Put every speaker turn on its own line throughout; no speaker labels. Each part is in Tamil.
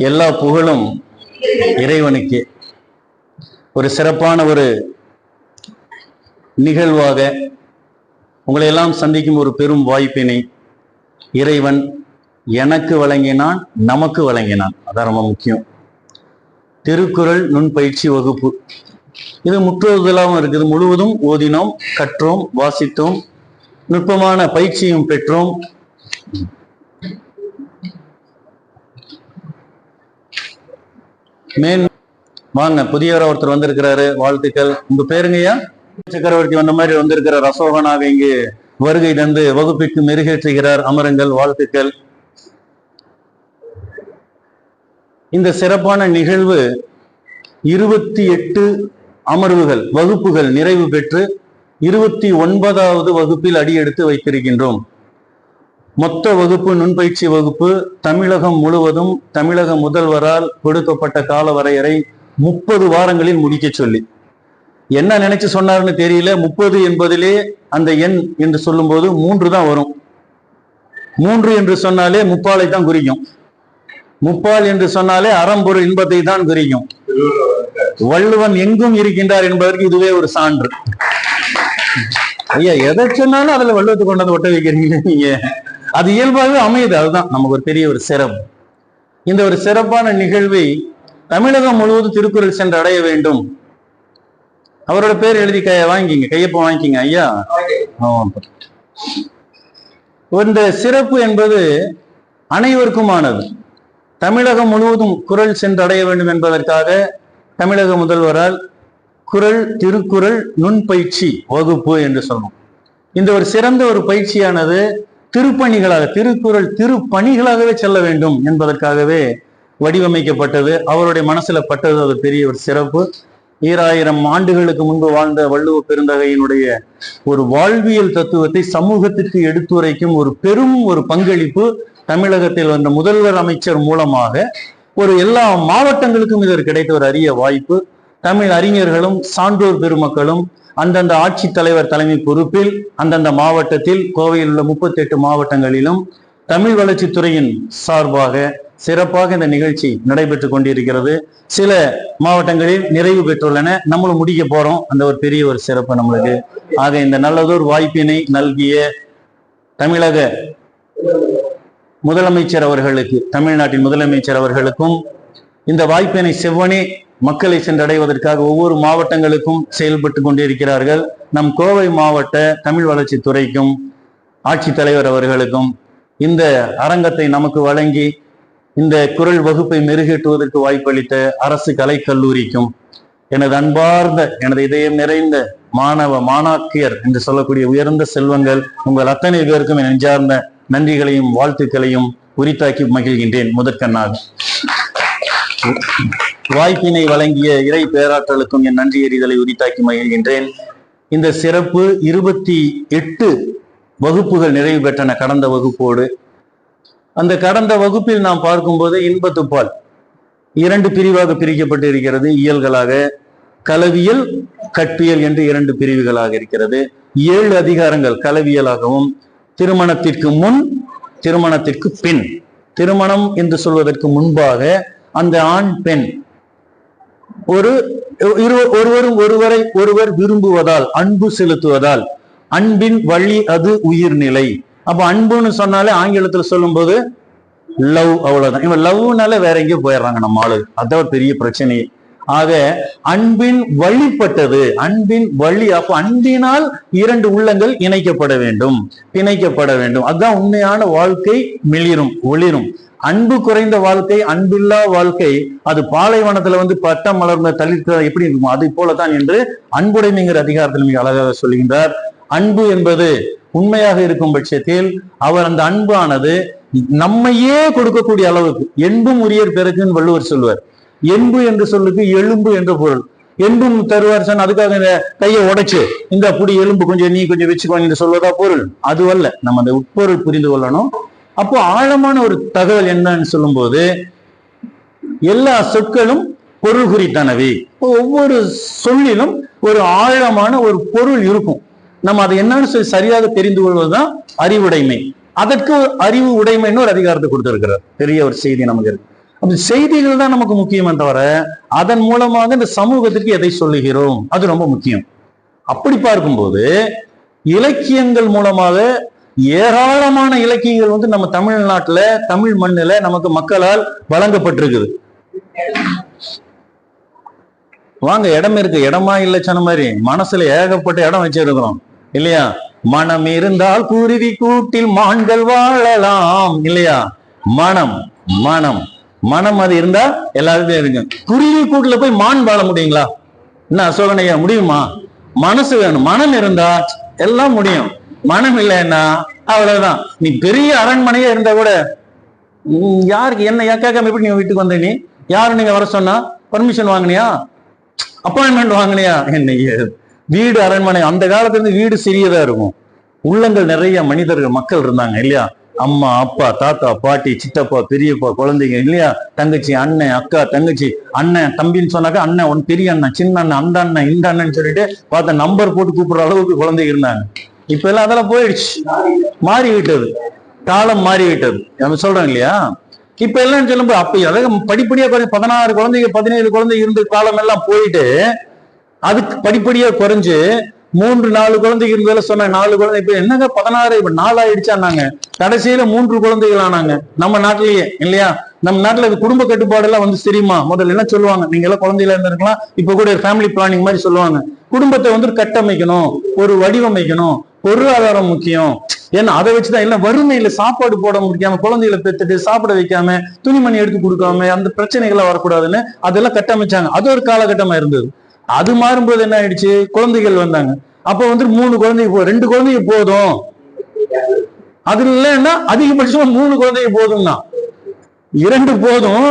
எல்லா புகழும் இறைவனுக்கு. ஒரு சிறப்பான ஒரு நிகழ்வாக உங்களை எல்லாம் சந்திக்கும் ஒரு பெரும் வாய்ப்பினை இறைவன் எனக்கு வழங்கினான், நமக்கு வழங்கினான். அதான் ரொம்ப முக்கியம். திருக்குறள் நுண்பயிற்சி வகுப்பு இது முற்றுவதெல்லாம் இருக்குது. முழுவதும் ஓதினோம், கற்றோம், வாசித்தோம், நுட்பமான பயிற்சியும் பெற்றோம். வாங்க, புதியவரா ஒருத்தர் வந்திருக்கிறாரு, வாழ்த்துக்கள். உங்க பேருங்கய்யா? சக்கரவர்த்தி வந்த மாதிரி வந்திருக்கிறார். அசோகனாக இங்கு வருகை தந்து வகுப்பிற்கு மெருகேற்றுகிறார். அமருங்கள், வாழ்த்துக்கள். இந்த சிறப்பான நிகழ்வு 28 அமர்வுகள் வகுப்புகள் நிறைவு பெற்று 29வது வகுப்பில் அடியெடுத்து வைத்திருக்கின்றோம். மொத்த வகுப்பு நுண்பயிற்சி வகுப்பு தமிழகம் முழுவதும் தமிழக முதல்வரால் கொடுக்கப்பட்ட கால வரையறை 30 வாரங்களில் முடிக்க சொல்லி. என்ன நினைச்சு சொன்னாருன்னு தெரியல. 30 என்பதிலே அந்த எண் என்று சொல்லும் போது 3 தான் வரும். 3 என்று சொன்னாலே முப்பாலை தான் குறிக்கும். முப்பால் என்று சொன்னாலே அறம்பொருள் இன்பத்தை தான் குறிக்கும். வள்ளுவன் எங்கும் இருக்கின்றார் என்பதற்கு இதுவே ஒரு சான்று. ஐயா, எதை சொன்னாலும் அதுல வள்ளுவத்தை கொண்டாந்து ஒட்ட வைக்கிறீங்க நீங்க. அது இயல்பாகவே அமையுது. அதுதான் நமக்கு ஒரு பெரிய ஒரு சிறப்பு. இந்த ஒரு சிறப்பான நிகழ்வை தமிழகம் முழுவதும் திருக்குறள் சென்று அடைய வேண்டும். அவரோட பேர் எழுதி வாங்கிங்க, கையொப்பம் வாங்கிக்கிங்க ஐயா. இந்த சிறப்பு என்பது அனைவருக்குமானது. தமிழகம் முழுவதும் குறள் சென்றடைய வேண்டும் என்பதற்காக தமிழக முதல்வரால் திருக்குறள் நுண்பயிற்சி வகுப்பு என்று சொல்லணும். இந்த ஒரு சிறந்த ஒரு பயிற்சியானது திருப்பணிகளாக, திருக்குறள் திருப்பணிகளாகவே செல்ல வேண்டும் என்பதற்காகவே வடிவமைக்கப்பட்டது. அவருடைய மனசுல பட்டது. அது பெரிய ஒரு சிறப்பு. 2000 ஆண்டுகளுக்கு முன்பு வாழ்ந்த வள்ளுவ பெருந்தகையினுடைய ஒரு வாழ்வியல் தத்துவத்தை சமூகத்திற்கு எடுத்துரைக்கும் ஒரு பெரும் ஒரு பங்களிப்பு தமிழகத்தில் வந்த முதல்வர் அமைச்சர் மூலமாக எல்லா மாவட்டங்களுக்கும் இதற்கு கிடைத்த ஒரு அரிய வாய்ப்பு. தமிழ் அறிஞர்களும் சான்றோர் பெருமக்களும் அந்தந்த ஆட்சித்தலைவர் தலைமை பொறுப்பில் அந்தந்த மாவட்டத்தில், கோவையில் உள்ள 38 மாவட்டங்களிலும் தமிழ் வளர்ச்சித்துறையின் சார்பாக சிறப்பாக இந்த நிகழ்ச்சி நடைபெற்றுக் கொண்டிருக்கிறது. சில மாவட்டங்களில் நிறைவு பெற்றுள்ளன. நம்மளும் முடிக்க போறோம். அந்த ஒரு பெரிய ஒரு சிறப்பு நம்மளுக்கு. ஆக இந்த நல்லதொரு வாய்ப்பினை நல்கிய தமிழக முதலமைச்சர் அவர்களுக்கு, தமிழ்நாட்டின் முதலமைச்சர் அவர்களுக்கும், இந்த வாய்ப்பினை செவ்வனே மக்களை சென்றடைவதற்காக ஒவ்வொரு மாவட்டங்களுக்கும் செயல்பட்டு கொண்டிருக்கிறார்கள். நம் கோவை மாவட்ட தமிழ் வளர்ச்சி துறைக்கும் ஆட்சித்தலைவர் அவர்களுக்கும் இந்த அரங்கத்தை நமக்கு வழங்கி இந்த குறள் வகுப்பை மெருகேற்றுவதற்கு வாய்ப்பளித்த அரசு கலைக்கல்லூரிக்கும், எனது அன்பார்ந்த, எனது இதயம் நிறைந்த மாணாக்கியர் என்று சொல்லக்கூடிய உயர்ந்த செல்வங்கள் உங்கள் அத்தனை பேருக்கும் என் நெஞ்சார்ந்த நன்றிகளையும் வாழ்த்துக்களையும் உரித்தாக்கி மகிழ்கின்றேன். முதற்கண்ணாக வாய்ப்பினை வழங்கிய இறை பேராற்றலுக்கும் என் நன்றி எறிதலை உரித்தாக்கி மகிழ்கின்றேன். இந்த சிறப்பு 28 வகுப்புகள் நிறைவு பெற்றன கடந்த வகுப்போடு. அந்த கடந்த வகுப்பில் நாம் பார்க்கும்போது இன்பத்துப்பால் 2 பிரிவாக பிரிக்கப்பட்டு இருக்கிறது. இயல்களாக களவியல், கற்பியல் என்று 2 பிரிவுகளாக இருக்கிறது. 7 அதிகாரங்கள் களவியலாகவும், திருமணத்திற்கு முன், திருமணத்திற்கு பின், திருமணம் என்று சொல்வதற்கு முன்பாக அந்த ஆண் பெண் ஒருவர் விரும்புவதால், அன்பு செலுத்துவதால், அன்பின் வழி அது உயிர்நிலை. அப்ப அன்புன்னு சொன்னாலே ஆங்கிலத்துல சொல்லும் போது லவ், அவ்வளவுதான். இவன் லவ்னால வேற எங்கேயோ போயிடுறாங்க நம்ம ஆளு. அதான் பெரிய பிரச்சனை. ஆக அன்பின் வழிபட்டது, அன்பின் வழி. அப்ப அன்பினால் 2 உள்ளங்கள் இணைக்கப்பட வேண்டும், பிணைக்கப்பட வேண்டும். அதுதான் உண்மையான வாழ்க்கை. மிளிரும் ஒளிரும். அன்பு குறைந்த வாழ்க்கை, அன்பில்லா வாழ்க்கை, அது பாலைவனத்துல பட்டம் மலர்ந்த தளிர்த்த எப்படி இருக்குமோ அதை போலதான் என்று அன்புடைமைங்கிற அதிகாரத்தில் மிக அழகாக சொல்கின்றார். அன்பு என்பது உண்மையாக இருக்கும் பட்சத்தில் அவர் அந்த அன்பானது நம்மையே கொடுக்கக்கூடிய அளவுக்கு, என்பும் உரியர் பிறகுன்னு வள்ளுவர் சொல்லுவார். என்பு என்று சொல்லுக்கு எலும்பு என்ற பொருள். என்பும் தருவார் சொன்ன, அதுக்காக இந்த கையை உடைச்சு இந்த புடி எலும்பு கொஞ்சம் நீ கொஞ்சம் வச்சுக்கோ என்று சொல்வதா பொருள்? அதுவல்ல. நம்ம அந்த உட்பொருள் புரிந்து கொள்ளணும். அப்போ ஆழமான ஒரு தகவல் என்னன்னு சொல்லும் போது, எல்லா சொற்களும் பொருள் குறித்தானவை. ஒவ்வொரு சொல்லிலும் ஒரு ஆழமான ஒரு பொருள் இருக்கும். நம்ம அதை என்னன்னு சொல்லி சரியாக தெரிந்து கொள்வதுதான் அறிவுடைமை. அதற்கு அறிவு உடைமைன்னு ஒரு அதிகாரத்தை கொடுத்திருக்கிறார். பெரிய ஒரு செய்தி நமக்கு இருக்கு. அப்ப செய்திகள் தான் நமக்கு முக்கியமே தவிர அதன் மூலமாக இந்த சமூகத்திற்கு எதை சொல்லுகிறோம் அது ரொம்ப முக்கியம். அப்படி பார்க்கும்போது இலக்கியங்கள் மூலமாக ஏராளமான இலக்கியங்கள் வந்து நம்ம தமிழ்நாட்டுல தமிழ் மண்ணுல நமக்கு மக்களால் வழங்கப்பட்டிருக்குது. வாங்க, இடம் இருக்கு, இடமா இல்லை சொன்ன மாதிரி மனசுல ஏகப்பட்ட இடம் வச்சிருக்கிறோம் இல்லையா? மனம் இருந்தால் குருவி கூட்டில் மான்கள் வாழலாம் இல்லையா? மனம் மனம் மனம் அது இருந்தா எல்லாருக்கும் இருக்கு. குருவி கூட்டுல போய் மான் வாழ முடியுங்களா? என்ன அசோகனையா, முடியுமா? மனசு வேணும். மனம் இருந்தா எல்லாம் முடியும். மனம் இல்லைன்னா அவ்வளவுதான். நீ பெரிய அரண்மனையா இருந்தா கூட யாருக்கு என்ன கேட்காம எப்படி நீங்க வீட்டுக்கு வந்த? நீ யாரு நீங்க வர சொன்னா? பர்மிஷன் வாங்கினியா? அப்பாயின்மெண்ட் வாங்கினியா? என்ன வீடு அரண்மனை. அந்த காலத்துல இருந்து வீடு சிறியதா இருக்கும். உள்ளங்கள் நிறைய மனிதர்கள் மக்கள் இருந்தாங்க இல்லையா? அம்மா அப்பா தாத்தா பாட்டி சித்தப்பா பெரியப்பா குழந்தைங்க இல்லையா? தங்கச்சி அண்ணன் அக்கா தங்கச்சி அண்ணன் தம்பின்னு சொன்னாக்கா அண்ணன் ஒன் பெரிய அண்ணன் சின்ன அண்ணன் அந்த அண்ணன் இந்த அண்ணன் சொல்லிட்டு பார்த்தா நம்பர் போட்டு கூப்பிடுற அளவுக்கு குழந்தைங்க இருந்தாங்க. இப்ப எல்லாம் அதெல்லாம் போயிடுச்சு, மாறி விட்டது, காலம் மாறி விட்டது. நம்ம சொல்றோம் இல்லையா? இப்ப எல்லாம் சொல்லும்போது அப்ப அதாவது படிப்படியா 16 குழந்தைங்க 17 குழந்தைங்க இருந்த காலம் எல்லாம் போயிட்டு அதுக்கு படிப்படியா குறைஞ்சு 3-4 குழந்தைங்க இருந்ததில் சொன்ன 4 குழந்தை. இப்ப என்னங்க 16 இப்ப 4 ஆயிடுச்சான்னாங்க. கடைசியில 3 குழந்தைகள் ஆனாங்க நம்ம நாட்டிலேயே இல்லையா? நம்ம நாட்டுல குடும்ப கட்டுப்பாடு எல்லாம் வந்து தெரியுமா? முதல்ல என்ன சொல்லுவாங்க, நீங்க எல்லாம் குழந்தையில இருந்திருக்கலாம், இப்ப கூட ஃபேமிலி பிளானிங் மாதிரி சொல்லுவாங்க. குடும்பத்தை வந்து கட்டமைக்கணும், ஒரு வடிவமைக்கணும், பொருளாதாரம் முக்கியம். ஏன்னா அதை வச்சுதான் எல்லாம் வறுமையில சாப்பாடு போட முடியாம குழந்தைகளை பெற்றுட்டு சாப்பிட வைக்காம துணிமணி எடுத்து கொடுக்காம அந்த பிரச்சனைகள்லாம் வரக்கூடாதுன்னு அதெல்லாம் கட்டமைச்சாங்க. அது ஒரு காலகட்டமா இருந்தது. அது மாறும்போது என்ன ஆயிடுச்சு, குழந்தைகள் வந்தாங்க. அப்ப வந்து 3 குழந்தைங்க 2 குழந்தைங்க போதும், அது இல்லைன்னா அதிகபட்சமா 3 குழந்தைங்க போதும்னா 2 போதும்,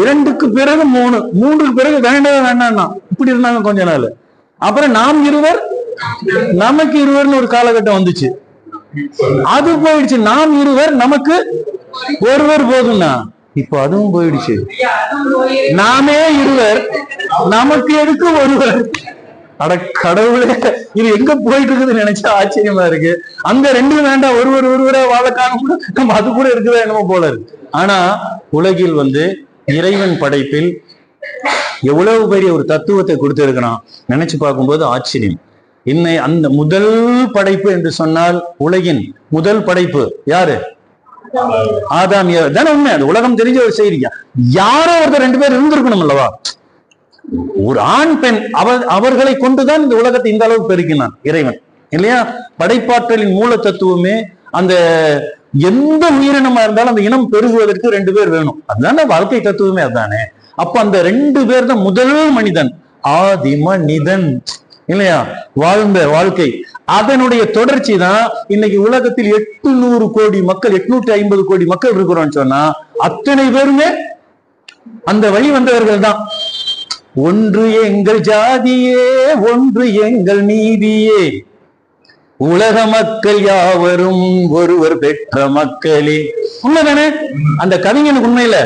2க்கு பிறகு 3, 3க்கு பிறகு வேண்டாம்னா இப்படி இருந்தாங்க கொஞ்ச நாள். அப்புறம் நாம் இருவர் நமக்கு இருவர்னு ஒரு காலகட்டம் வந்துச்சு. அது போயிடுச்சு. நாம் இருவர் நமக்கு ஒருவர் போதும்னா இப்ப அதுவும் போயிடுச்சு. நாமே இருவர் நமக்கு எதுக்கு ஒருவர்? அட கடவுளே, இது எங்க போயிட்டு இருக்குதுன்னு நினைச்சா ஆச்சரியமா இருக்கு. அந்த 2 வேண்டாம், ஒருவரா வாழ காணும், நம்ம அது கூட இருக்குதா என்னமோ போல இருக்கு. ஆனா உலகில் வந்து இறைவன் படைப்பில் எவ்வளவு பெரிய ஒரு தத்துவத்தை கொடுத்திருக்கிறான் நினைச்சு பார்க்கும்போது ஆச்சரியம். இன்னை அந்த முதல் படைப்பு என்று சொன்னால் உலகின் முதல் படைப்பு யாரு? ஆதாம் தானே உண்மை. அது உலகம் தெரிஞ்ச ஒரு செய்தியா? யாரோ ஒருத்தர் 2 பேர் இருந்திருக்கணும் அல்லவா? ஒரு ஆண் பெண் அவர்களை கொண்டுதான் இந்த உலகத்தை இந்த அளவுக்கு பெருக்கினான் இறைவன் இல்லையா? படைப்பாற்றலின் மூல தத்துவமே அந்த எந்த உயிரினமா இருந்தாலும் அந்த இனம் பெருகுவதற்கு 2 பேர் வேணும். அதுதானே வாழ்க்கை தத்துவமே. அதுதானே. அப்ப அந்த 2 பேர் தான் முதல் மனிதன், ஆதி மனிதன் இல்லையா? வாழ்ந்த வாழ்க்கை அதனுடைய தொடர்ச்சி தான் இன்னைக்கு உலகத்தில் 800 கோடி மக்கள் 850 கோடி மக்கள் இருக்கிறோம்னு சொன்னா அத்தனை பேருமே அந்த வழி வந்தவர்கள் தான். ஒன்று எங்கள் ஜாதியே, ஒன்று எங்கள் நீதியே, உலக மக்கள் யாவரும் ஒருவர் பெற்ற மக்களே. உண்மைதானே? அந்த கவிஞனுக்கு உண்மையில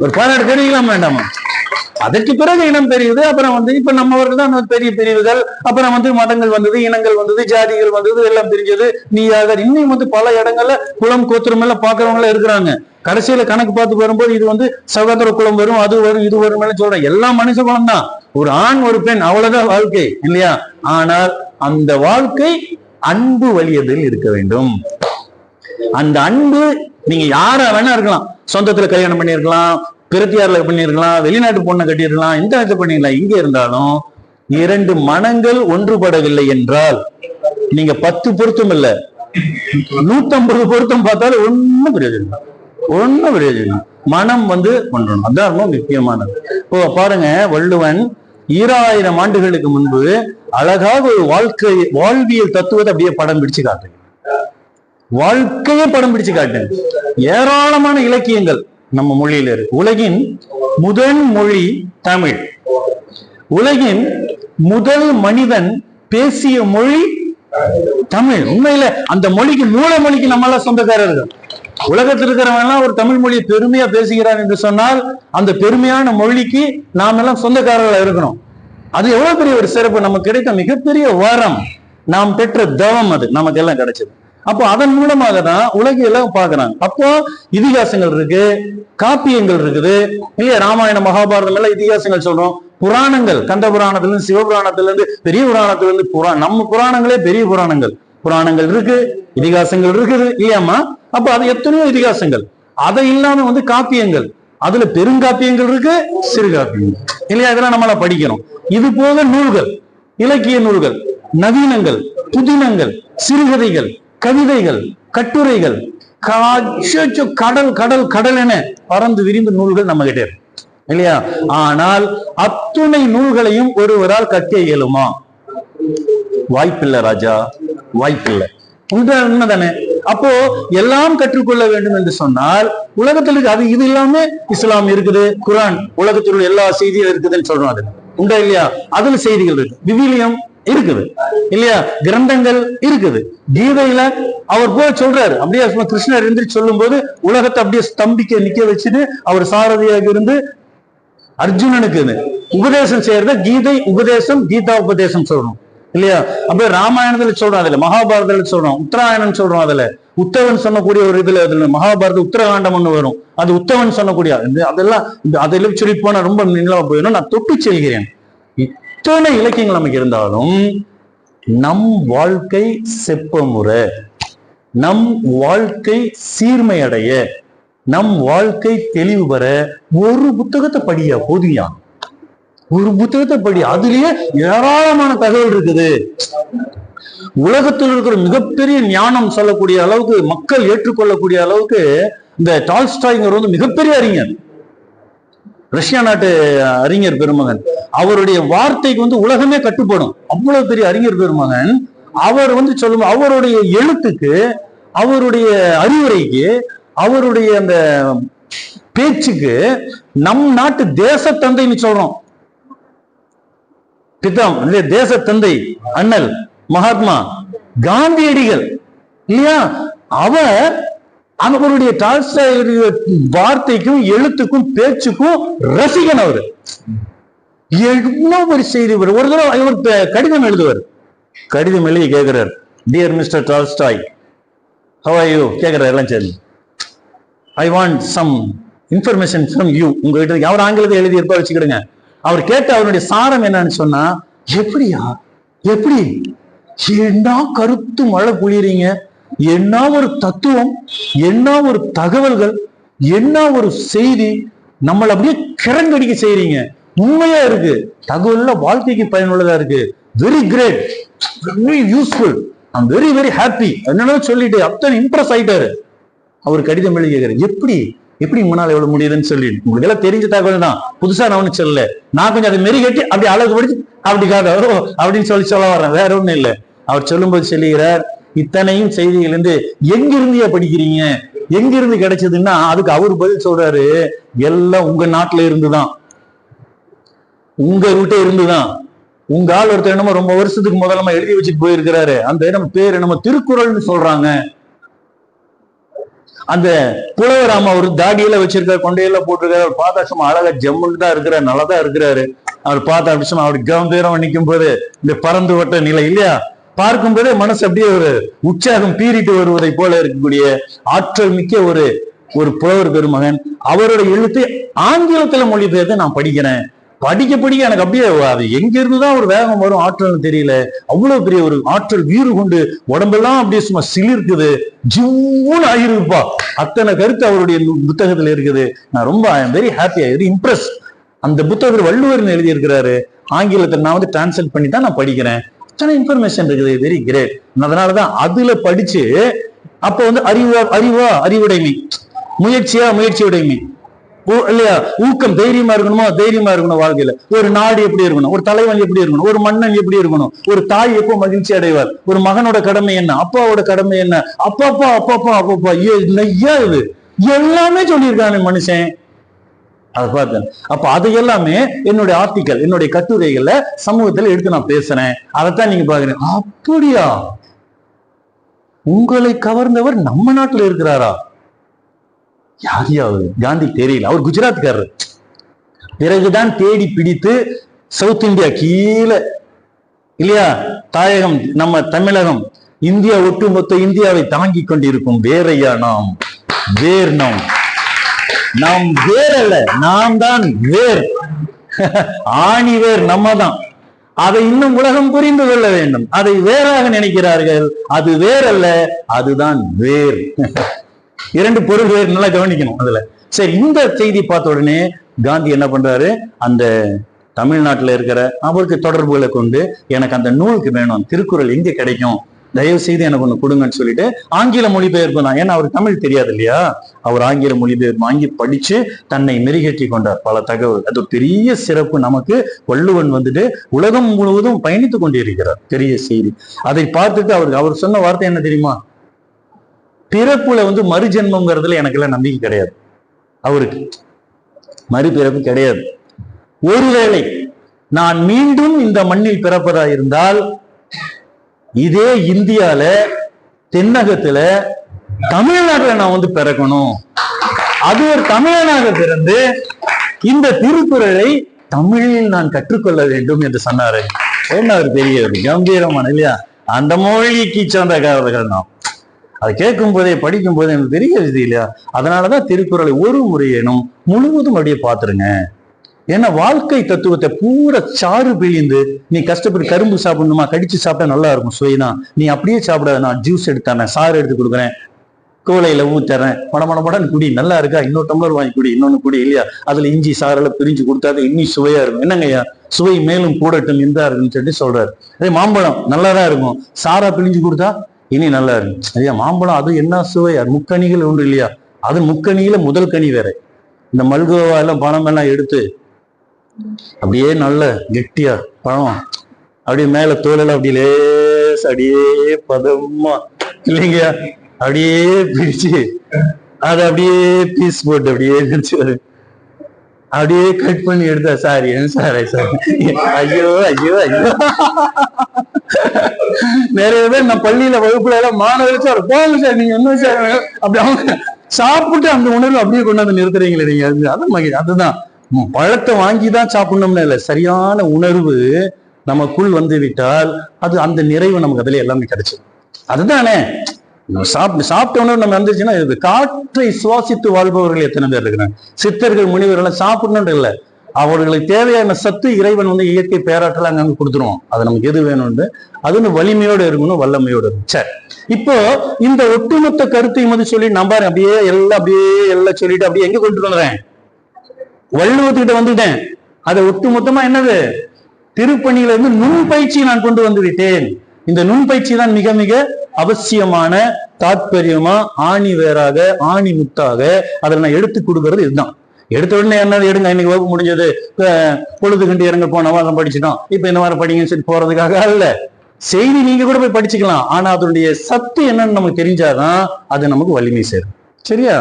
ஒரு பாராட்டு தெரிவிக்கலாம் வேண்டாமா? அதற்கு பிறகு இனம் பெரியது. அப்புறம் வந்து இப்ப நம்மவர்கள் தான் பெரிய பிரிவுகள். அப்புறம் வந்து மதங்கள் வந்தது, இனங்கள் வந்தது, ஜாதிகள் வந்தது, எல்லாம் தெரிஞ்சது. நீயாக இன்னும் வந்து பல இடங்கள்ல குளம் கோத்திரம் எல்லாம் பாக்குறவங்க எல்லாம் இருக்கிறாங்க. கடைசியில கணக்கு பார்த்து வரும்போது இது வந்து சகோதர குலம் வரும், அது வரும், இது வரும் சொல்றேன். எல்லாம் மனுஷ குலம் தான். ஒரு ஆண் ஒரு பெண், அவ்வளவுதான் வாழ்க்கை இல்லையா? ஆனால் அந்த வாழ்க்கை அன்பு வழியதில் இருக்க வேண்டும். அந்த அன்பு நீங்க யாரா வேணா இருக்கலாம். சொந்தத்துல கல்யாணம் பண்ணிருக்கலாம், பிரத்தியார்ல பண்ணிருக்கலாம், வெளிநாட்டு பொண்ணை கட்டிருக்கலாம், இந்த இடத்துல பண்ணிருக்கலாம். இங்க இருந்தாலும் 2 மனங்கள் ஒன்றுபடவில்லை என்றால் நீங்க 10 பொருத்தம் இல்ல 150 பொருத்தம் பார்த்தாலும் ஒண்ணும் பிரயோஜனம். மனம் வந்து ஒன்றணும். அதான் ரொம்ப முக்கியமானது. இப்போ பாருங்க, வள்ளுவன் 2000 ஆண்டுகளுக்கு முன்பு அழகாக ஒரு வாழ்வியல் தத்துவத்தை அப்படியே படம் பிடிச்சு காட்டு. வாழ்க்கையே படம் பிடிச்சு காட்டு. ஏராளமான இலக்கியங்கள் நம்ம மொழியில இருக்கு. உலகின் முதல் மொழி தமிழ். உலகின் முதல் மனிதன் பேசிய மொழி தமிழ். உண்மையில அந்த மொழிக்கு மூல மொழிக்கு நம்ம எல்லாம் சொந்தக்காரர்கள். உலகத்தில் இருக்கிறவங்க எல்லாம் ஒரு தமிழ் மொழியை பெருமையா பேசுகிறார் என்று சொன்னால் அந்த பெருமையான மொழிக்கு நாம் எல்லாம் சொந்தக்காரர்களா இருக்கணும். அது எவ்வளவு பெரிய ஒரு சிறப்பு. நமக்கு கிடைத்த மிகப்பெரிய வரம், நாம் பெற்ற தவம், அது நமக்கு எல்லாம் கிடைச்சது. அப்போ அதன் மூலமாக தான் உலகியெல்லாம் பாக்குறாங்க. அப்போ இதிகாசங்கள் இருக்கு, காப்பியங்கள் இருக்குது இல்லையா? ராமாயண மகாபாரதம் எல்லாம் இதிகாசங்கள் சொல்றோம். புராணங்கள், கந்த புராணத்துல இருந்து, சிவபுராணத்துல இருந்து, பெரிய புராணத்துல இருந்து, நம்ம புராணங்களே பெரிய புராணங்கள் இருக்கு, இதிகாசங்கள் இருக்குது இல்லையாமா? அப்ப அது எத்தனையோ இதிகாசங்கள். அதை இல்லாம காப்பியங்கள், அதுல பெருங்காப்பியங்கள் இருக்கு, சிறு காப்பியங்கள் இல்லையா? இதெல்லாம் நம்மள படிக்கணும். இது போக நூல்கள், இலக்கிய நூல்கள், நவீனங்கள், புதினங்கள், சிறுகதைகள், கவிதைகள், கட்டுரைகள், கடல் கடல் கடல் என பறந்து விரிந்த நூல்கள் நம்ம கிட்ட இருக்கு இல்லையா? ஆனால் அத்துணை நூல்களையும் ஒருவரால் கற்க இயலுமா? வாய்ப்பில்லை ராஜா, வாய்ப்பில்லை. உண்மைதானே? அப்போ எல்லாம் கற்றுக்கொள்ள வேண்டும் என்று சொன்னால் உலகத்தில் அது இது இல்லாம இஸ்லாம் இருக்குது, குரான் உலகத்தில் உள்ள எல்லா செய்தியும் இருக்குதுன்னு சொல்றோம். அது உண்டா இல்லையா? அதுல செய்திகள் இருக்கு, விவிலியம் இருக்குது இல்லையா? கிரந்தங்கள் இருக்குது. கீதையில அவர் போய் சொல்றாரு, அப்படியே கிருஷ்ணர் எந்திரிச்சு சொல்லும் போது உலகத்தை அப்படியே ஸ்தம்பிக்க நிக்க வச்சுட்டு அவர் சாரதியாக இருந்து அர்ஜுனனுக்கு உபதேசம் செய்யறத கீதை உபதேசம், கீதா உபதேசம் சொல்றோம் இல்லையா? அப்படியே ராமாயணத்துல சொல்றோம், அதுல மகாபாரதத்துல சொல்றோம், உத்தராயணம் சொல்றோம். அதுல உத்தவன் சொன்னக்கூடிய ஒரு இதுல மகாபாரத உத்தரகாண்டம் ஒண்ணு வரும், அது உத்தவன் சொன்னக்கூடிய அதெல்லாம் அதெல்லாம் சொல்லி போனா ரொம்ப நிலவா போயிடும். நான் தொட்டு செல்கிறேன். இத்தனை இலக்கியங்கள் நமக்கு இருந்தாலும் நம் வாழ்க்கை செப்பமுறை, நம் வாழ்க்கை சீர்மை அடைய, நம் வாழ்க்கை தெளிவு பெற ஒரு புத்தகத்தை படியா போதியா, ஒரு புத்தகத்தை படி. அதுலயே ஏராளமான தகவல் இருக்குது. உலகத்தில் இருக்கிற மிகப்பெரிய ஞானம் சொல்லக்கூடிய அளவுக்கு, மக்கள் ஏற்றுக்கொள்ளக்கூடிய அளவுக்கு இந்த டால்ஸ்டாய்ங்கிறது மிகப்பெரிய அறிஞர், ரஷ்யா நாட்டு அறிஞர் பெருமகன். அவருடைய வார்த்தைக்கு உலகமே கட்டுப்படும், அவ்வளவு பெரிய அறிஞர் பெருமகன். அவர் சொல்லும், அவருடைய எழுத்துக்கு, அவருடைய அறிவுரைக்கு, அவருடைய அந்த பேச்சுக்கு நம் நாட்டு தேசத்தந்தைன்னு சொல்றோம். பிதாம் தேச தந்தை அண்ணல் மகாத்மா காந்தியடிகள் இல்லையா? அவர் அவருடைய டால்ஸ்டாய் வார்த்தைக்கும் எழுத்துக்கும் பேச்சுக்கும் ரசிகன். அவரு எவ்வளவு ஒரு செய்தி. ஒரு தடவை இவர் கடிதம் எழுதுவார், கடிதம் எழுதி கேட்கிறார், dear mister Tolstoy, how are you கேட்கிறார். எல்லாம் சரி, I want some information from you. உங்ககிட்ட அவர் ஆங்கிலத்தை எழுதி இருப்பா வச்சுக்கிடுங்க. அவர் கேட்ட அவருடைய சாரம் என்னன்னு சொன்னா, எப்படியா, எப்படி என்ன கருத்து மழை பொழியறீங்க, என்ன ஒரு தத்துவம், என்ன ஒரு தகவல்கள், என்ன ஒரு செய்தி, நம்மளை அப்படியே கிறங்கடிக்க செய்யறீங்க. உண்மையா இருக்கு, தகவல்ல வாழ்க்கைக்கு பயனுள்ளதா இருக்கு. Very great, very useful, I'm very very happy என்னன்னு சொல்லிட்டு அத்தனை இம்ப்ரெஸ் ஆயிட்டாரு. அவர் கடிதம் எழுதி கேட்கிறார், எப்படி எப்படி உங்களால் எவ்வளவு முடியுதுன்னு சொல்லிட்டு. உங்களுக்கு எல்லாம் தெரிஞ்ச தகவல் தான், புதுசா நான் ஒண்ணு சொல்லல, நான் கொஞ்சம் அதை மெரி கட்டி அப்படி அழகு படிச்சு அப்படி காக்க அப்படின்னு சொல்ல வர்றேன், வேற ஒண்ணும் இல்லை. அவர் சொல்லும்போது சொல்லுகிறார், இத்தனையும் செய்திகள் இருந்து எங்கிருந்தியா படிக்கிறீங்க, எங்கிருந்து கிடைச்சதுன்னா அதுக்கு அவர் பதில் சொல்றாரு, எல்லாம் உங்க நாட்டுல இருந்துதான், உங்க வீட்டை இருந்துதான். உங்க ஆள் ஒருத்தர் என்னமோ ரொம்ப வருஷத்துக்கு முதல்ல எழுதி வச்சுட்டு போயிருக்கிறாரு, அந்த இடம் பேர் என்னமோ திருக்குறள்னு சொல்றாங்க. அந்த புலவராம ஒரு தாடியில வச்சிருக்காரு, கொண்டையில போட்டிருக்காரு. அவர் பார்த்தா சும்மா அழகா ஜம்முன்னு தான் இருக்கிறாரு, நல்லதா இருக்கிறாரு. அவர் பார்த்தா அப்படி சும்மா அவர் கம்பீரம் நிற்கும் போது இந்த பறந்து வட்ட நிலை இல்லையா, பார்க்கும் போதே மனசு அப்படியே ஒரு உற்சாகம் பீறிட்டு வருவதை போல இருக்கக்கூடிய ஆற்றல் மிக்க ஒரு புலவர் பெருமகன். அவருடைய எழுத்தை ஆங்கிலத்துல மொழிபெயர்த்து நான் படிக்கிறேன். படிக்க எனக்கு அப்படியே அது எங்க இருந்துதான் ஒரு வேகம் வரும், ஆற்றல் தெரியல. அவ்வளவு பெரிய ஒரு ஆற்றல் வீறு கொண்டு உடம்பெல்லாம் அப்படியே சும்மா சிலிர்க்குது, ஜிவ்வுன்னு ஆகிருப்பா. அத்தனை கருத்து அவருடைய புத்தகத்துல இருக்குது. நான் ரொம்ப வெரி ஹாப்பியா, வெரி இம்ப்ரெஸ். அந்த புத்தகத்தில் வள்ளுவர் எழுதியிருக்கிறாரு, ஆங்கிலத்தை நான் டிரான்ஸ்லேட் பண்ணி தான் நான் படிக்கிறேன். அத்தனை இன்ஃபர்மேஷன் இருக்குது, வெரி கிரேட். அதனாலதான் அதுல படிச்சு அப்ப அறிவுடைமை, முயற்சியுடைமை இல்லையா, ஊக்கம், தைரியமா இருக்கணும் வாழ்க்கையில. ஒரு நாடு எப்படி இருக்கணும், ஒரு தலைவன் எப்படி இருக்கணும், ஒரு மன்னன் எப்படி இருக்கணும், ஒரு தாய் எப்போ மகிழ்ச்சி அடைவார், ஒரு மகனோட கடமை என்ன, அப்பாவோட கடமை என்ன, அப்பப்பா இது எல்லாமே சொல்லியிருக்காங்க மனுஷன். அதை பார்த்தேன். அப்ப அது எல்லாமே என்னுடைய ஆர்டிக்கல், என்னுடைய கட்டுரைகள்ல சமூகத்துல எடுத்து நான் பேசுறேன். அதைத்தான் நீங்க பாக்குறீங்க. அப்படியா, உங்களை கவர்ந்தவர் நம்ம நாட்டுல இருக்கிறாரா? யாரையாவது காந்தி தெரியல, அவர் குஜராத்காரர். பிறகுதான் தேடி பிடித்து சவுத் இந்தியா கீழே இல்லையா, தாயகம் நம்ம தமிழகம் இந்தியா ஒட்டுமொத்த இந்தியாவை தாங்கி கொண்டிருக்கும் வேறையா நாம். வேர் நாம் வேர் அல்ல, நாம் தான் வேர். ஆணி வேர் நம்ம தான். அதை இன்னும் உலகம் புரிந்து கொள்ள வேண்டும். அதை வேறாக நினைக்கிறார்கள். அது வேர் அல்ல, அதுதான் வேர். இரண்டு பொருள் வேறு, நல்லா கவனிக்கணும் அதுல. சரி, இந்த செய்தி பார்த்த உடனே காந்தி என்ன பண்றாரு, அந்த தமிழ்நாட்டுல இருக்கிற அவருக்கு தொடர்புகளை கொண்டு எனக்கு அந்த நூலுக்கு வேணும், திருக்குறள் எங்க கிடைக்கும், தயவு செய்து எனக்கு ஒண்ணு கொடுங்கன்னு சொல்லிட்டு ஆங்கில மொழிபெயர்ப்பு தான். ஏன்னா அவருக்கு தமிழ் தெரியாது இல்லையா, அவர் ஆங்கில மொழிபெயர்ப்பு வாங்கி படிச்சு தன்னை மெருகேற்றி கொண்டார் பல தகவல். அது பெரிய சிறப்பு. நமக்கு வள்ளுவன் வந்துட்டு உலகம் முழுவதும் பயணித்து கொண்டிருக்கிறார், பெரிய செய்தி. அதை பார்த்துட்டு அவர் சொன்ன வார்த்தை என்ன தெரியுமா, பிறப்புல மறுஜென்மங்கிறதுல எனக்கு எல்லாம் நம்பிக்கை கிடையாது. அவருக்கு மறுபிறப்பு கிடையாது. ஒருவேளை நான் மீண்டும் இந்த மண்ணில் பிறப்பதா இருந்தால் இதே இந்தியால தென்னகத்துல தமிழ்நாட்டுல நான் பிறக்கணும். அது ஒரு தமிழனாக பிறந்து இந்த திருக்குறளை தமிழில் நான் கற்றுக்கொள்ள வேண்டும் என்று சொன்னாரு. என்ன ஒரு பெரிய ஒரு கம்பீரமான இல்லையா, அந்த மொழிக்கு சொந்தக்காரர்கள் நாம். அதை கேட்கும் போதே படிக்கும் போதே எனக்கு பெரிய இது இல்லையா. அதனாலதான் திருக்குறளை ஒரு முறையேனும் முழுவதும் அப்படியே பாத்துருங்க. ஏன்னா வாழ்க்கை தத்துவத்தை பூரா சாறு பிழிந்து, நீ கஷ்டப்பட்டு கரும்பு சாப்பிடணுமா, கடிச்சு சாப்பிட்டா நல்லா இருக்கும் சுவைதான், நீ அப்படியே சாப்பிடாத, நான் ஜூஸ் எடுத்துறேன், சாறு எடுத்து கொடுக்குறேன், கோலையில ஊத்துறேன், மடமடன்னு குடி, நல்லா இருக்கா, இன்னொரு டம்ளர் வாங்கி குடி, இன்னொன்னு குடி இல்லையா, அதுல இஞ்சி சாரெல்லாம் பிரிஞ்சு கொடுத்தாது இன்னும் சுவையா இருக்கும். என்னங்கய்யா, சுவை மேலும் கூடட்டும் இந்தா இருக்குன்னு சொல்லி சொல்றாரு. அதே மாம்பழம் நல்லாதான் இருக்கும், சாரா பிழிஞ்சு கொடுத்தா இனி நல்லா இருக்கும். ஐயா மாம்பழம் அது என்ன சுவை, அது முக்கணிகள் உண்டு இல்லையா, அது முக்கணியில முதல் கனி வேற. இந்த மல்கோவா எல்லாம் பழம் எல்லாம் எடுத்து அப்படியே நல்ல கெட்டியா பழம் அப்படியே மேல தோலெல்லாம் அப்படியே லேஸ் அப்படியே பதமா இல்லைங்கய்யா, அப்படியே பிரிச்சு அதை அப்படியே பீஸ் போட்டு அப்படியே பிரிச்சு அப்படியே கட் பண்ணி எடுத்தா, சாரி சார் ஐயோ ஐயோ ஐயோ. நிறைய பேர் நான் பள்ளியில வகுப்புல எல்லாம் மாணவர்கள் சார் போங்க சார், நீங்க என்ன சார் அப்படி அவங்க சாப்பிட்டு அந்த உணர்வு அப்படியே கொண்டாந்து நிறுத்துறீங்களே நீங்க. அதுதான் பழத்தை வாங்கிதான் சாப்பிடணும்னு இல்லை, சரியான உணர்வு நமக்குள் விட்டால் அது அந்த நிறைவு நமக்கு அதுல எல்லாமே கிடைச்சது. அதுதானே சாப்பிட்ட உணர்வு நம்ம வந்துருச்சுன்னா, இது காற்றை சுவாசித்து வாழ்பவர்கள் எத்தனை பேர் இருக்கிறாங்க. சித்தர்கள் முனிவர்கள் சாப்பிடணும்னு இல்லை, அவர்களுக்கு தேவையான சத்து இறைவன் இயற்கை பேராற்றல் அங்க கொடுத்துருவோம். அது நமக்கு எது வேணும்னு அது வலிமையோடு இருக்கணும், வல்லமையோடு இருக்கும். சரி, இப்போ இந்த ஒட்டுமொத்த கருத்தை சொல்லி நம்பாரு அப்படியே எல்லாம் சொல்லிட்டு அப்படியே எங்க கொண்டு வந்துறேன், வள்ளுவத்துக்கிட்ட வந்துட்டேன். அதை ஒட்டுமொத்தமா என்னது, திருப்பணியில நுண் பயிற்சி நான் கொண்டு வந்து விட்டேன். இந்த நுண் பயிற்சி தான் மிக மிக அவசியமான தாற்பயமா, ஆணி வேறாக ஆணி முத்தாக அதில் நான் எடுத்து கொடுக்கறது இதுதான். எடுத்த உடனே என்ன எடுங்க, இன்னைக்கு வகுப்பு முடிஞ்சது, பொழுது கண்டு இறங்க போனவா அதை படிச்சுட்டோம், இப்ப இந்த மாதிரி படிங்கன்னு சொல்லி போறதுக்காக அல்ல. செய்தி நீங்க கூட போய் படிச்சுக்கலாம், ஆனா அதனுடைய சத்து என்னன்னு நமக்கு தெரிஞ்சாதான் அது நமக்கு வலிமை சேரும். சரியா?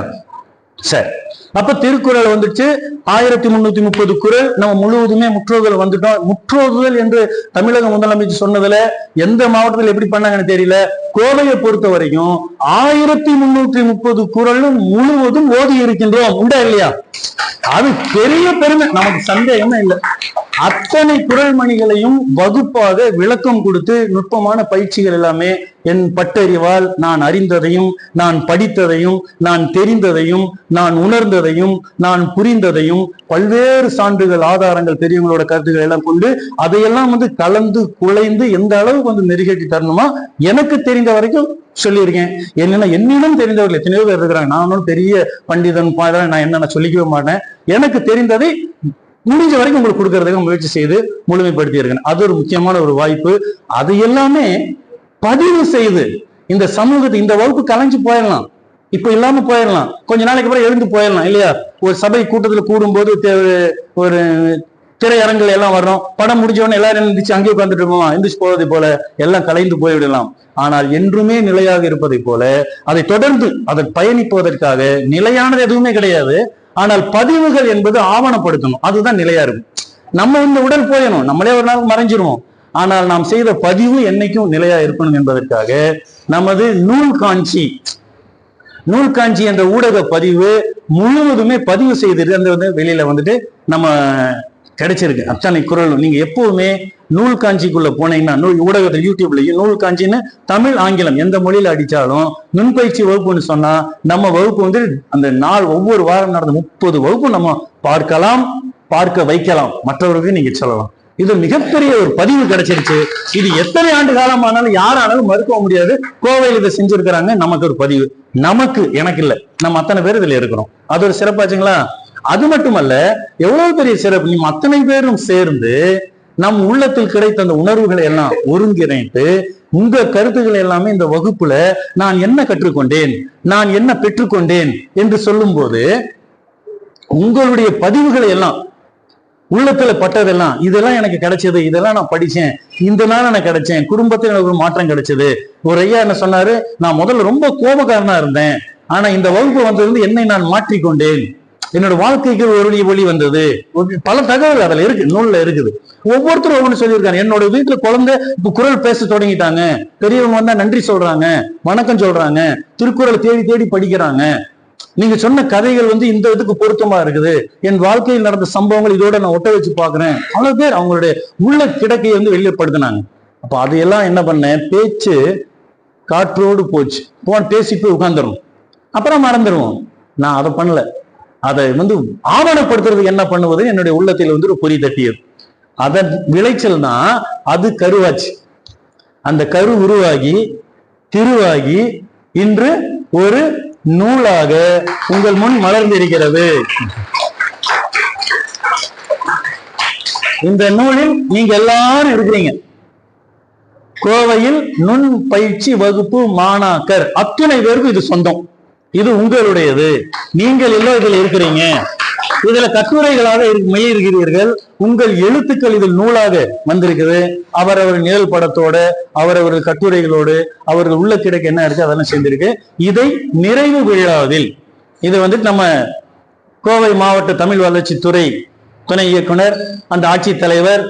சரி, அப்ப திருக்குறள் 1330 குறள் நம்ம முழுவதுமே முற்றோதல் வந்துட்டோம். முற்றோதுதல் என்று தமிழக முதலமைச்சர் சொன்னதுல எந்த மாவட்டத்தில் எப்படி பண்ணாங்கன்னு தெரியல. கோவையை பொறுத்த வரைக்கும் 1330 குறளும் முழுவதும் ஓதி இருக்கின்றோம். உண்டா இல்லையா? அது பெரிய பெருமை, நமக்கு சந்தேகமே இல்லை. அத்தனை குறள் மணிகளையும் வகுப்பாக விளக்கம் கொடுத்து நுட்பமான பயிற்சிகள் எல்லாமே என் பட்டறிவால் நான் அறிந்ததையும், நான் படித்ததையும், நான் தெரிந்ததையும், நான் உணர்ந்ததையும், நான் புரிந்ததையும், பல்வேறு சான்றுகள், ஆதாரங்கள், பெரியவங்களோட கருத்துக்கள் எல்லாம் கொண்டு அதையெல்லாம் கலந்து குலைந்து எந்த அளவுக்கு மெருகேற்றி தரணுமா எனக்கு தெரிந்த வரைக்கும் சொல்லியிருக்கேன். என்னன்னா என்னிடம் தெரிந்தவர்கள் எத்தனையோ பேர் இருக்கிறாங்க. நானும் பெரிய பண்டிதன் நான் என்னென்ன சொல்லிக்கவே மாட்டேன். எனக்கு தெரிந்ததை முடிஞ்ச வரைக்கும் உங்களுக்கு கொடுக்கறதுக்கு முயற்சி செய்து முழுமைப்படுத்தி இருக்கேன். அது ஒரு முக்கியமான ஒரு வாய்ப்பு. அது எல்லாமே பதிவு செய்து இந்த சமூகத்தை, இந்த வகுப்பு கலைஞ்சு போயிடலாம், இப்ப இல்லாம போயிடலாம், கொஞ்ச நாளைக்கு அப்புறம் எழுந்து போயிடலாம் இல்லையா? ஒரு சபை கூட்டத்துல கூடும்போது ஒரு திரையரங்குகள் எல்லாம் வர்றோம், படம் முடிஞ்சவொடனே எல்லாரும் எந்திரிச்சு அங்கேயே உட்காந்துட்டு இருக்கோமா, எந்திரிச்சு போவதை போல எல்லாம் கலைந்து போய்விடலாம். ஆனால் என்றுமே நிலையாக இருப்பதை போல அதை தொடர்ந்து அதை பயணிப்பதற்காக நிலையானது எதுவுமே கிடையாது. ஆனால் பதிவுகள் என்பது ஆவணப்படுத்தணும், அதுதான் நிலையா இருக்கும். நம்ம உடல் போயணும், நம்மளே ஒரு நாள் மறைஞ்சிருவோம். ஆனால் நாம் செய்த பதிவு என்னைக்கும் நிலையா இருக்கணும் என்பதற்காக நமது நூல் காஞ்சி என்ற ஊடக பதிவு முழுவதுமே பதிவு செய்து வெளியில நம்ம கிடைச்சிருக்கு அத்தனை குரலும். நீங்க எப்பவுமே நூல் காஞ்சிக்குள்ள போனீங்கன்னா, நூல் ஊடகத்தில் யூடியூப்லயும் நூல் காஞ்சின்னு தமிழ் ஆங்கிலம் எந்த மொழியில அடிச்சாலும் நுண்பயிற்சி வகுப்புன்னு சொன்னா நம்ம வகுப்பு வந்து அந்த நாள் ஒவ்வொரு வாரம் நடந்த 30 வகுப்பு நம்ம பார்க்கலாம், பார்க்க வைக்கலாம், மற்றவர்களுக்கு நீங்க சொல்லலாம். இது மிகப்பெரிய ஒரு பதிவு கிடைச்சிருச்சு. இது எத்தனை ஆண்டு காலமானாலும் யாரானாலும் மறுக்க முடியாது. கோவையில் இதை செஞ்சிருக்கிறாங்க, நமக்கு ஒரு பதிவு. நமக்கு, எனக்கு இல்ல, நம்ம அத்தனை பேர் இதுல இருக்கிறோம். அது ஒரு சிறப்பாச்சுங்களா? அது மட்டுமல்ல, எவ்வளவு பெரிய சிறப்பு, நீங்க அத்தனை பேரும் சேர்ந்து நம் உள்ளத்தில் கிடைத்த அந்த உணர்வுகளை எல்லாம் ஒருங்கிணைத்து உங்க கருத்துக்களை எல்லாமே இந்த வகுப்புல நான் என்ன கற்றுக்கொண்டேன், நான் என்ன பெற்றுக்கொண்டேன் என்று சொல்லும் போது உங்களுடைய பதிவுகளை எல்லாம் உள்ளத்துல பட்டதெல்லாம், இதெல்லாம் எனக்கு கிடைச்சது, இதெல்லாம் நான் படிச்சேன், இந்த நாள் எனக்கு கிடைச்சேன், குடும்பத்தில் எனக்கு ஒரு மாற்றம் கிடைச்சது. ஒரு ஐயா என்ன சொன்னாரு, நான் முதல்ல ரொம்ப கோபக்காரனா இருந்தேன், ஆனா இந்த வகுப்பு வந்தது என்னை நான் மாற்றிக்கொண்டேன், என்னோட வாழ்க்கைக்கு ஒரு ஒளி வந்தது. பல தகவல் அதுல இருக்கு, நூல்ல இருக்குது. ஒவ்வொருத்தரும் ஒவ்வொன்று சொல்லியிருக்காங்க. என்னோட வீட்டுல குழந்தை இப்ப குரல் பேச தொடங்கிட்டாங்க, பெரியவங்க வந்தா நன்றி சொல்றாங்க, வணக்கம் சொல்றாங்க, திருக்குறள் தேடி தேடி படிக்கிறாங்க. நீங்க சொன்ன கதைகள் வந்து இந்த இதுக்கு பொருத்தமா இருக்குது, என் வாழ்க்கையில் நடந்த சம்பவங்கள் இதோட நான் ஒட்ட வச்சு பாக்குறேன். அவ்வளவு பேர் அவங்களுடைய உள்ள கிடக்கையை வந்து வெளிப்படுத்தினாங்க. அப்ப அதையெல்லாம் என்ன பண்ணேன், பேச்சு காற்றோடு போச்சு, பேசி போய் உட்கார்ந்துரும், அப்புறம் மறந்துடுவோம். நான் அதை பண்ணல. அதை வந்து ஆவணப்படுத்துறதுக்கு என்ன பண்ணுவது என்னுடைய உள்ளத்தில் வந்து ஒரு பொறி தட்டியது. அதன் விளைச்சல் தான் அது கருவாச்சு. அந்த கரு உருவாகி திருவாகி இன்று ஒரு நூலாக உங்கள் முன் மலர்ந்திருக்கிறது. இந்த நூலில் நீங்க எல்லாரும் இருக்கிறீங்க. கோவையில் நுண் பயிற்சி வகுப்பு மாணாக்கர் அத்தனை பேருக்கும் இது சொந்தம், இது உங்களுடையது. நீங்கள் எல்லாம் இதில் இருக்கிறீங்க. இதுல கட்டுரைகளாக மெய்யிருக்கிறீர்கள். உங்கள் எழுத்துக்கள் இதில் நூலாக வந்திருக்குது. அவரவர் நிழல் படத்தோட, அவரவர்கள் கட்டுரைகளோடு, அவர்கள் உள்ள கிடைக்க என்ன இருக்கு அதெல்லாம் சேர்ந்திருக்கு. இதை நிறைவு விழாவில் இது வந்துட்டு நம்ம கோவை மாவட்ட தமிழ் வளர்ச்சித்துறை துணை இயக்குனர், அந்த ஆட்சித்தலைவர்,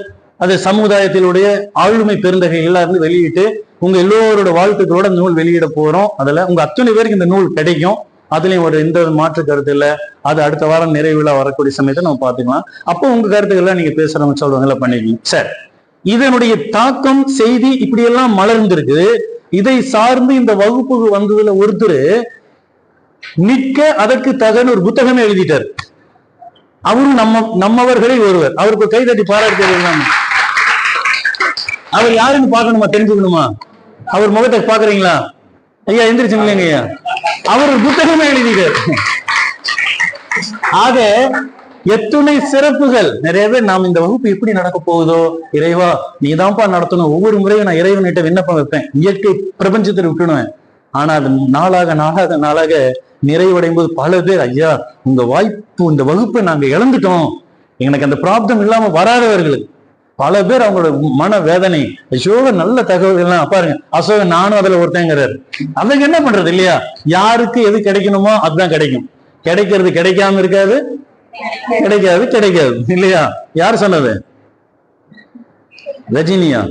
அது சமுதாயத்தினுடைய ஆளுமை பெருந்தகை எல்லாரும் வெளியிட்டு உங்க எல்லோரோட வாழ்த்துக்களோட நூல் வெளியிட போறோம். அதுல உங்க அத்தனை பேருக்கு இந்த நூல் கிடைக்கும். அதுலயும் ஒரு எந்த மாற்று கருத்து இல்லை. அது அடுத்த வாரம் நிறைவு விழா வரக்கூடிய சமயத்தை நம்ம பாத்துக்கலாம். அப்போ உங்க கருத்துக்கள்லாம் நீங்க பேசுறவங்க சொல்றவங்க பண்ணிருக்கீங்க. சரி, இதனுடைய தாக்கம் செய்தி இப்படி எல்லாம் மலர்ந்திருக்கு. இதை சார்ந்து இந்த வகுப்புக்கு வந்ததுல ஒருத்தர் நிற்க அதற்கு தகன ஒரு புத்தகமே எழுதிட்டார். அவரும் நம்மவர்களில் ஒருவர். அவருக்கு கை தட்டி பாராட்டு. அவர் யாருன்னு பாக்கணுமா, தெரிஞ்சுக்கணுமா? அவர் முகத்தை பாக்குறீங்களா? ஐயா எந்திரிச்சுங்களேங்க ஐயா, அவர் புத்தகமே எழுதிட்டார். ஆக எத்துணை சிறப்புகள் நிறைய பேர். நாம் இந்த வகுப்பு எப்படி நடக்க போகுதோ, இறைவா நீதான்ப்பா நடத்தணும். ஒவ்வொரு முறையும் நான் இறைவன்கிட்ட விண்ணப்பம் வைப்பேன், இயற்கை பிரபஞ்சத்தை விட்டுடுவேன். ஆனா அது நாளாக நாளாக நாளாக நிறைவடையும் போது பல பேர், ஐயா உங்க வாய்ப்பு, இந்த வகுப்பை நாங்க இழந்துட்டோம், எனக்கு அந்த பிராப்தம் இல்லாம வராதவர்களுக்கு பல பேர் அவங்களோட மன வேதனை, அசோக நல்ல தகவல்கள்லாம் பாருங்க. அசோக நானும் அதுல ஒருத்தங்கிறாரு. அதுக்கு என்ன பண்றது இல்லையா? யாருக்கு எது கிடைக்கணுமோ அதுதான் கிடைக்கும். கிடைக்கிறது கிடைக்காம இருக்காது, கிடைக்காது கிடைக்காது இல்லையா? யார் சொன்னது? ரஜினியா?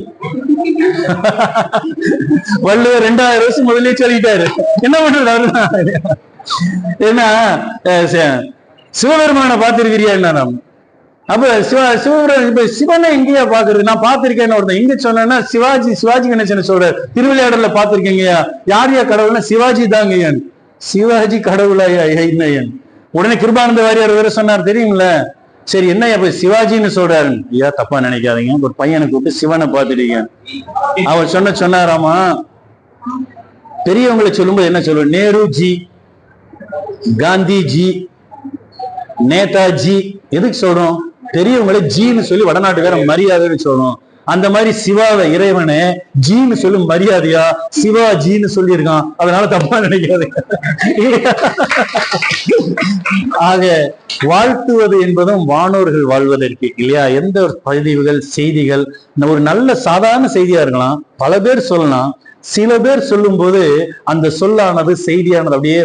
வள்ளுவர் 2000 வருஷம் முதலே சொல்லிட்டாரு. என்ன பண்றது? ஏன்னா சிவபெருமானை பார்த்திருக்கிறியா? என்ன அப்ப சிவனை எங்கேயா பாக்குறது? நான் பாத்திருக்கேன்னு ஒருத்தன் எங்க சொன்னா, சிவாஜி கணேசன் சொல்றாரு, திருவிளையாடல பாத்திருக்கீங்கயா. யாரையா கடவுள்னா சிவாஜி தாங்க. சிவாஜி கடவுளாயா? என்னையன் உடனே கிருபானந்த வாரியார் வேற சொன்னார் தெரியுங்களா? சரி என்னையா இப்ப சிவாஜின்னு சொல்றாரு? ஐயா தப்பா நினைக்காதீங்க, ஒரு பையனை கூப்பிட்டு சிவனை பார்த்துட்டீங்க. அவர் சொன்னாராமா, பெரியவங்களை சொல்லும்போது என்ன சொல்லுவோம்? நேருஜி, காந்திஜி, நேதாஜி. எதுக்கு சொல்றோம்? பெரியவங்களை ஜீன்னு சொல்லி வடநாட்டுக்கார மரியாதைன்னு சொல்றோம். அந்த மாதிரி சிவாவை இறைவனை ஜீன்னு சொல்லி மரியாதையா சிவா ஜீன்னு சொல்லியிருக்கான். அதனால தப்பா நினைக்காது. ஆக வாழ்த்துவது என்பதும் வானோர்கள் வாழ்வதற்கு இல்லையா? எந்த ஒரு பதிவுகள் செய்திகள் ஒரு நல்ல சாதாரண செய்தியா இருக்கலாம், பல பேர் சொல்லலாம். சில பேர் சொல்லும் போது அந்த சொல்லானது செய்தியானது அப்படியே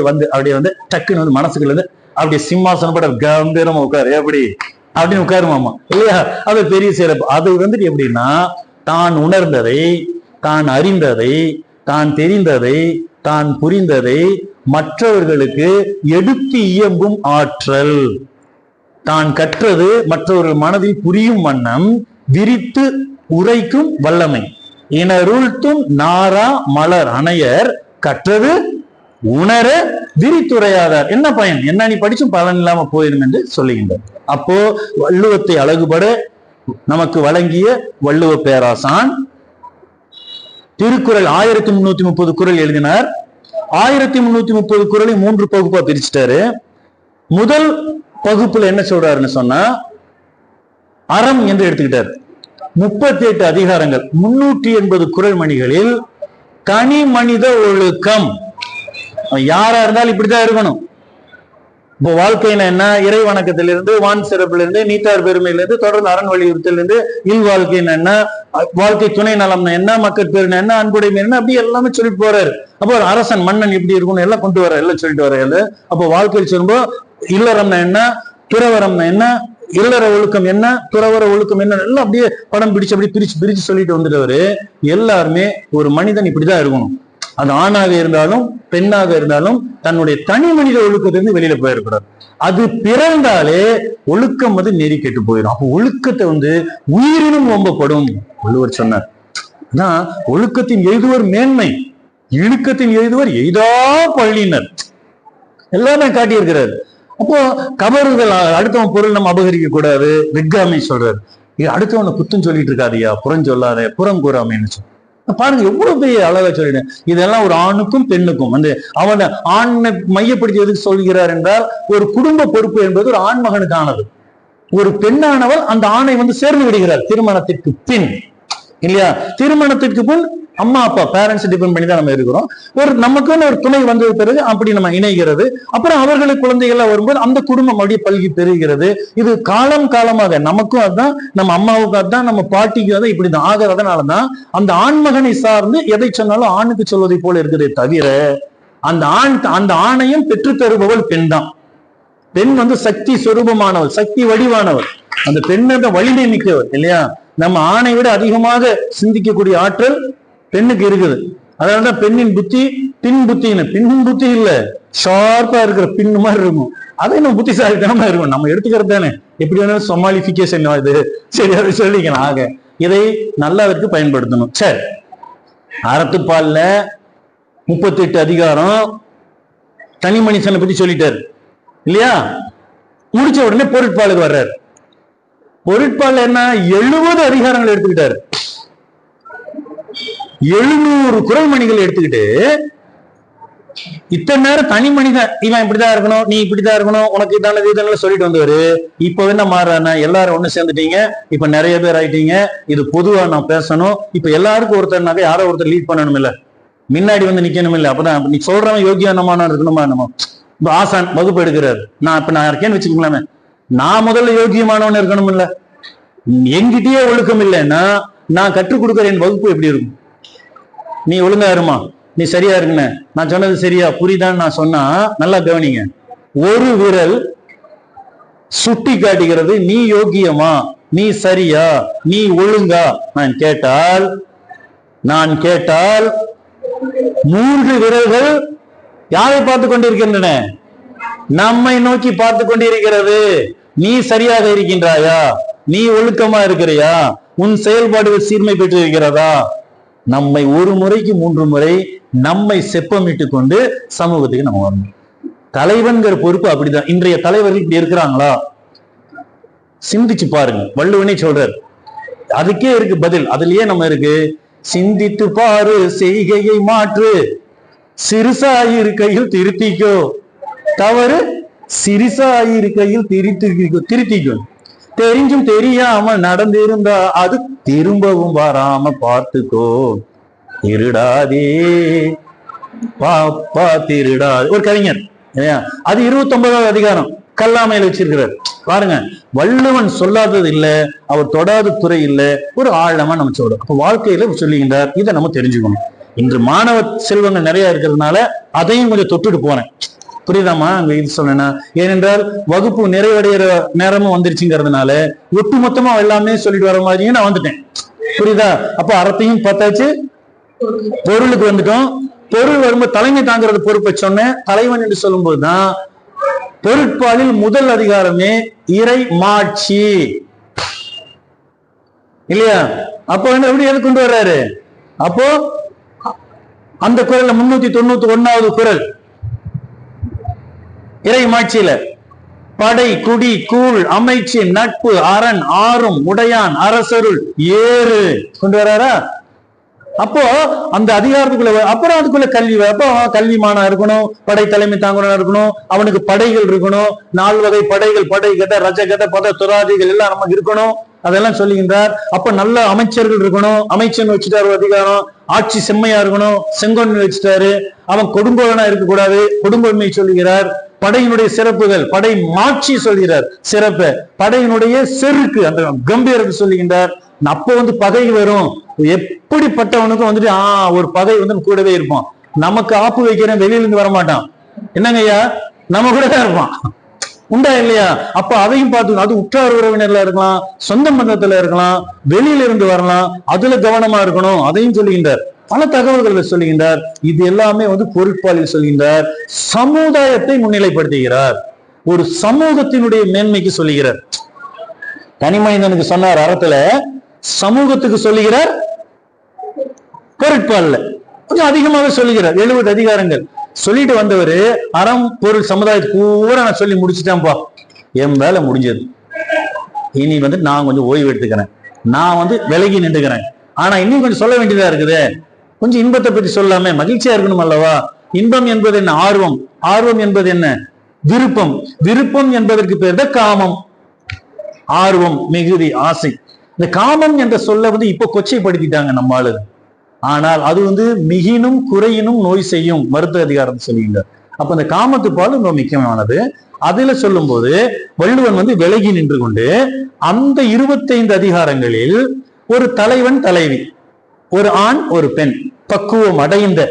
வந்து டக்குன்னு வந்து மனசுக்குள்ள இருந்து அப்படியே சிம்மாசனம் பட கம்பீரமா உட்காரு, எப்படி அப்படின்னு உட்காருமாமா இல்லையா? அது பெரிய சிறப்பு. அது வந்துட்டு எப்படின்னா, தான் உணர்ந்ததை, தான் அறிந்ததை, தான் தெரிந்ததை, தான் புரிந்ததை மற்றவர்களுக்கு எடுத்து இயம்பும் ஆற்றல். தான் கற்றது மற்றொரு மனதில் புரியும் வண்ணம் விரித்து உரைக்கும் வல்லமை. இனருள்த்தும் நாரா மலர் அணையர் கற்றது உணர விரித்துரையாதார். என்ன பயன்? என்ன நீ படிச்சும் பலன் இல்லாம போயிடும் என்று சொல்லுகின்றார். அப்போ வள்ளுவத்தை அழகுபட நமக்கு வழங்கிய வள்ளுவ பேராசான் திருக்குறள் 1330 குறள் எழுதினார். 1330 குறளை 3 பகுப்பா பிரிச்சுட்டாரு. முதல் பகுப்புல என்ன சொல்றாருன்னு சொன்னா அறம் என்று எடுத்துக்கிட்டார். 38 அதிகாரங்கள், 380 குறள் மணிகளில் தனி மனித ஒழுக்கம் யாரா இருந்தாலும் இப்படிதான் இருக்கணும். இப்போ வாழ்க்கையில என்ன? இறை வணக்கத்திலிருந்து, வான் சிறப்பிலிருந்து, நீத்தார் பெருமையிலிருந்து, தொடர்ந்து அரண் வலியுறுத்தலிருந்து, இல் வாழ்க்கைன்னு என்ன, வாழ்க்கை துணை நலம்னா என்ன, மக்கள் பேருனா என்ன, அன்புடைமை என்ன, அப்படி எல்லாமே சொல்லிட்டு போறாரு. அப்போ ஒரு அரசன் மன்னன் எப்படி இருக்கணும் எல்லாம் கொண்டு வர எல்லாம் சொல்லிட்டு வர்றாரு. அப்போ வாழ்க்கையில் சொல்லும்போது இல்லறம்னா என்ன, துறவரம்னா என்ன, இல்லற ஒழுக்கம் என்ன, துறவர ஒழுக்கம் என்ன, எல்லாம் அப்படியே படம் பிடிச்சு அப்படி பிரிச்சு சொல்லிட்டு வந்துட்டவரு. எல்லாருமே ஒரு மனிதன் இப்படிதான் இருக்கணும். அது ஆணாக இருந்தாலும் பெண்ணாக இருந்தாலும் தன்னுடைய தனி மனித ஒழுக்கத்திலிருந்து வெளியில போயிருக்கிறார். அது பிறந்தாலே ஒழுக்கம் நெறி கெட்டு போயிடும். அப்போ ஒழுக்கத்தை உயிரினும் ஓம்பப்படும் வள்ளுவர் சொன்னார். ஒழுக்கத்தின் எய்துவர் மேன்மை, இழுக்கத்தின் எய்துவர் எய்தா பள்ளியினர் எல்லாமே காட்டியிருக்கிறார். அப்போ கவறுதல், அடுத்தவன் பொருள் நம்ம அபகரிக்க கூடாது, வெட்காமை சொல்றாரு. அடுத்தவனை குத்தம் சொல்லிட்டு இருக்காதியா, புறம் சொல்லாத, புறம் கூறாமைன்னு சொல்லு. பாருங்க எவ்வளவு பெரிய அழகா சொல்லிட்டேன். இதெல்லாம் ஒரு ஆணுக்கும் பெண்ணுக்கும் அவனை ஆணை மையப்படுத்தி எதுக்கு சொல்கிறார் என்றால், ஒரு குடும்ப பொறுப்பு என்பது ஒரு ஆண் மகனுக்கானது. ஒரு பெண்ணானவள் அந்த ஆணை சேர்ந்து விடுகிறார் திருமணத்திற்கு பின், இல்லையா? திருமணத்திற்கு பின் அம்மா அப்பா பேரண்ட்ஸ் டிபெண்ட் பண்ணி தான் நம்ம இருக்கிறோம். நமக்குன்னு ஒரு துணை வந்தது பிறகு அப்படி நம்ம இணைகிறது. அப்புறம் அவர்களுக்கு குழந்தைகள்லாம் வரும்போது அந்த குடும்பம் அப்படியே பல்கி பெறுகிறது. இது காலமாக நமக்கும் அதுதான், நம்ம அம்மாவுக்கு அதுதான், நம்ம பாட்டிக்கு அதான், இப்படிதான் ஆகிறதுனாலதான் அந்த ஆண்மகனை சார்ந்து எதை சொன்னாலும் ஆணுக்கு சொல்வதை போல இருக்குதே தவிர, அந்த ஆணையும் பெற்று தருபவள் பெண் தான். பெண் சக்தி சொரூபமானவள், சக்தி வடிவானவள். அந்த பெண்ணை வலிமை மிக்கவர், இல்லையா? நம்ம ஆணை விட அதிகமாக சிந்திக்கக்கூடிய ஆற்றல் பெண்ணுக்கு இருக்குது. அதனாலதான் பெண்ணின் புத்தி பின் புத்தின்னு, பின்னும் புத்தி இல்ல, ஷார்ப்பா இருக்கிற பின்னு மாதிரி இருக்கும். அதை நம்ம புத்திசாலித்தனமா இருக்கும். நம்ம எடுத்துக்கிறது தானே, எப்படி வேணாலும் சொமாலிபிகேஷன் இது சரி, அதை சொல்லிக்கலாம். ஆக இதை நல்லதற்கு பயன்படுத்தணும். சரி, அறத்துப்பால்ல 38 அதிகாரம் தனி மனுஷனை பத்தி சொல்லிட்டாரு, இல்லையா? முடிச்ச உடனே பொருட்பாலுக்கு வர்றாரு. பொருட்பால் என்ன, 70 அதிகாரங்கள் எடுத்துக்கிட்டாரு. 700 குறள் மணிகள் எடுத்துக்கிட்டு இத்தனை நேரம் தனி மனிதன் இவன் இப்படிதான் இருக்கணும், நீ இப்படிதான் இருக்கணும், உனக்கு இதானது சொல்லிட்டு வந்தவரு இப்ப என்ன மாறானா, எல்லாரும் ஒண்ணு சேர்ந்துட்டீங்க, இப்ப நிறைய பேர் ஆயிட்டீங்க, இது பொதுவா நான் பேசணும், இப்ப எல்லாருக்கும் ஒருத்தர்னாக்க யாரோ ஒருத்தர் லீட் பண்ணணும் இல்ல, முன்னாடி நிக்கணும் இல்ல, அப்பதான் நீ சொல்றவன் யோகியானமான இருக்கணுமா? நம்ம ஆசான் வகுப்பு எடுக்கிறாரு, நான் இருக்கேன்னு வச்சுக்கலாமே, நான் முதல்ல யோகியமானவன் இருக்கணும் இல்ல, என்கிட்டயே ஒழுக்கம் இல்லைன்னா நான் கற்றுக் கொடுக்கிற என் வகுப்பு எப்படி இருக்கும்? நீ ஒழுங்கா இருமா, நீ சரியா இருக்குன்னு நான் சொன்னது சரியா புரியுதான்னு நான் சொன்னா, நல்லா கவனிங்க, ஒரு விரல் சுட்டி காட்டுகிறது நீ யோகியமா, நீ சரியா, நீ ஒழுங்கா. நான் கேட்டால் 3 விரல்கள் யாரை பார்த்து கொண்டிருக்கின்றன? நம்மை நோக்கி பார்த்து கொண்டிருக்கிறது. நீ சரியாக இருக்கின்றாயா, நீ ஒழுக்கமா இருக்கிறியா, உன் செயல்பாடுகள் சீர்மை பெற்று இருக்கிறதா? நம்மை ஒரு முறைக்கு 3 முறை நம்மை செப்பமிட்டு கொண்டு சமூகத்துக்கு நம்ம வரணும். தலைவன்கிற பொறுப்பு அப்படிதான். இன்றைய தலைவர்கள் இப்படி இருக்கிறாங்களா? சிந்திச்சு பாருங்க. வள்ளுவனே சொல்றார், அதுக்கே இருக்கு பதில், அதுலயே நம்ம இருக்கு. சிந்தித்து பாரு, செய்கையை மாற்று, சிறுசாயிருக்கையில் திருத்திக்கோ, தவறு சிறுசாயிருக்கையில் திருத்திக்கோ, தெரிஞ்சும் தெரியாமல் நடந்திருந்தா அது திரும்பவும் வராம பார்த்துக்கோ, திருடாதே பாப்பா திருடாதே. ஒரு கவிஞர், அது 29வது அதிகாரம் கல்லாமையில வச்சிருக்கிறார். பாருங்க, வள்ளுவன் சொல்லாதது இல்ல, அவர் தொடாத துறை இல்ல, ஒரு ஆழமா நம்ம சொல்றோம். அப்ப வாழ்க்கையில சொல்லுகின்றார், இதை நம்ம தெரிஞ்சுக்கணும். இன்று மாணவ செல்வங்கள் நிறைய இருக்கிறதுனால அதையும் கொஞ்சம் தொட்டுட்டு போறேன், புரியுதாமா? அங்க இது சொன்னா, ஏனென்றால் வகுப்பு நிறைவடைகிற நேரமும் வந்துருச்சுங்கிறதுனால ஒட்டுமொத்தமா எல்லாமே சொல்லிட்டு வர மாதிரியும் நான் வந்துட்டேன், புரியுதா? அப்ப அறத்தையும் பார்த்தாச்சு, பொருளுக்கு வந்துட்டோம். பொருள் வரும்போது தலைமை தாங்கிறது பொறுப்பை சொன்னேன். தலைவன் என்று சொல்லும் போதுதான் பொருட்பாலில் முதல் அதிகாரமே இறை மாட்சி இல்லையா? அப்போ எப்படி எது கொண்டு வர்றாரு? அப்போ அந்த குரல்ல 391வது குரல் இறை மாட்சியில படை குடி கூழ் அமைச்சு நட்பு அரண் ஆறும் உடையான் அரசருள் ஏறு கொண்டு வர்றாரா? அப்போ அந்த அதிகாரத்துக்குள்ள அப்புறம் அதுக்குள்ள கல்வி, அப்போ கல்விமானா இருக்கணும், படை தலைமை தாங்குறவனா இருக்கணும், அவனுக்கு படைகள் இருக்கணும், 4 வகை படைகள், படை கட்ட ரஜ கட்ட பத துராதிகள் எல்லாம் நமக்கு இருக்கணும், அதெல்லாம் சொல்லுகின்றார். அப்ப நல்ல அமைச்சர்கள் இருக்கணும், அமைச்சன் வச்சுட்டாரு அதிகாரம், ஆட்சி செம்மையா இருக்கணும், செங்கோன்மை வச்சுட்டாரு, அவன் கொடுங்கோலனா இருக்கக்கூடாது, கொடுங்கோன்மை சொல்லுகிறார். படையினுடைய சிறப்புகள், படை மாட்சி சொல்கிறார் சிறப்பு, படையினுடைய செருக்கு அந்த கம்பீரத்தை சொல்லுகின்றார். அப்போ பகை வரும், எப்படிப்பட்டவனுக்கும் ஒரு பகை கூடவே இருப்பான். நமக்கு ஆப்பு வைக்கிறேன், வெளியில இருந்து வரமாட்டான், என்னங்க ஐயா நம்ம கூட தான் இருப்பான், உண்டா இல்லையா? அப்ப அதையும் பார்த்து, அது உற்றார் உறவினர்ல இருக்கலாம், சொந்த பந்தத்துல இருக்கலாம், வெளியில இருந்து வரலாம், அதுல கவனமா இருக்கணும், அதையும் சொல்லுகின்றார். பல தகவல்களை சொல்லுகின்றார். இது எல்லாமே பொருட்பாலில் சொல்கின்றார். சமுதாயத்தை முன்னிலைப்படுத்துகிறார், ஒரு சமூகத்தினுடைய மேன்மைக்கு சொல்லுகிறார். தனி மனிதனுக்கு சொன்னார் அறத்துல, சமூகத்துக்கு சொல்லுகிறார் பொருட்பால்ல கொஞ்சம் அதிகமாக சொல்லுகிறார். 70 அதிகாரங்கள் சொல்லிட்டு வந்தவர் அறம் பொருள் சமுதாயத்துக்கு பூரா நான் சொல்லி முடிச்சுட்டேன்ப்பா, என் வேலை முடிஞ்சது, இனி நான் கொஞ்சம் ஓய்வு எடுத்துக்கிறேன், நான் விலகி நின்றுக்கிறேன். ஆனா இன்னும் கொஞ்சம் சொல்ல வேண்டியதா இருக்குது, கொஞ்சம் இன்பத்தை பற்றி சொல்லாம மகிழ்ச்சியா இருக்கணும் அல்லவா? இன்பம் என்பது என்ன? ஆர்வம். ஆர்வம் என்பது என்ன? விருப்பம். விருப்பம் என்பதற்கு பேர் தான் காமம். ஆர்வம், மிகுதி, ஆசை. இந்த காமம் என்ற சொல்ல இப்ப கொச்சைப்படுத்திட்டாங்க நம்ம ஆளு. ஆனால் அது மிகினும் குறையினும் நோய் செய்யும் மருத்துவ அதிகாரம் சொல்லுங்க. அப்ப இந்த காமத்து பால் ரொம்ப முக்கியமானது. அதுல சொல்லும் போது வள்ளுவன் விலகி நின்று கொண்டு அந்த 25 அதிகாரங்களில் ஒரு தலைவன் தலைவி, ஒரு ஆண் ஒரு பெண், பக்குவம் அடைந்த,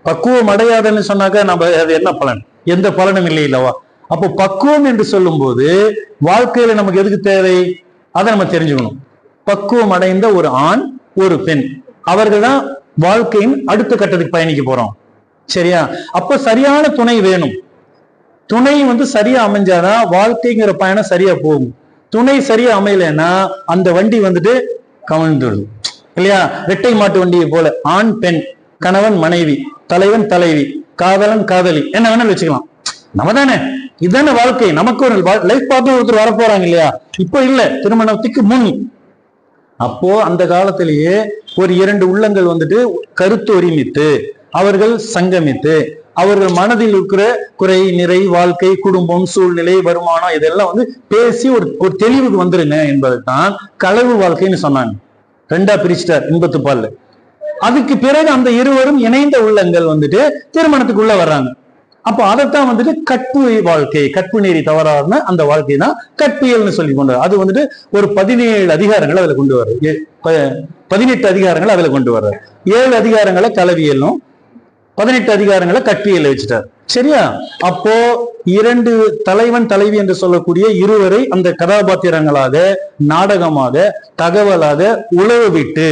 பக்குவம் அடையாதுன்னு சொன்னாக்க நம்ம அது என்ன பலன்? எந்த பலனும் இல்லை இல்லவா? அப்போ பக்குவம் என்று சொல்லும் போது வாழ்க்கையில நமக்கு எதுக்கு தேவை? அதை நம்ம தெரிஞ்சுக்கணும். பக்குவம் அடைந்த ஒரு ஆண் ஒரு பெண், அவர்கள் தான் வாழ்க்கையின் அடுத்த கட்டத்துக்கு பயணிக்க போறோம், சரியா? அப்ப சரியான துணை வேணும். துணை சரியா அமைஞ்சாதான் வாழ்க்கைங்கிற பயணம் சரியா போகும். துணை சரியா அமையலைன்னா அந்த வண்டி கவிழ்ந்துடும் இல்லையா? ரெட்டை மாட்டு வண்டியை போல ஆண் பெண், கணவன் மனைவி, தலைவன் தலைவி, காதலன் காதலி, என்ன வேணாலும் வச்சுக்கலாம். நம்ம தானே, இதுதானே வாழ்க்கை. நமக்கு ஒரு லைஃப் பார்ட்னர் ஒருத்தர் வரப்போறாங்க இல்லையா? இப்போ இல்ல, திருமணத்துக்கு முன். அப்போ அந்த காலத்திலேயே ஒரு 2 உள்ளங்கள் கருத்து ஒருமித்து அவர்கள் சங்கமித்து அவர்கள் மனதில் இருக்கிற குறை நிறை வாழ்க்கை குடும்பம் சூழ்நிலை வருமானம் இதெல்லாம் பேசி ஒரு தெளிவுக்கு வந்துருங்க என்பது தான் களவு வாழ்க்கைன்னு சொன்னாங்க. 2ஆ பிரிச்சுட்டார் இன்பத்து பால்ல. அதுக்கு பிறகு அந்த இருவரும் இணைந்த உள்ளங்கள் திருமணத்துக்குள்ள வர்றாங்க. அப்போ அதைத்தான் கற்பு வாழ்க்கை, கற்பு நெறி தவறான அந்த வாழ்க்கை தான் கற்பியல்னு சொல்லி கொண்டு அது ஒரு 17 அதிகாரங்களை அதுல கொண்டு வர்றது, 18 அதிகாரங்களை அதுல கொண்டு வர்றாரு. 7 அதிகாரங்களை கலவியலும் 18 அதிகாரங்களை கற்பியல் வச்சுட்டார், சரியா? அப்போ 2 தலைவன் தலைவி என்று சொல்லக்கூடிய இருவரை அந்த கதாபாத்திரங்களாக நாடகமாக தகவலாக உழவு விட்டு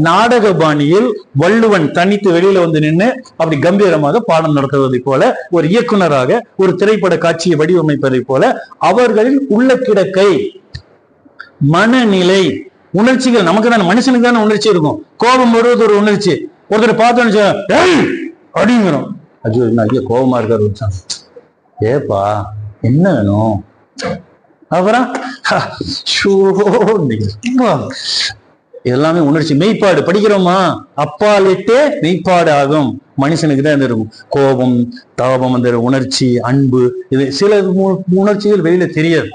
நாடக பாணியில் வள்ளுவன் தனித்து வெளியில நின்று அப்படி கம்பீரமாக பாடம் நடத்துவதை போல, ஒரு இயக்குனராக ஒரு திரைப்பட காட்சியை வடிவமைப்பதை போல அவர்களின் உள்ள கிடக்கை மனநிலை உணர்ச்சிகள், நமக்கு தானே மனுஷனுக்கு தானே உணர்ச்சி இருக்கும். கோபம் வருவது ஒரு உணர்ச்சி. ஒருத்தர் பார்த்தோன்னு அப்படிங்கிறோம், ஐயோ என்ன ஐயோ கோபமா இருக்காரு, ஏப்பா என்ன வேணும், அப்புறம் எல்லாமே உணர்ச்சி. மெய்ப்பாடு படிக்கிறோமா? அப்பாலிட்டே மெய்ப்பாடு ஆகும். மனுஷனுக்கு தான் இருக்கும் கோபம் தாபம், அந்த உணர்ச்சி அன்பு. இது சில உணர்ச்சிகள் வெளியில தெரியாது.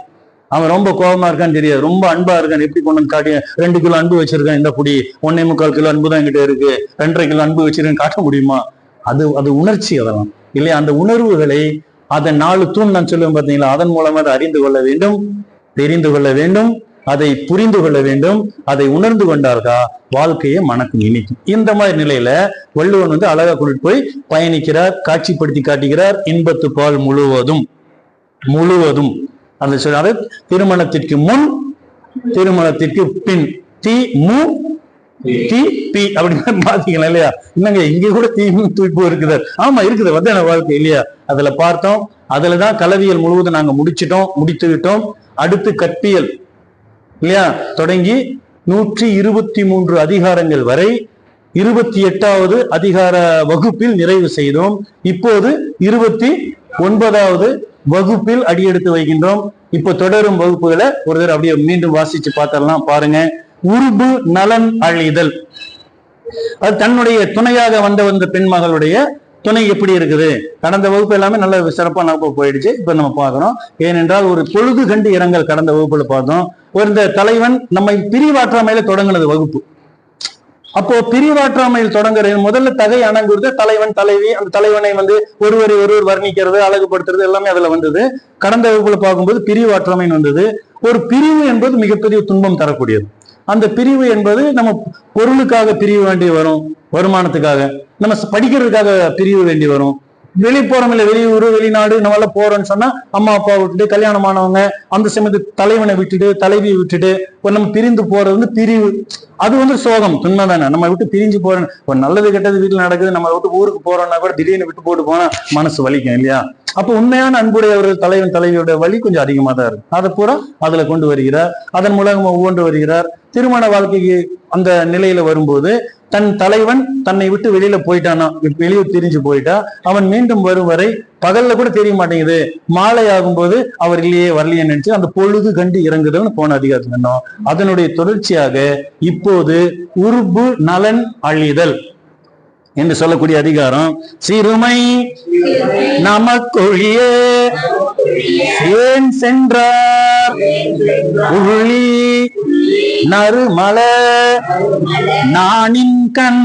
அவன் ரொம்ப கோபமா இருக்கான்னு தெரியாது, ரொம்ப அன்பா இருக்கான்னு எப்படி கொண்டு காட்டி 2 கிலோ அன்பு வச்சிருக்கான், இந்த புடி 1.25 கிலோ அன்பு தான் என்கிட்ட இருக்கு, 2.5 கிலோ அன்பு வச்சிருக்கேன்னு காட்ட முடியுமா? அது உணர்ச்சி, அதெல்லாம் இல்லையா? அந்த உணர்வுகளை அதை 4 தூண் நான் சொல்லுவேன் பார்த்தீங்களா, அதன் மூலமா அதை அறிந்து கொள்ள வேண்டும், தெரிந்து கொள்ள வேண்டும், அதை புரிந்து கொள்ள வேண்டும். அதை உணர்ந்து கொண்டார்கா வாழ்க்கையை மனக்கு இனிக்கும். இந்த மாதிரி நிலையில வள்ளுவன் அழகா கொண்டு போய் பயணிக்கிறார், காட்சிப்படுத்தி காட்டுகிறார். இன்பத்து பால் முழுவதும் முழுவதும் அந்த சொல்ல, திருமணத்திற்கு முன் திருமணத்திற்கு பின், தி மு தீ பி அப்படின்னு பாத்தீங்களா இல்லையா? இன்னங்க இங்க கூட தீமும் தூய்ப்பும் இருக்குது. ஆமா இருக்குது, வந்தன வாழ்க்கை இல்லையா? அதுல பார்த்தோம். அதுலதான் கலவியல் முழுவதும் நாங்க முடித்து விட்டோம். அடுத்து கற்பியல் இல்லையா தொடங்கி 123 அதிகாரங்கள் வரை 28வது அதிகார வகுப்பில் நிறைவு செய்தோம். இப்போது 29வது வகுப்பில் அடியெடுத்து வைக்கின்றோம். இப்போ தொடரும் வகுப்புகளை ஒரு தடவை அப்படியே மீண்டும் வாசிச்சு பார்த்தரலாம். பாருங்க. உருபு நலன் அழிதல். அது தன்னுடைய துணையாக வந்த பெண் மகளுடைய துணை எப்படி இருக்குது? கடந்த வகுப்பு எல்லாமே நல்ல சிறப்பா நம்ம போயிடுச்சு. இப்ப நம்ம பார்க்கிறோம். ஏனென்றால் ஒரு பொழுது கண்டு இரங்கல் கடந்த வகுப்புல பார்த்தோம். இந்த தலைவன் நம்மை பிரிவாற்றாமையில தொடங்கினது வகுப்பு. அப்போ பிரிவாற்றாமையில் தொடங்குறது முதல்ல தகை அணங்குறது தலைவன் தலைவி. அந்த தலைவனை ஒருவரை ஒருவர் வர்ணிக்கிறது, அழகுபடுத்துறது எல்லாமே அதுல வந்தது. கடந்த வகுப்புல பார்க்கும்போது பிரிவாற்றாமைன்னு வந்தது. ஒரு பிரிவு என்பது மிகப்பெரிய துன்பம் தரக்கூடியது. அந்த பிரிவு என்பது நம்ம பொருளுக்காக பிரிவு வேண்டி வரும், வருமானத்துக்காக நம்ம படிக்கிறதுக்காக பிரிவு வேண்டி வரும். வெளி போறோம் இல்ல, வெளியூர் வெளிநாடு நம்ம எல்லாம் போறோம்னு சொன்னா அம்மா அப்பா விட்டுட்டு கல்யாணமானவங்க அந்த சமயத்து தலைவனை விட்டுட்டு தலைவியை விட்டுட்டு நம்ம பிரிந்து போறது பிரிவு. அது சோகம், துன்மை தானே. நம்ம விட்டு பிரிஞ்சு போறோம். ஒரு நல்லது கெட்டது வீட்டுல நடக்குது, நம்ம விட்டு ஊருக்கு போறோம்னா கூட திடீர்னு விட்டு போட்டு போனா மனசு வலிக்கும் இல்லையா? அப்ப உண்மையான அன்புடையவர்கள் தலைவன் தலைவியோட வலி கொஞ்சம் அதிகமா தான் இருக்கு. அதை பூரா அதுல கொண்டு வருகிறார். அதன் மூலம் ஒவ்வொன்று வருகிறார். திருமண வாழ்க்கைக்கு அந்த நிலையில வரும்போது தன் தலைவன் தன்னை விட்டு வெளியில போயிட்டானா, வெளியூர் திரிஞ்சு போயிட்டா, அவன் மீண்டும் வரும் வரை பகல்ல கூட தெரிய மாட்டேங்குது. மாலை ஆகும்போது அவர் இல்லையே வரலையே நினைச்சு அந்த பொழுது கண்டு இறங்குதுன்னு போன அதிகாரத்துல இருந்தோம். அதனுடைய தொடர்ச்சியாக இப்போது உருபு நலன் அழிதல் என்று சொல்லக்கூடிய அதிகாரம். சிறுமை நமக்கொழியே ஏன் சென்றார் உள்ளி நறுமல நானின் கண்.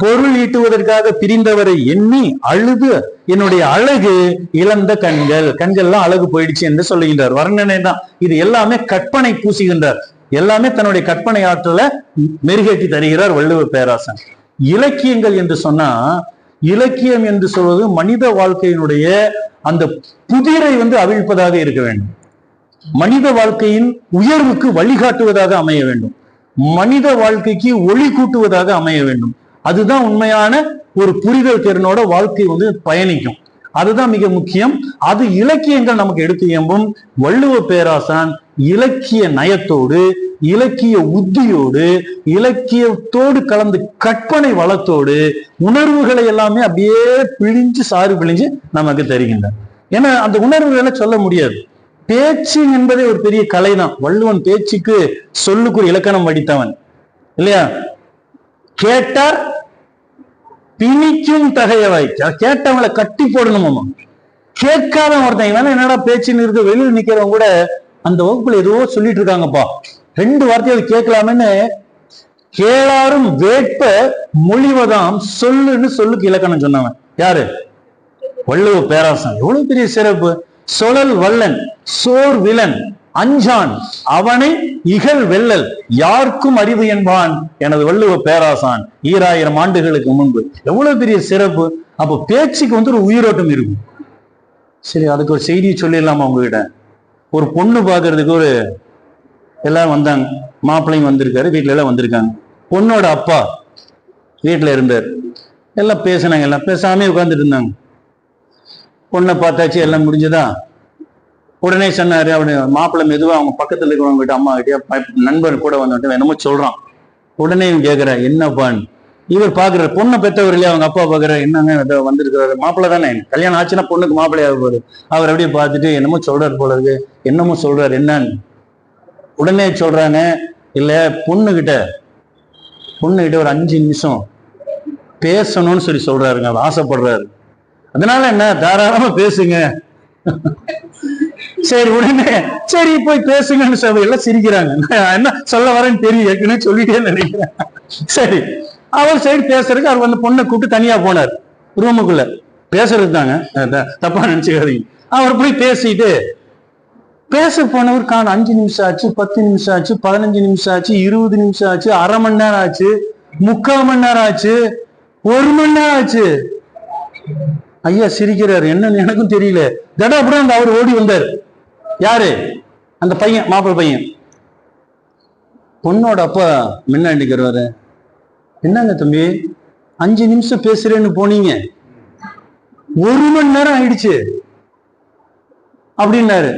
பொருள் ஈட்டுவதற்காக பிரிந்தவரை எண்ணி அழுது என்னுடைய அழகு இழந்த கண்கள்லாம் அழகு போயிடுச்சு என்று சொல்லுகின்றார். வர்ணனை தான் இது. எல்லாமே கற்பனை பூசுகின்றார். எல்லாமே தன்னுடைய கற்பனை ஆற்றலை மெருகேற்றி தருகிறார் வள்ளுவ பேராசன். இலக்கியங்கள் என்று சொன்னா, இலக்கியம் என்று சொல்வது மனித வாழ்க்கையினுடைய அந்த புதிரை அவிழ்ப்பதாக இருக்க வேண்டும். மனித வாழ்க்கையின் உயர்வுக்கு வழிகாட்டுவதாக அமைய வேண்டும். மனித வாழ்க்கைக்கு ஒளி கூட்டுவதாக அமைய வேண்டும். அதுதான் உண்மையான ஒரு புரிதல் திறனோட வாழ்க்கை பயணிக்கும். அதுதான் மிக முக்கியம். அது இலக்கியங்கள் நமக்கு எடுத்து இயம்பும். வள்ளுவ பேராசான் இலக்கிய நயத்தோடு, இலக்கிய உத்தியோடு, இலக்கியத்தோடு கலந்து கற்பனை வளத்தோடு உணர்வுகளை எல்லாமே அப்படியே பிழிஞ்சு சாறு பிழிஞ்சு நமக்கு தருகின்றன. ஏன்னா அந்த உணர்வுகளை சொல்ல முடியாது. பேச்சு என்பதே ஒரு பெரிய கலைதான். வள்ளுவன் பேச்சுக்கு சொல்லுக்கு ஒரு இலக்கணம் வடித்தவன் இல்லையா? கேட்டார் பிணிக்கும் தகையவை. கேட்டவங்களை கட்டி போடணுமாமா. கேட்காத ஒருத்தன் வேணா என்னடா பேச்சுன்னு இருக்க வெளியில் நிக்கிறவங்க கூட அந்த வகுப்புல ஏதோ சொல்லிட்டு இருக்காங்கப்பா, 2 வார்த்தைகள் கேட்கலாமேன்னு கேளாரும் வேட்ப மொழிவதாம் சொல்லுன்னு சொல்லுக்கு இலக்கணம் சொன்னவன் யாரு? வள்ளுவ பேராசன். எவ்வளவு பெரிய சிறப்பு! சொலல் வல்லன் சோர் விலன் அஞ்சான் அவனை இகழ் வெல்லல் யாருக்கும் அறிவு என்பான் எனது வள்ளுவ பேராசான் 2000 ஆண்டுகளுக்கு முன்பு. எவ்வளவு பெரிய சிறப்பு! அப்போ பேச்சுக்கு ஒரு உயிரோட்டம் இருக்கும். சரி, அதுக்கு ஒரு செய்தியை சொல்லிடலாமா உங்ககிட்ட? ஒரு பொண்ணு பாக்குறதுக்கு எல்லாரும் வந்தாங்க. மாப்பிள்ளையும் வந்திருக்காரு, வீட்டுல எல்லாம் வந்திருக்காங்க. பொண்ணோட அப்பா வீட்டுல இருந்தார். எல்லாம் பேசினாங்க. எல்லாம் பேசாமே உட்கார்ந்துட்டு இருந்தாங்க. பொண்ணை பார்த்தாச்சு, எல்லாம் முடிஞ்சதா? உடனே சொன்னாரு அவரு மாப்பிள்ளை மெதுவா அவங்க பக்கத்துல இருக்கிறவங்க கிட்ட, அம்மா கிட்டே நண்பர் கூட வந்துட்டு என்னமோ சொல்றான். உடனே கேக்குற என்னப்பான்னு. இவர் பாக்குறாரு, பொண்ணை பெற்றவர் இல்லையா, அவங்க அப்பா பாக்குறாரு, என்னங்க வந்திருக்கிறாரு, மாப்பிள்ளை தானே, கல்யாணம் ஆச்சுன்னா பொண்ணுக்கு மாப்பிள்ளையாக போகுது. அவர் அப்படியே பார்த்துட்டு என்னமோ சொல்றாரு போல இருக்கு, என்னமோ சொல்றாரு என்னன்னு. உடனே சொல்றாங்க, இல்ல பொண்ணுகிட்ட ஒரு 5 நிமிஷம் பேசணும்னு சொல்றாருங்க. அவர் ஆசைப்படுறாரு. அதனால என்ன, தாராளமா பேசுங்க. சரி, உடனே சரி போய் பேசுங்கன்னு எல்லாம் சிரிக்கிறாங்க. என்ன சொல்ல வரேன்னு தெரியும், ஏற்கனவே சொல்லிட்டே நினைக்கிறேன். சரி, அவர் சைடு பேசுறதுக்கு அவர் பொண்ணை கூப்பிட்டு தனியா போனார் ரூமுக்குள்ள. பேசுறது தாங்க, தப்பா நினைச்சுக்காதீங்க. அவர் போய் பேசிட்டு பேச போனவர் 5 நிமிஷம் ஆச்சு, 10 நிமிஷம் ஆச்சு, 15 நிமிஷம் ஆச்சு, 20 நிமிஷம் ஆச்சு, அரை மணி நேரம் ஆச்சு, 3/4 மணி நேரம் ஆச்சு, 1 மணி நேரம் ஆச்சு. ஐயா சிரிக்கிறாரு. என்னன்னு எனக்கும் தெரியல. தடாபுரம் அந்த அவர் ஓடி வந்தார். யாரு? அந்த பையன், மாப்பிள்ளை பையன். பொண்ணோட அப்பா முன்னாடி நிற்கிறவாரு, என்னங்க தம்பி 5 நிமிஷம் பேசுறேன்னு போனீங்க, 1 மணி நேரம் ஆயிடுச்சு அப்படின்னாரு.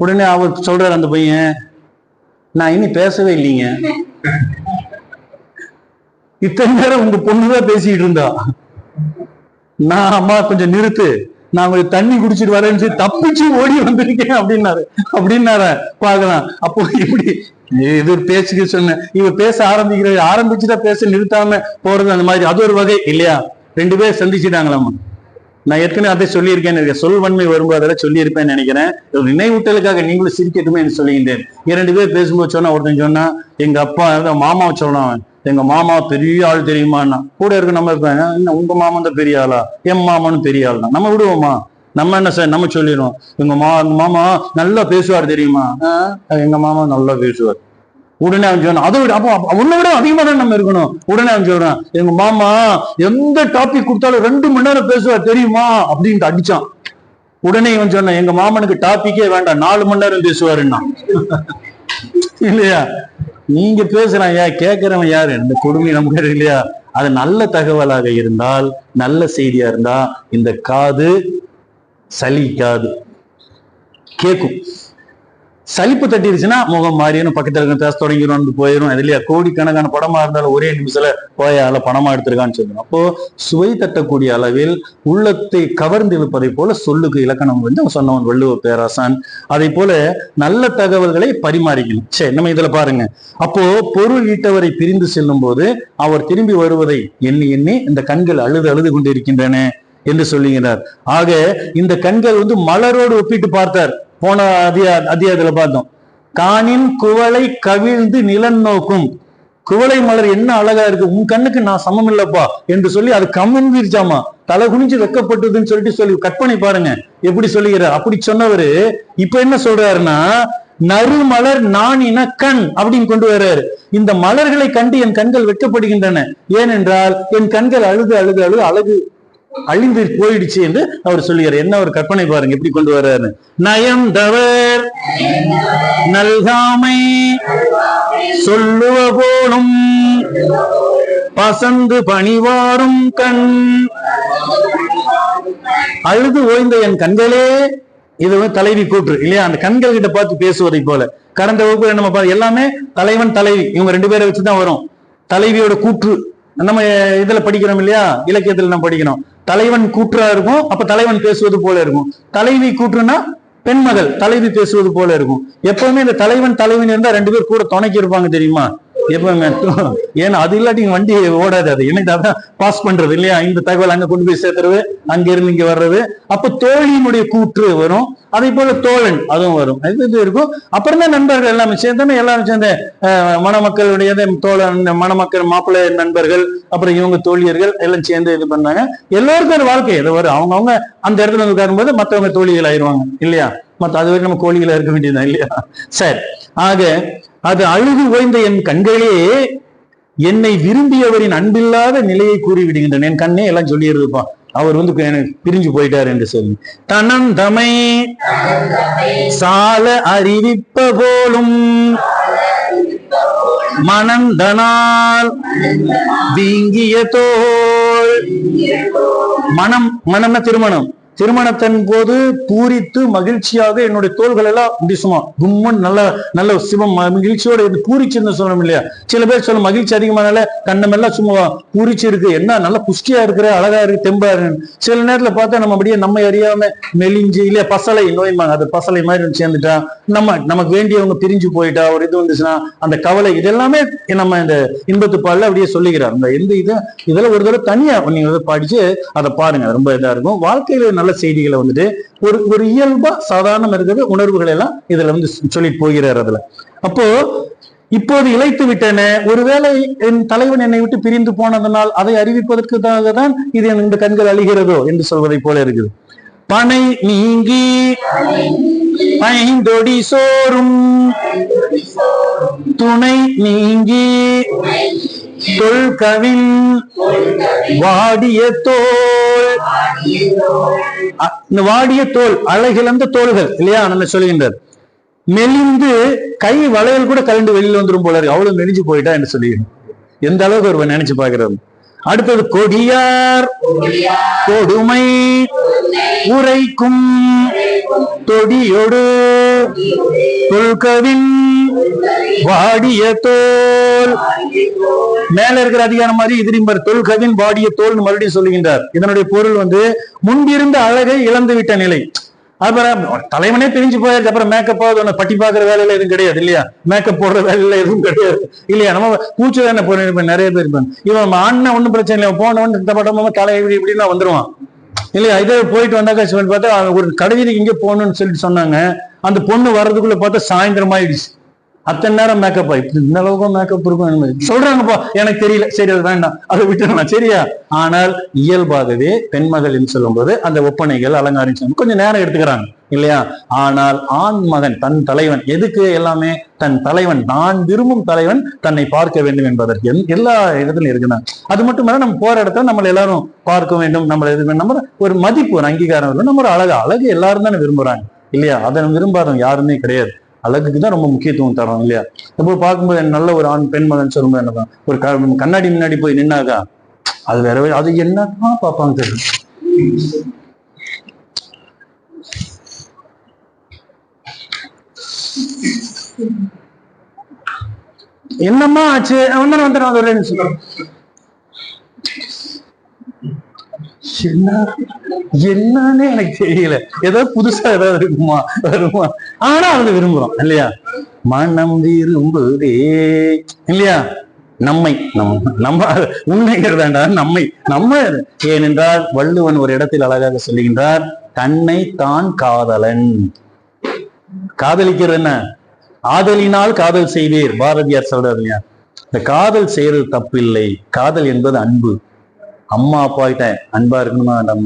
உடனே அவர் சொல்றாரு அந்த பையன், நான் இனி பேசவே இல்லைங்க, இத்தனை நேரம் உங்க பொண்ணுதான் பேசிட்டு இருந்தா, நான் அம்மா கொஞ்சம் நிறுத்து, நான் கொஞ்சம் தண்ணி குடிச்சிட்டு வரேன்னு தப்பிச்சு ஓடி வந்திருக்கேன் அப்படின்னாரு. பார்க்கலாம். அப்போ இப்படி இது பேச்சுக்கு சொன்ன, இவர் பேச ஆரம்பிச்சுட்டா பேச நிறுத்தாம போறது, அந்த மாதிரி அது ஒரு வகை இல்லையா? 2 பேர் சந்திச்சுட்டாங்களாமா. நான் ஏற்கனவே அதை சொல்லியிருக்கேன், சொல்வன்மை வரும்போது அதெல்லாம் சொல்லியிருப்பேன்னு நினைக்கிறேன். நினைவூட்டலுக்காக நீங்களும் சிரிக்கட்டுமே என்று சொல்லுகின்றேன். 2 பேர் பேசும்போது சொன்னா, ஒருத்தன் சொன்னா எங்க அப்பா மாமாவை சொல்லலாம், எங்க மாமா பெரிய ஆள் தெரியுமான்னா, கூட இருக்க நம்ம இருப்பாங்க, என்ன உங்க மாமன் தான் பெரிய ஆளா, என் மாமனும் பெரிய ஆள் தான், நம்ம விடுவோமா? நம்ம என்ன சார், நம்ம சொல்லிடுவோம் எங்க மாமா நல்லா பேசுவார் தெரியுமா, எங்க மாமா நல்லா பேசுவார். உடனே அவன் சொல்றான், அதை விட அப்போ உன்னை விட அதிகமா தான் நம்ம இருக்கணும். உடனே அவன் சொல்றான், எங்க மாமா எந்த டாபிக் கொடுத்தாலும் 2 மணி நேரம் பேசுவார் தெரியுமா அப்படின்ட்டு அடிச்சான். உடனே இவன் சொன்னான், எங்க மாமனுக்கு டாபிக்கே வேண்டாம், 4 மணி நேரம் பேசுவாருன்னா. இல்லையா? நீங்க பேசுறான், கேட்கிறவன் யாரு? இந்த கொடுமை நமக்கு இல்லையா? அது நல்ல தகவலாக இருந்தால், நல்ல செய்தியா இருந்தா இந்த காது சலிக்காது, கேட்கும். சலிப்பு தட்டிருச்சுன்னா முகம் மாறியும், பக்கத்துல இருக்க பேச தொடங்கிடும், போயிடும். அது இல்லையா? கோடிக்கணக்கான படமா இருந்தாலும் ஒரே நிமிஷத்துல போயால பணமா எடுத்திருக்கான்னு சொல்லணும். அப்போ சுவை தட்டக்கூடிய அளவில் உள்ளத்தை கவர்ந்து இழுப்பதை போல சொல்லுக்கு இலக்கணம் வந்து சொன்னவன் வள்ளுவ பேராசான். அதை போல நல்ல தகவல்களை பரிமாறிக்கணும். சரி, நம்ம இதுல பாருங்க. அப்போ பொருள் ஈட்டவரை பிரிந்து செல்லும் போது அவர் திரும்பி வருவதை எண்ணி எண்ணி இந்த கண்கள் அழுது கொண்டிருக்கின்றன என்று சொல்லுகிறார். ஆக இந்த கண்கள் வந்து மலரோடு ஒப்பிட்டு பார்த்தார். போன அத்தியாயத்துல பார்த்தோம், காணின் குவளை கவிழ்ந்து நிலன் நோக்கும். குவளை மலர் என்ன அழகா இருக்கு, உன் கண்ணுக்கு நான் சமம் இல்லப்பா என்று சொல்லி அது கம்மிஞ்சிருச்சாமா, தலை குனிஞ்சு வெக்கப்பட்டதுன்னு சொல்லி கற்பனை பாருங்க எப்படி சொல்லுகிறார். அப்படி சொன்னவரு இப்ப என்ன சொல்றாருன்னா, நறுமலர் நான் இன கண் அப்படின்னு கொண்டு வர்றாரு. இந்த மலர்களை கண்டு என் கண்கள் வெட்கப்படுகின்றன, ஏனென்றால் என் கண்கள் அழுது அழகு அழிந்து போயிடுச்சு என்று அவர் சொல்லுகிறார். என்ன ஒரு கற்பனை பாருங்க எப்படி கொண்டு வர்றாரு. நயம் தவர் நல்காமை சொல்லுவ போலும் பசந்து பணிவாரும் கண். அழுது ஓய்ந்த என் கண்களே, இது வந்து தலைவி கூற்று இல்லையா? அந்த கண்கள் கிட்ட பார்த்து பேசுவதை போல. கடந்த வகுப்புல நம்ம எல்லாமே தலைவன் தலைவி இவங்க 2 பேரை வச்சுதான் வரும். தலைவியோட கூற்று நம்ம இதுல படிக்கிறோம் இல்லையா, இலக்கியத்துல நம்ம படிக்கிறோம். தலைவன் கூற்றா இருக்கும், அப்ப தலைவன் பேசுவது போல இருக்கும். தலைவி கூற்றுனா பெண்மகள் தலைவி பேசுவது போல இருக்கும். எப்பவுமே இந்த தலைவன் தலைவன் இருந்தா 2 பேர் கூட துணைக்கி இருப்பாங்க தெரியுமா? எப்பவுமே. ஏன்னா அது இல்லாட்டி வண்டி ஓடாது. அது என்னைக்கு பாஸ் பண்றது இல்லையா? இந்த தகவல் அங்க கொண்டு போய் சேர்த்துறது, அங்க இருந்து இங்க வர்றது. அப்ப தோழியினுடைய கூற்று வரும், அதே போல தோழன் அதுவும் வரும். இது இருக்கும். அப்புறம் தான் நண்பர்கள் எல்லாமே சேர்ந்து எல்லாரும் சேர்ந்த மணமக்களுடைய தோழன், மணமக்கள் மாப்பிள்ளை நண்பர்கள், அப்புறம் இவங்க தோழியர்கள் எல்லாம் சேர்ந்து இது பண்ணாங்க. எல்லோருக்கும் ஒரு வாழ்க்கை இது வரும். அவங்கவுங்க அந்த இடத்துல வந்து உட்காரும்போது மற்றவங்க தோழிகள் ஆயிடுவாங்க இல்லையா? அது வரை நம்ம கோழிகளா இருக்க வேண்டியதுதான் இல்லையா? சரி. ஆக அது அழுது ஓய்ந்த என் கண்களே என்னை விரும்பியவரின் அன்பில்லாத நிலையை கூறிவிடுகின்றன. என் கண்ணே எல்லாம் சொல்லிடுதுப்பா, அவர் வந்து பிரிஞ்சு போயிட்டார் என்று சொல்லி. தனந்தமை சால அறிவிப்ப போலும் மனந்தனால் வீங்கிய தோல். மனம்னா திருமணம். திருமணத்தின் போது பூரித்து மகிழ்ச்சியாக என்னுடைய தோள்கள் எல்லாம் முடிசுமா கும்மன் நல்ல சிவம் மகிழ்ச்சியோட பூரிச்சுன்னு சொல்லணும் இல்லையா? சில பேர் சொல்ல மகிழ்ச்சி அதிகமானால கண்ணமெல்லாம் சும்மா பூரிச்சு இருக்கு, என்ன நல்லா புஷ்டியா இருக்கிற, அழகா இருக்கு, தெம்பா இருக்கு. சில நேரத்துல பார்த்தா நம்ம அப்படியே நம்ம அறியாம மெலிஞ்சு இல்லையா, பசலை நோய்மாங்க, அது பசலை மாதிரி சேர்ந்துட்டா, நமக்கு வேண்டியவங்க பிரிஞ்சு போயிட்டா, ஒரு இது வந்துச்சுன்னா அந்த கவலை, இதெல்லாமே நம்ம இந்த இன்பத்து பாடல அப்படியே சொல்லுகிறார். இந்த இதெல்லாம் ஒரு தடவை தனியா நீங்க படிச்சு அதை பாருங்க, ரொம்ப இதா இருக்கும். வாழ்க்கையில நல்ல செய்திகளை வந்துட்டு ஒரு இயல்பா சாதாரண இருக்கிற உணர்வுகள் எல்லாம் இதுல வந்து சொல்லிட்டு போகிறார். அதுல அப்போ இப்போது இழைத்து விட்டன, ஒருவேளை என் தலைவன் என்னை விட்டு பிரிந்து போனதனால் அதை அறிவிப்பதற்காக தான் இது இந்த கண்கள் அழிகிறதோ என்று சொல்வதை போல இருக்குது. பனை நீங்கி பைந்தொடி சோறும் துணை நீங்கி தொல்கவின் வாடிய தோல். இந்த வாடிய தோல் அழகிழந்த தோள்கள் இல்லையா? நம்ம சொல்கின்றார். மெலிந்து கை வளையல் கூட கலண்டு வெளியில வந்துடும் போல இருக்கு, அவ்வளவு மெலிஞ்சு போயிட்டா என்று சொல்லிடணும். எந்த அளவுக்கு ஒருவன் நினைச்சு பாக்குறது. அடுத்தது கொடியார் கொடுமை உரைக்கும் தொடியொடு தொல்கவின் வாடிய தோல். மேல இருக்கிற அதிகாரம் மாதிரி எதிரிம்பர் தொல்கவின் வாடிய தோல் மறுபடியும் சொல்லுகின்றார். இதனுடைய பொருள் முன்பிருந்த அழகை இழந்து விட்ட நிலை. அப்புறம் தலைவனே பிரிஞ்சு போயிருக்கு, அப்புறம் மேக்கப் ஆகுது, பட்டி பாக்குற வேலையில எதுவும் கிடையாது இல்லையா, மேக்கப் போடுற வேலையில எதுவும் கிடையாது இல்லையா. நம்ம பூச்சி தானே போன நிறைய பேர் இருப்பாங்க. இவன் அண்ணன் ஒன்னும் பிரச்சனை இல்லை, போனவன் இந்த பட்டமா தலை இப்படின்னா வந்துருவான் இல்லையா. இதே போயிட்டு வந்தாக்கா பார்த்தா ஒரு கடைவீதிக்கு இங்கே போகணும்னு சொல்லிட்டு சொன்னாங்க. அந்த பொண்ணு வர்றதுக்குள்ள பார்த்தா சாயந்தரம் ஆயிடுச்சு. அத்தனை நேரம் மேக்கப் ஆயிடுச்சு. இந்த அளவுக்கு மேக்கப் இருக்கும் சொல்றாங்கப்பா, எனக்கு தெரியல, சரி அது வேண்டாம், அதை விட்டுறலாம் சரியா. ஆனால் இயல்பாகவே பெண்மகள் சொல்லும் போது அந்த ஒப்பனைகள் அலங்காரம் கொஞ்சம் நேரம் எடுத்துக்கிறாங்க இல்லையா. ஆனால் ஆண் மகன் தன் தலைவன் எதுக்கு எல்லாமே தன் தலைவன் நான் விரும்பும் தலைவன் தன்னை பார்க்க வேண்டும் என்பதற்கு எல்லா இடத்துலையும் இருக்குன்னா. அது மட்டும் இல்ல நம்ம போற இடத்துல நம்மள எல்லாரும் பார்க்க வேண்டும், நம்ம ஒரு மதிப்பு ஒரு அங்கீகாரம் இருக்கும். நம்ம ஒரு அழகு எல்லாரும் தானே விரும்புறாங்க இல்லையா. அதை விரும்பாதவங்க யாருமே கிடையாது. அழகுக்கு தான் ரொம்ப முக்கியத்துவம் தரோம் இல்லையா. இப்போ பார்க்கும்போது நல்ல ஒரு ஆண் பெண் மகன் சொல்லும்போது என்னதான் ஒரு கண்ணாடி முன்னாடி போய் நின்னாக்கா அது வேற அது என்னதான் பார்ப்பாங்க தெரியும். என்னம்மா ஆச்சு வந்துடும் அது ஒரு நிமிஷம். என்னன்னு எனக்கு தெரியல, ஏதாவது புதுசா ஏதாவது இருக்குமா வருமா, ஆனா அவங்க விரும்புறோம் இல்லையா. மனம் விரும்புதே இல்லையா. நம்மை நம்ம உண்மைங்கிறதாண்டா நம்ம ஏனென்றால் வள்ளுவன் ஒரு இடத்தில் அழகாக சொல்லுகின்றார், தன்னை தான் காதலன். காதலிக்கிறது என்ன, ஆதலினால் காதல் செய்வீர் பாரதியார் சொல்றாரு இல்லையா. இந்த காதல் செய்யறது தப்பு இல்லை, காதல் என்பது அன்பு. அம்மா அப்பா கிட்ட அன்பா இருக்கணுமா வேண்டாம்,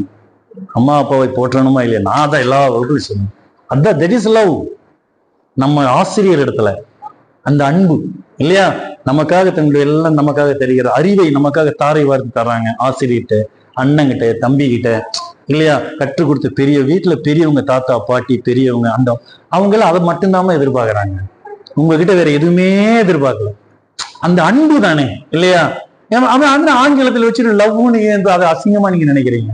அம்மா அப்பாவை போற்றணுமா இல்லையா, நான் தான் எல்லா வகுப்பும் சொல்லணும். அதான் தட் இஸ் லவ். நம்ம ஆசிரியர் இடத்துல அந்த அன்பு இல்லையா. நமக்காக தன்னுடைய எல்லாம் நமக்காக தெரிகிற அறிவை நமக்காக தாரை வார்த்து தர்றாங்க ஆசிரியர்கிட்ட, அண்ணங்கிட்ட, தம்பி கிட்ட இல்லையா. கற்றுக் கொடுத்த பெரிய வீட்டுல பெரியவங்க, தாத்தா பாட்டி பெரியவங்க, அந்த அவங்களும் அதை மட்டும்தான் எதிர்பார்க்கறாங்க. உங்ககிட்ட வேற எதுவுமே எதிர்பார்க்கல. அந்த அன்பு தானே இல்லையா. அவன் அந்த ஆங்கிலத்தில் வச்சுட்டு லவ்னு அதை அசிங்கமா நீங்க நினைக்கிறீங்க.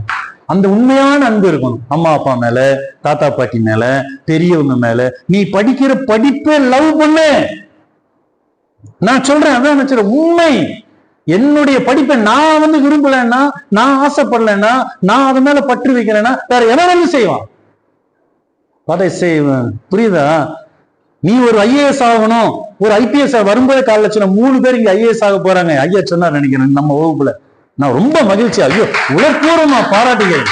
அந்த உண்மையான அன்பு இருக்கணும் அம்மா அப்பா மேல, தாத்தா பாட்டி மேல, பெரியவங்க மேல. நீ படிக்கிற படிப்பே லவ் பண்ணு. நான் சொல்றேன் அதான் நினைச்சிட உண்மை. என்னுடைய படிப்பை நான் விரும்பலன்னா, நான் ஆசைப்படலைன்னா, நான் அது மேல பற்று வைக்கிறேன்னா வேற எவனும் செய்வான். அதை செய்வேன். புரியுதா. நீ ஒரு ஐஏஎஸ் ஆகணும், ஒரு ஐபிஎஸ் வரும்போது காலைல சொன்ன 3 பேர் இங்க ஐஏஎஸ் ஆக போறாங்க. ஐயா சொன்னார் நினைக்கிறேன் நம்ம வகுப்புல. நான் ரொம்ப மகிழ்ச்சி, ஐயோ உலகூரமா பாராட்டுகிறேன்.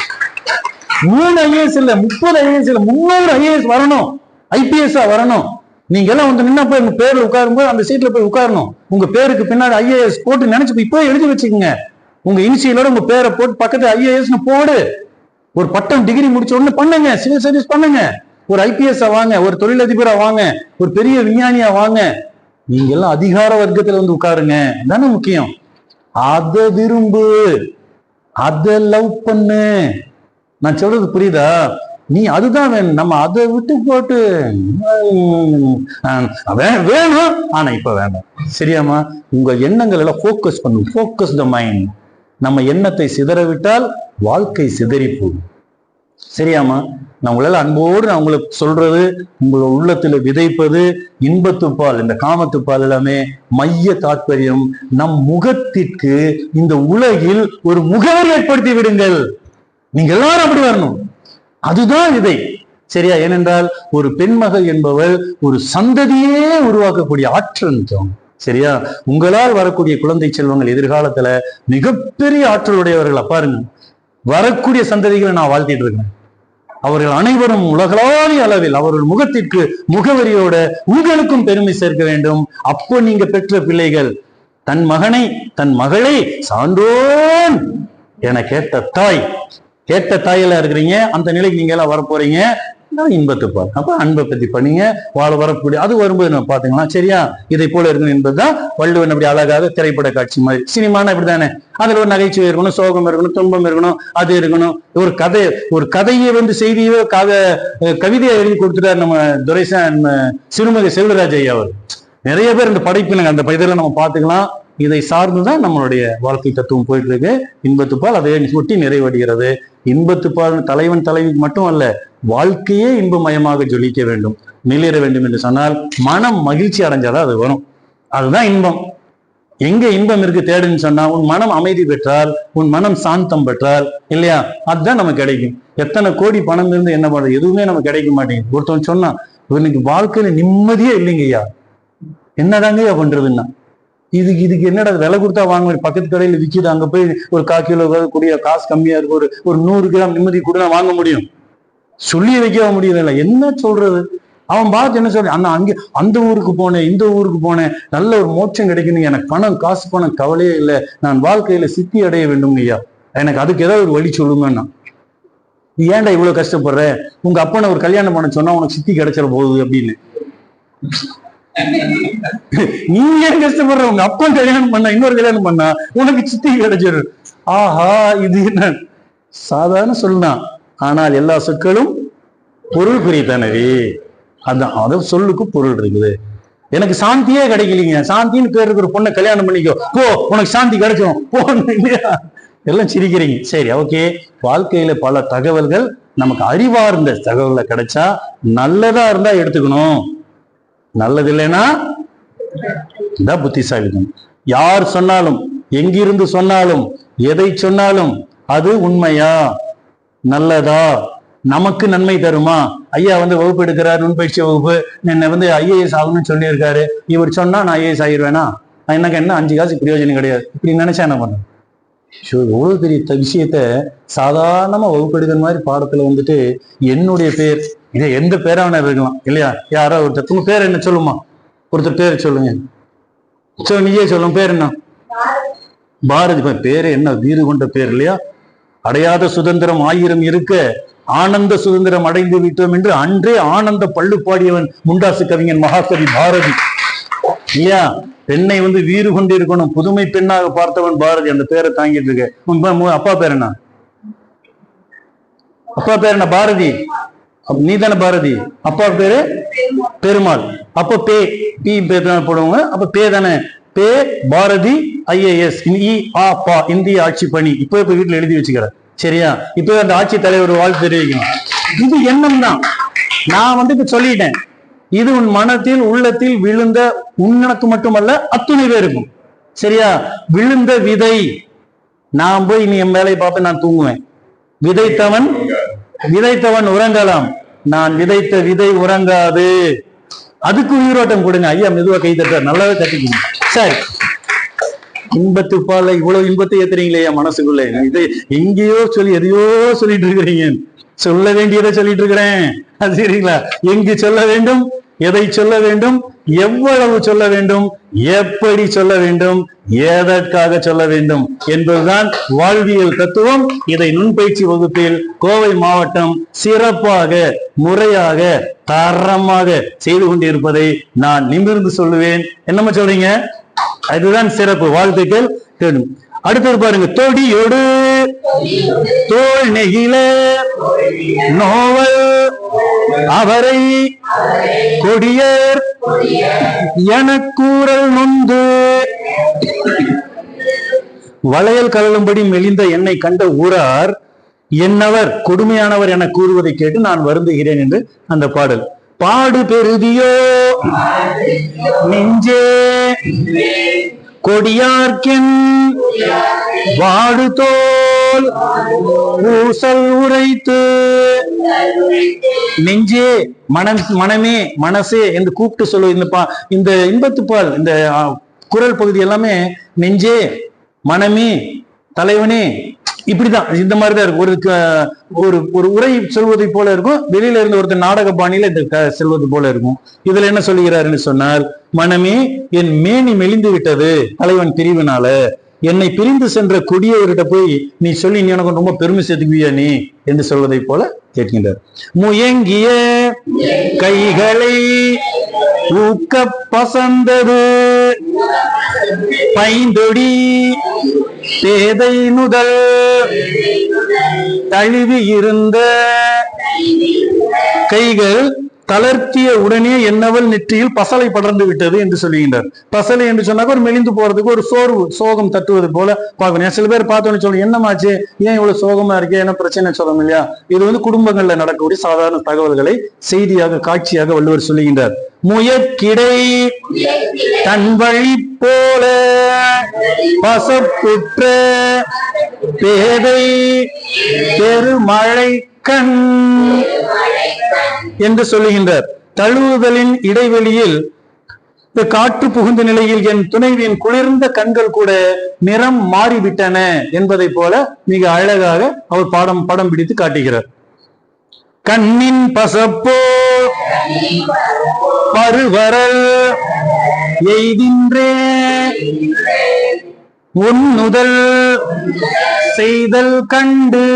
3 ஐஏஎஸ் இல்ல, 30 ஐஏஎஸ் இல்ல, 300 ஐஏஎஸ் வரணும், ஐபிஎஸ் வரணும். நீங்க எல்லாம் நின்னா போய் உங்க பேர்ல உட்காரும் போது அந்த சீட்ல போய் உட்காரணும். உங்க பேருக்கு பின்னாடி ஐஏஎஸ் போட்டு நினைச்சு இப்போ எழுதி வச்சுக்கோங்க. உங்க இனிஷியலோட உங்க பேரை போட்டு பக்கத்துல ஐஏஎஸ் போடு. ஒரு பட்டம் டிகிரி முடிச்ச உடனே பண்ணுங்க, சிவில் சர்வீஸ் பண்ணுங்க. ஒரு ஐபிஎஸ் வாங்க, ஒரு தொழிலதிபரா வாங்க, ஒரு பெரிய விஞ்ஞானியா வாங்க. நீங்க எல்லாம் அதிகார வர்க்கத்துல உட்காருங்க, தானே முக்கியம். அத விரும்பு, அத லவ் பண்ணு. நான் சொல்றது புரியுதா. நீ அதுதான் வேணும். நம்ம அதை விட்டு போட்டு வேணும் ஆனா இப்ப வேண்டாம். சரியாமா. உங்க எண்ணங்கள் எல்லாம் போக்கஸ் பண்ணும். Focus the mind. நம்ம எண்ணத்தை சிதறவிட்டால் வாழ்க்கை சிதறி போகும். சரியாமா. நான் உங்களால அன்போடு நான் உங்களுக்கு சொல்றது, உங்களோட உள்ளத்துல விதைப்பது இன்பத்துப்பால், இந்த காமத்துப்பால் எல்லாமே மைய தாற்பயம். நம் முகத்திற்கு இந்த உலகில் ஒரு முகவரி ஏற்படுத்தி விடுங்கள். நீங்க எல்லாரும் அப்படி வரணும். அதுதான் விதை. சரியா. ஏனென்றால் ஒரு பெண்மகள் என்பவள் ஒரு சந்ததியே உருவாக்கக்கூடிய ஆற்றல். சரியா. உங்களால் வரக்கூடிய குழந்தை செல்வங்கள் எதிர்காலத்துல மிகப்பெரிய ஆற்றலுடையவர்களை பாருங்க. வரக்கூடிய சந்ததிகளை நான் வாழ்த்திட்டு இருக்கேன். அவர்கள் அனைவரும் உலகளாவிய அளவில் அவர்கள் முகத்திற்கு முகவரியோட உங்களுக்கும் பெருமை சேர்க்க வேண்டும். அப்போ நீங்க பெற்ற பிள்ளைகள் தன் மகனை தன் மகளை சான்றோன் என கேட்ட தாய், கேட்ட தாயெல்லாம் இருக்கிறீங்க. அந்த நிலைக்கு நீங்க எல்லாம் வரப்போறீங்க. இன்பத்துப்பால். அப்ப அன்பை பத்தி பண்ணீங்க, வாழ வரக்கூடிய அது வரும்போது நம்ம பாத்தீங்களா, சரியா? இதை போல இருக்கணும் என்பதுதான் வள்ளுவன் அப்படி அழகாக திரைப்பட காட்சி மாதிரி. சினிமானா இப்படித்தானே, அதுல ஒரு நகைச்சுவை இருக்கணும், சோகம் இருக்கணும், துன்பம் இருக்கணும், அது இருக்கணும். ஒரு கதையை செய்தியோ கவிதையை எழுதி கொடுத்துட்டார் நம்ம துரைசான் சிறுமுகை செல்வராஜ் ஐயா அவர். நிறைய பேர் இந்த படைப்பினங்க அந்த இதெல்லாம் நம்ம பார்த்துக்கலாம். இதை சார்ந்துதான் நம்மளுடைய வாழ்க்கை தத்துவம் போயிட்டு இருக்கு. இன்பத்துப்பால் அதை ஒட்டி நிறைவடைகிறது. இன்பத்துப்பால் தலைவன் தலைவிக்கு மட்டும் அல்ல, வாழ்க்கையே இன்பமயமாக ஜொலிக்க வேண்டும், மிளிர வேண்டும் என்று சொன்னால் மனம் மகிழ்ச்சி அடைஞ்சாதான் அது வரும். அதுதான் இன்பம். எங்க இன்பம் இருக்கு தேடுன்னு சொன்னா, உன் மனம் அமைதி பெற்றால், உன் மனம் சாந்தம் பெற்றால், இல்லையா, அதுதான் நமக்கு கிடைக்கும். எத்தனை கோடி பணம் இருந்து என்ன பண்றது, எதுவுமே நமக்கு கிடைக்க மாட்டேங்குது. ஒருத்தவன் சொன்னா, இன்னைக்கு வாழ்க்கையில நிம்மதியே இல்லைங்க ஐயா, என்னதாங்க ஐயா பண்றதுன்னா, இதுக்கு என்னடா விலை கொடுத்தா வாங்க, பக்கத்து கடையில விற்கிது, அங்க போய் ஒரு 1/4 கிலோ கூடிய காசு கம்மியா இருக்கு, ஒரு 100 கிராம் நிம்மதி கூட நான் வாங்க முடியும், சொல்லி வைக்க முடியல. என்ன சொல்றது? அவன் பார்த்து என்ன சொல்ற, அண்ணா அங்கே அந்த ஊருக்கு போனேன், இந்த ஊருக்கு போனேன், நல்ல ஒரு மோட்சம் கிடைக்கணும், எனக்கு காசு பணம் கவலையே இல்லை, நான் வாழ்க்கையில சித்தி அடைய வேண்டும் ஐயா, எனக்கு அதுக்கு ஏதாவது ஒரு வழி சொல்லுங்கன்னா. ஏன்டா இவ்வளவு கஷ்டப்படுற, உங்க அப்பனை ஒரு கல்யாணம் பண்ண சொன்னா உனக்கு சித்தி கிடைச்சிட போகுது அப்படின்னு. நீ ஏன் கஷ்டப்படுற, உங்க அப்பா கல்யாணம் பண்ணா, இன்னொரு கல்யாணம் பண்ணா உனக்கு சித்தி கிடைச்சிடும். ஆஹா, இது என்ன சாதாரண சொல்லுதான், ஆனால் எல்லா சொற்களும் பொருள் புரியத்தானவே. அதான் அது சொல்லுக்கு பொருள் இருக்குது. எனக்கு சாந்தியே கிடைக்கலீங்க, சாந்தின்னு பேர் இருக்கிற பொண்ணை கல்யாணம் பண்ணிக்கோ, போ உனக்கு சாந்தி கிடைக்கும் போ. எல்லாம் சிரிக்கிறீங்க, சரி ஓகே. வாழ்க்கையில பல தகவல்கள் நமக்கு அறிவார்ந்த தகவல்களை கிடைச்சா நல்லதா இருந்தா எடுத்துக்கணும், நல்லது இல்லைன்னா இதான் புத்திசாலித்தனம். யார் சொன்னாலும், எங்கிருந்து சொன்னாலும், எதை சொன்னாலும் அது உண்மையா, நல்லதா, நமக்கு நன்மை தருமா? ஐயா வகுப்பு எடுக்கிறார், நுண்பயிற்சி வகுப்பு, என்ன ஐஏஎஸ் ஆகணும்னு சொல்லியிருக்காரு, இவர் சொன்னா நான் ஐஏஎஸ் ஆகிடுவேனா, எனக்கு என்ன 5 காசு பிரயோஜனம் கிடையாது, இப்படி நினைச்சா என்ன பண்ண? எவ்வளவு பெரிய விஷயத்த சாதாரணமா வகுப்பு எடுக்கிற மாதிரி பாடத்துல என்னுடைய பேர், இதை எந்த பேரான இருக்கலாம் இல்லையா, யாரோ ஒருத்தர், உங்க பேர் என்ன சொல்லுமா, ஒருத்தர் பேர் சொல்லுங்க, நீயே சொல்லுங்க, பேர் என்ன? பாரதி. பேரு என்ன வீறு கொண்ட பேர் இல்லையா? அடையாத சுதந்திரம் 1000 இருக்க ஆனந்த சுதந்திரம் அடைந்து விட்டோம் என்று அன்றே ஆனந்த பள்ளு பாடியவன் முண்டாசு கவிஞன் மகாகவி பாரதி இல்லையா? பெண்ணை வீறு கொண்டு இருக்கணும், புதுமை பெண்ணாக பார்த்தவன் பாரதி. அந்த பேரை தாங்கிட்டு இருக்க. அப்பா பேர் என்ன? அப்பா பேர் என்ன? பாரதி. நீ தானே பாரதி. அப்பா பேரு பெருமாள். அப்ப பி பேர் தானே போடுவாங்க. அப்ப பே தானே, பே பாரதி IAS இந்திய ஆட்சி பணி. இப்ப வீட்டுல எழுதி வச்சுக்கிற, சரியா? இப்ப அந்த ஆட்சி தலைவர் வாழ்த்து தெரிவிக்கணும். இது எண்ணம் தான். நான் இப்ப சொல்லிட்டேன், இது உன் மனத்தில் உள்ளத்தில் விழுந்த, உனக்கு மட்டுமல்ல அத்துணை பேருக்கும், சரியா? விழுந்த விதை. நான் போய் நீ என் வேலையை பார்த்து நான் தூங்குவேன். விதைத்தவன் உறங்கலாம், நான் விதைத்த விதை உறங்காது. அதுக்கு உயிரோட்டம் கொடுங்க. ஐயா மெதுவா கை தட்ட, நல்லாவே தட்டிக்கணும். சரி, இன்பத்துப்பால இவ்வளவு இன்பத்தை ஏத்துறீங்களே மனசுக்குள்ள, இதை எங்கேயோ சொல்லி எதையோ சொல்லிட்டு இருக்கிறீங்க. சொல்ல வேண்டியதை சொல்லிட்டு இருக்கிறேன், அது சரிங்களா? எங்கு சொல்ல வேண்டும், எதை சொல்ல வேண்டும், எவ்வளவு சொல்ல வேண்டும், எப்படி சொல்ல வேண்டும், எதற்காக சொல்ல வேண்டும் என்பதுதான் வாழ்வியல் தத்துவம். இதை நுண்பயிற்சி வகுப்பில் கோவை மாவட்டம் சிறப்பாக, முறையாக, தரமாக செய்து கொண்டிருப்பதை நான் நிமிர்ந்து சொல்லுவேன். என்னமா சொல்றீங்க? அதுதான் சிறப்பு. வாழ்த்துக்கள். அடுத்தது பாருங்க, தொடியோடு தோல் நெகிழ நோவல் அவரை கொடியர் எனக்கூறல் நொந்து வளையல் கலலும்படி மெலிந்த என்னை கண்ட ஊரார் என்னவர் கொடுமையானவர் என கூறுவதை கேட்டு நான் வருந்துகிறேன் என்று அந்த பாடல். பாடு பெருதியோ நெஞ்சே கொடியார்க்கின் வாடு தோல் பூசல் உரைத்து, நெஞ்சே, மனமே, மனசே என்று கூப்பிட்டு சொல்லுவது. இந்த இன்பத்துப்பால் இந்த குரல் பகுதி எல்லாமே நெஞ்சே, மனமே, தலைவனே, இப்படிதான், இந்த மாதிரிதான் இருக்கும். ஒரு உரை சொல்வதை போல இருக்கும். வெளியில இருந்து ஒருத்தர் நாடக பாணியில செல்வது போல இருக்கும். இதுல என்ன சொல்லுகிறாருன்னு சொன்னால், மனமே, என் மேனி மெலிந்து விட்டது தலைவன் பிரிவினால, என்னை பிரிந்து சென்ற கொடியவர்கிட்ட போய் நீ சொல்லி நீ எனக்கு ரொம்ப பெருமை சேர்த்துக்குவியா நீ என்று சொல்வதை போல கேட்கின்றார். முயங்கிய கைகளை ஊக்க பசந்தது பைந்தொடி பேதை நுதல் தழுவி இருந்த கைகள் தளர்த்திய உடனே என்னவள் நெற்றியில் பசலை படர்ந்து விட்டது என்று சொல்லுகின்றார். பசலை என்று சொன்னாக்க ஒரு மெலிந்து போறதுக்கு ஒரு சோர்வு, சோகம் தட்டுவது போல பார்க்கணும். சில பேர் பார்த்தோன்னு சொல்லுங்க, என்னமாச்சு, ஏன் இவ்வளவு சோகமா இருக்கு, என்ன பிரச்சனை சொல்லணும் இல்லையா? இது குடும்பங்கள்ல நடக்கக்கூடிய சாதாரண தகவல்களை செய்தியாக காட்சியாக வள்ளுவர் சொல்லுகின்றார். முயற்கிடை தன் வழி போல பசப்புற்ற பேதை பெருமழை கண் என்று சொல்லுகின்றார். தழுவுதலின் இடைவெளியில் காற்று புகுந்த நிலையில் என் துணைவியின் குளிர்ந்த கண்கள் கூட நிறம் மாறிவிட்டன என்பதை போல மிக அழகாக அவர் படம் பிடித்து காட்டுகிறார். கண்ணின் பசப்போ பருவரல் எய்தின்றே உன்னுதல் செய்தல் கண்டு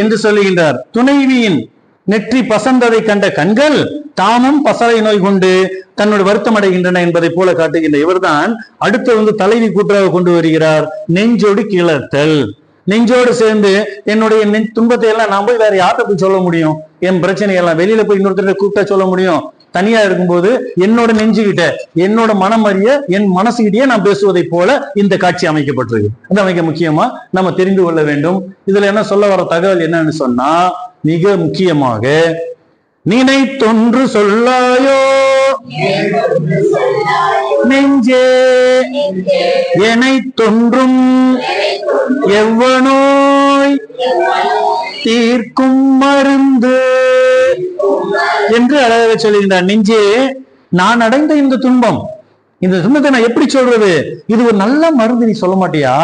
என்று சொல்லுகின்றார். துணைவியின் நெற்றி பசந்ததை கண்ட கண்கள் தாமும் பசலை நோய் கொண்டு தன்னோட வருத்தம் அடைகின்றன என்பதை போல காட்டுகின்ற இவர்தான் அடுத்து தலைவி கூற்றாக கொண்டு வருகிறார். நெஞ்சோடு கிளத்தல். நெஞ்சோடு சேர்ந்து என்னுடைய துன்பத்தை எல்லாம் நான் போய் வேற யார்கிட்ட போய் சொல்ல முடியும்? என் பிரச்சனையெல்லாம் வெளியில போய் இன்னொருத்தர் கூப்பிட்டா சொல்ல முடியும்? தனியா இருக்கும்போது என்னோட நெஞ்சுகிட்ட, என்னோட மனம் அறிய, என் மனசுகிட்டயே நான் பேசுவதை போல இந்த காட்சி அமைக்கப்பட்டிருக்கு. அது மிக முக்கியமா நம்ம தெரிந்து கொள்ள வேண்டும். இதுல என்ன சொல்ல வர தகவல் என்னன்னு சொன்னா, மிக முக்கியமாக நினைத்தொன்று சொல்லாயோ நெஞ்சே என்னை தொன்றும் எவ்வனோய் தீர்க்கும் மருந்து என்று அழகாக சொல்லுகின்றார். நெஞ்சே, நான் அடைந்த இந்த துன்பத்தை நான் எப்படி சொல்றது? இது ஒரு நல்ல மருந்து, நீ சொல்ல மாட்டியா?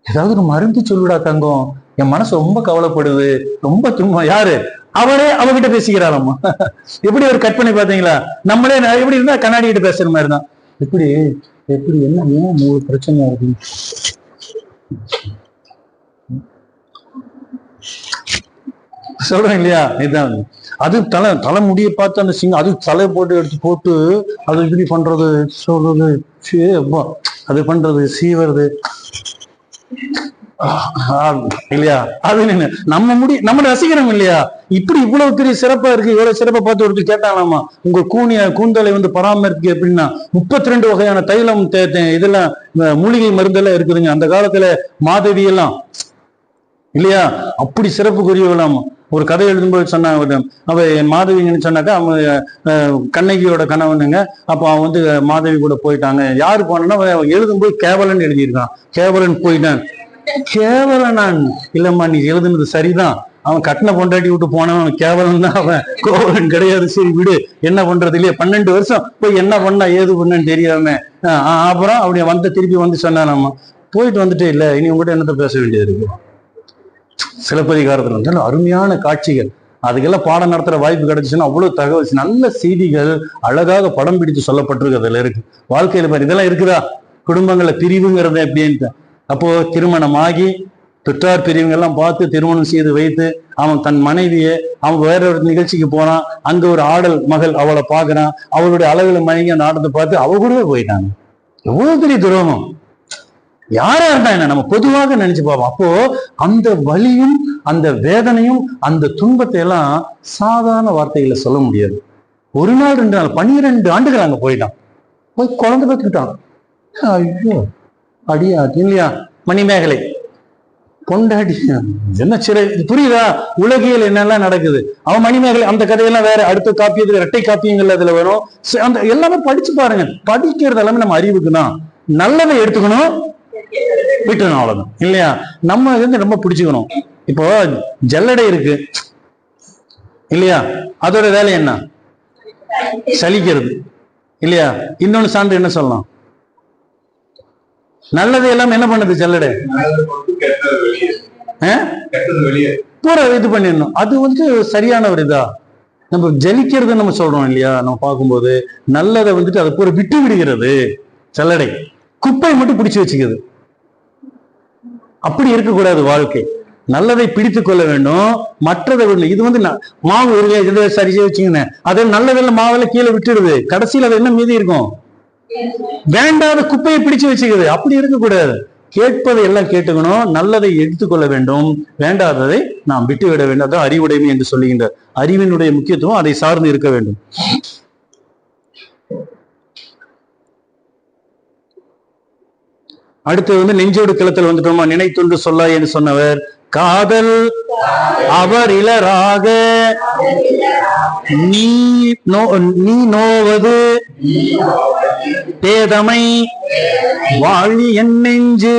ஏதாவது ஒரு மருந்து சொல்லுடா தங்கம், என் மனசு ரொம்ப கவலைப்படுது, ரொம்ப துன்பம். யாரு? அவரே அவகிட்ட பேசிக்கிறாராம்மா. எப்படி ஒரு கற்பனை பாத்தீங்களா? நம்மளே எப்படி இருந்தா கண்ணாடி கிட்ட பேசுற மாதிரிதான். எப்படி எப்படி என்ன ஏன் பிரச்சனை இருக்கு சொல்றேன் இல்லையா? இதுதான் அது தலை முடிய பார்த்து அந்த சிங்கம் அது தலை போட்டு எடுத்து போட்டு அது இப்படி பண்றது, சொல்றது, அது பண்றது, சீவறது இல்லையா? அது நம்ம ரசிக்கிறோம் இல்லையா? இப்படி இவ்வளவு பெரிய சிறப்பா இருக்கு, இவ்வளவு சிறப்பா பார்த்து ஒருத்தர் கேட்டாங்களாமா, உங்க கூந்தலை பராமரிக்க எப்படின்னா 32 வகையான தைலம் இதெல்லாம் மூலிகை மருந்தெல்லாம் இருக்குதுங்க. அந்த காலத்துல மாதவி எல்லாம் இல்லையா, அப்படி சிறப்புக்குரியவளாமா. ஒரு கதை எழுதும்போது சொன்னாங்க, அவ மாதவிங்கன்னு சொன்னாக்கா அவங்க கண்ணகியோட கணவனுங்க. அப்போ அவன் மாதவி கூட போயிட்டாங்க. யாரு போனா எழுதும்போது கேவலன் எழுதியிருக்கான். கேவலன் போயிட்டான். கேவலனான் இல்லம்மா, நீ எழுதுனது சரிதான். அவன் கட்டின பொண்டாட்டி விட்டு போனவன் கேவலம் தான், அவன் கோவலன் கிடையாது. சரி விடு, என்ன பண்றது இல்லையா? 12 வருஷம் போய் என்ன பண்ணா ஏது பண்ணன்னு தெரியாம அப்புறம் அப்படி திருப்பி சொன்னானாமா, போயிட்டு வந்துட்டே இல்ல, இனி உங்ககிட்ட என்னத்த பேச வேண்டியது இருக்கு. சிலப்பதிகாரத்துல அருமையான காட்சிகள், அதுக்கெல்லாம் பாடம் நடத்துற வாய்ப்பு கிடைச்சுன்னா அவ்வளவு தகவல், நல்ல செய்திகள் அழகாக படம் பிடித்து சொல்லப்பட்டிருக்கு. அதுல இருக்கு. வாழ்க்கையில பாரு இதெல்லாம் இருக்குதா? குடும்பங்கள்ல பிரிவுங்கிறது எப்படின்ட்டு. அப்போ திருமணமாகி பெற்றார் பிரிவுங்கெல்லாம் பார்த்து திருமணம் செய்து வைத்து அவன் தன் மனைவியை அவன் வேற ஒரு நிகழ்ச்சிக்கு போனான். அங்க ஒரு ஆடல் மகள் அவளை பார்க்கறான். அவளுடைய அளவுல மனைவி நாடத்தை பார்த்து அவ கூடவே போயிட்டாங்க. எவ்வளவு பெரிய துரோகம்! யாரா இருந்தா என்ன, நம்ம பொதுவாக நினைச்சு பார்ப்போம். அப்போ அந்த வலியும் அந்த வேதனையும் அந்த துன்பத்தை எல்லாம் சாதாரண வார்த்தைகளை சொல்ல முடியாது. ஒரு நாள் 2 நாள் 12 ஆண்டுகள் அங்க போயிட்டான். போய் குழந்தை பெற்றுக்கிட்டான். ஐயோ அடியா இல்லையா? மணிமேகலை பொண்டாடி என்ன சிறை, புரியுதா? உலகியல் என்னெல்லாம் நடக்குது. அவன் மணிமேகலை அந்த கதையெல்லாம் வேற, அடுத்த காப்பியத்துல இரட்டை காப்பியங்கள் அதுல வரும். அந்த எல்லாமே படிச்சு பாருங்க. படிக்கிறது எல்லாமே நம்ம அறிவுக்குதான். நல்லதை எடுத்துக்கணும், விட்டுணும், அவ்வளவுதான் இல்லையா? நம்ம ரொம்ப பிடிச்சுக்கணும். இப்போ ஜல்லடை இருக்கு இல்லையா, அதோட வேலை என்ன? சலிக்கிறது இல்லையா? இன்னொன்னு சான்று என்ன சொல்லலாம்? நல்லது எல்லாம் என்ன பண்ணுது ஜல்லடை? பூரா இது பண்ணிடணும். அது சரியான ஒரு இதா? நம்ம ஜலிக்கிறது நம்ம சொல்றோம் இல்லையா? நம்ம பார்க்கும்போது நல்லதை அதை பூரா விட்டு விடுகிறது ஜல்லடை. குப்பை மட்டும் பிடிச்சு வச்சுக்குது. அப்படி இருக்கக்கூடாது வாழ்க்கை. நல்லதை பிடித்து கொள்ள வேண்டும், மற்றதை விடணும். இது மாவு இதை சரி செய்ய வச்சுங்க, அதை நல்லதெல்லாம் மாவெல்லாம் கீழே விட்டுடுது, கடைசியில் அது என்ன மீதி இருக்கும்? வேண்டாத குப்பையை பிடிச்சு வச்சுக்குது. அப்படி இருக்கக்கூடாது. கேட்பதை எல்லாம் கேட்டுக்கணும், நல்லதை எடுத்துக்கொள்ள வேண்டும், வேண்டாததை நாம் விட்டு விட வேண்டும். அதான் அறிவுடைமை என்று சொல்லுகின்றார். அறிவினுடைய முக்கியத்துவம் அதை சார்ந்து இருக்க வேண்டும். அடுத்து நெஞ்சோடு கிளத்தல் வந்துட்டோமா? நினைத்துண்டு சொல்ல என்று சொன்னவர் காதல் அவர் இலராக நீ நோவது பேதமை வாழி என் நெஞ்சு.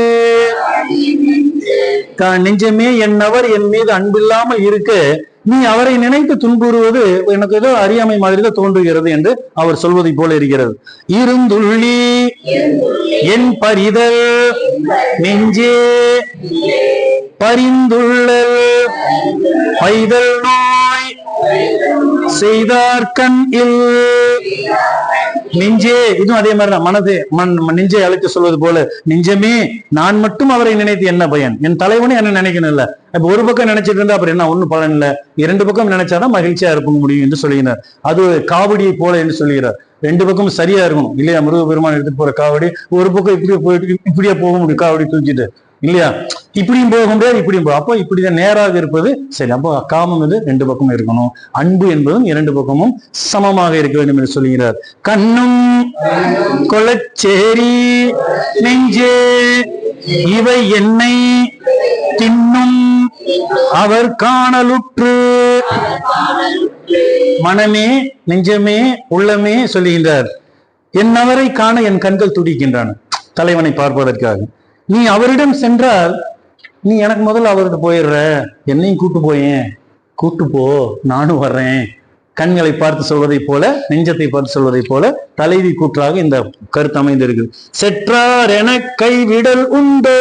நெஞ்சமே என்னவர் என் மீது அன்பில்லாமல் இருக்க நீ அவரை நினைத்து துன்புறுவது எனக்கு ஏதோ அறியாமை மாதிரி தான் தோன்றுகிறது என்று அவர் சொல்வதை போல இருக்கிறது. இருந்துள்ளி என் பரிதல் நெஞ்சே பரிந்துள்ள பைதல் நோய் செய்தார் கண் இல். நெஞ்சே, இதுவும் அதே மாதிரிதான். மனது நெஞ்சை அழைத்து சொல்வது போல, நெஞ்சமே நான் மட்டும் அவரை நினைத்து என்ன பயன்? என் தலைவனே என்ன நினைக்கணும் இல்ல. இப்ப ஒரு பக்கம் நினைச்சிட்டு இருந்தா அப்புறம் என்ன, ஒண்ணும் பலன் இல்ல. இரண்டு பக்கம் நினைச்சாதான் மகிழ்ச்சியா இருக்க முடியும் என்று சொல்லுகிறார். அது காவடியை போல என்று சொல்லுகிறார். ரெண்டு பக்கமும் சரியா இருக்கணும் இல்லையா? முருகப்பெருமான் எடுத்துட்டு போற காவடி ஒரு பக்கம் இப்படியே போயிட்டு இப்படியே போக முடியும், காவடி தூக்கிட்டு இல்லையா? இப்படியும் போக முடியாது, இப்படியும் போகும். அப்போ இப்படிதான் நேராக இருப்பது சரி. அப்போ காமம் ரெண்டு பக்கமும் இருக்கணும். அன்பு என்பதும் இரண்டு பக்கமும் சமமாக இருக்க வேண்டும் என்று சொல்லுகிறார். கண்ணும் கொளச்சேரி நெஞ்சே இவை என்னை தின்னும் அவர் காணலுற்று. மனமே நெஞ்சமே உள்ளமே சொல்லுகின்றார், என்னவரை காண என் கண்கள் துடிக்கின்றன தலைவனை பார்ப்பதற்காக. நீ அவரிடம் சென்றால் நீ எனக்கு முதல்ல அவர்கிட்ட போயிடுற, என்னையும் கூட்டு போ நானும் வர்றேன். கண்களை பார்த்து சொல்வதை போல, நெஞ்சத்தை பார்த்து சொல்வதை போல தலைவி கூற்றாக இந்த கருத்து அமைந்திருக்கு. செற்றார் என கைவிடல் உண்டோ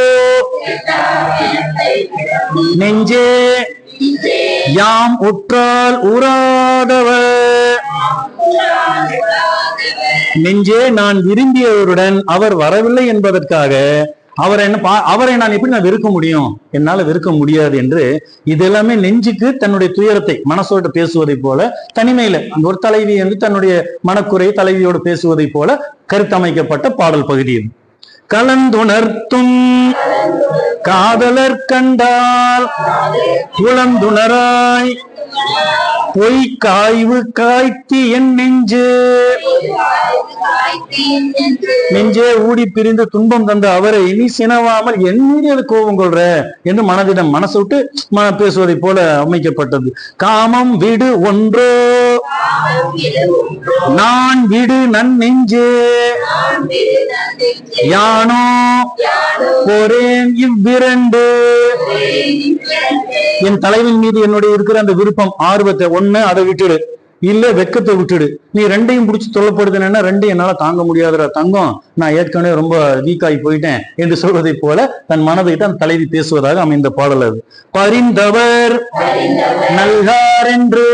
நெஞ்சே யாம் உற்றால் உறாதவர். நெஞ்சே நான் விரும்பியவருடன் அவர் வரவில்லை என்பதற்காக அவரை நான் எப்படி வெறுக்க முடியும்? என்னால வெறுக்க முடியாது என்று இதெல்லாமே நெஞ்சுக்கு தன்னுடைய துயரத்தை மனசோடு பேசுவதை போல, தனிமையில அந்த ஒரு தலைவி என்று தன்னுடைய மனக்குறை தலைவியோடு பேசுவதை போல கருத்தமைக்கப்பட்ட பாடல் பகுதி. கலந்துணர்த்தும் காதலர் கண்டால் குளந்துணராய் பொய் காய்வு காய்த்தி என் நெஞ்சு. நெஞ்சே ஊடி பிரிந்து துன்பம் தந்த அவரை நீ சினவாமல் என் மீது கோபம் கொள்ற என்று மனதிடம் மனசு விட்டு பேசுவதை போல அமைக்கப்பட்டது. காமம் விடு ஒன்றோ நான் விடு நன் நெஞ்சே யானோ போரேன் இவ்விரண்டு. என் தலைவன் மீது என்னுடைய இருக்கிற அந்த விருப்பம் ஆர்வத்தை ஒண்ணு அதை விட்டுடு, இல்ல வெக்கத்தை விட்டுடு. நீ ரெண்டையும் பிடிச்சி தொல்லப்படுதுன்னா ரெண்டையும் என்னால தாங்க முடியாதுடா தங்கம், நான் ஏற்கனவே ரொம்ப வீக்காகி போயிட்டேன் என்று சொல்வதை போல தன் மனதை தான் தலைவி பேசுவதாக அமைந்த பாடல் அது. பரிந்தவர் நல்கார் என்று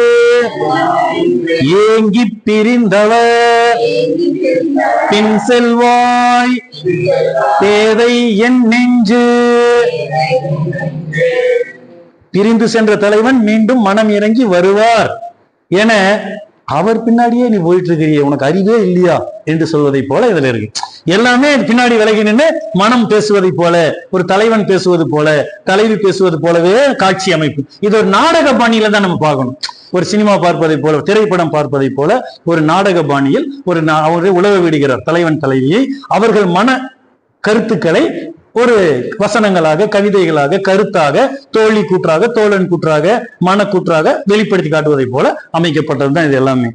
ஏங்கி பிரிந்தவர் பின் செல்வாய் பேதை என் நெஞ்சு. பிரிந்து சென்ற தலைவன் மீண்டும் மனம் இறங்கி வருவார் என அவர் பின்னாடியே நீ போயிட்டு இருக்கிறீ, உனக்கு அறிவே இல்லையா என்று சொல்வதை போல இதுல இருக்கு. எல்லாமே பின்னாடி விலகி நின்று மனம் பேசுவதை போல, ஒரு தலைவன் பேசுவது போல, தலைவி பேசுவது போலவே காட்சி அமைப்பு. இது ஒரு நாடக பாணியில தான் நம்ம பார்க்கணும். ஒரு சினிமா பார்ப்பதை போல, திரைப்படம் பார்ப்பதை போல ஒரு நாடக பாணியில் அவரை உழவ விடுகிறார் தலைவன் தலைவியை. அவர்கள் மன கருத்துக்களை ஒரு வசனங்களாக, கவிதைகளாக, கருத்தாக, தோழி கூற்றாக, தோழன் கூற்றாக, மனக்கூற்றாக வெளிப்படுத்தி காட்டுவதை போல அமைக்கப்பட்டதுதான் இது எல்லாமே.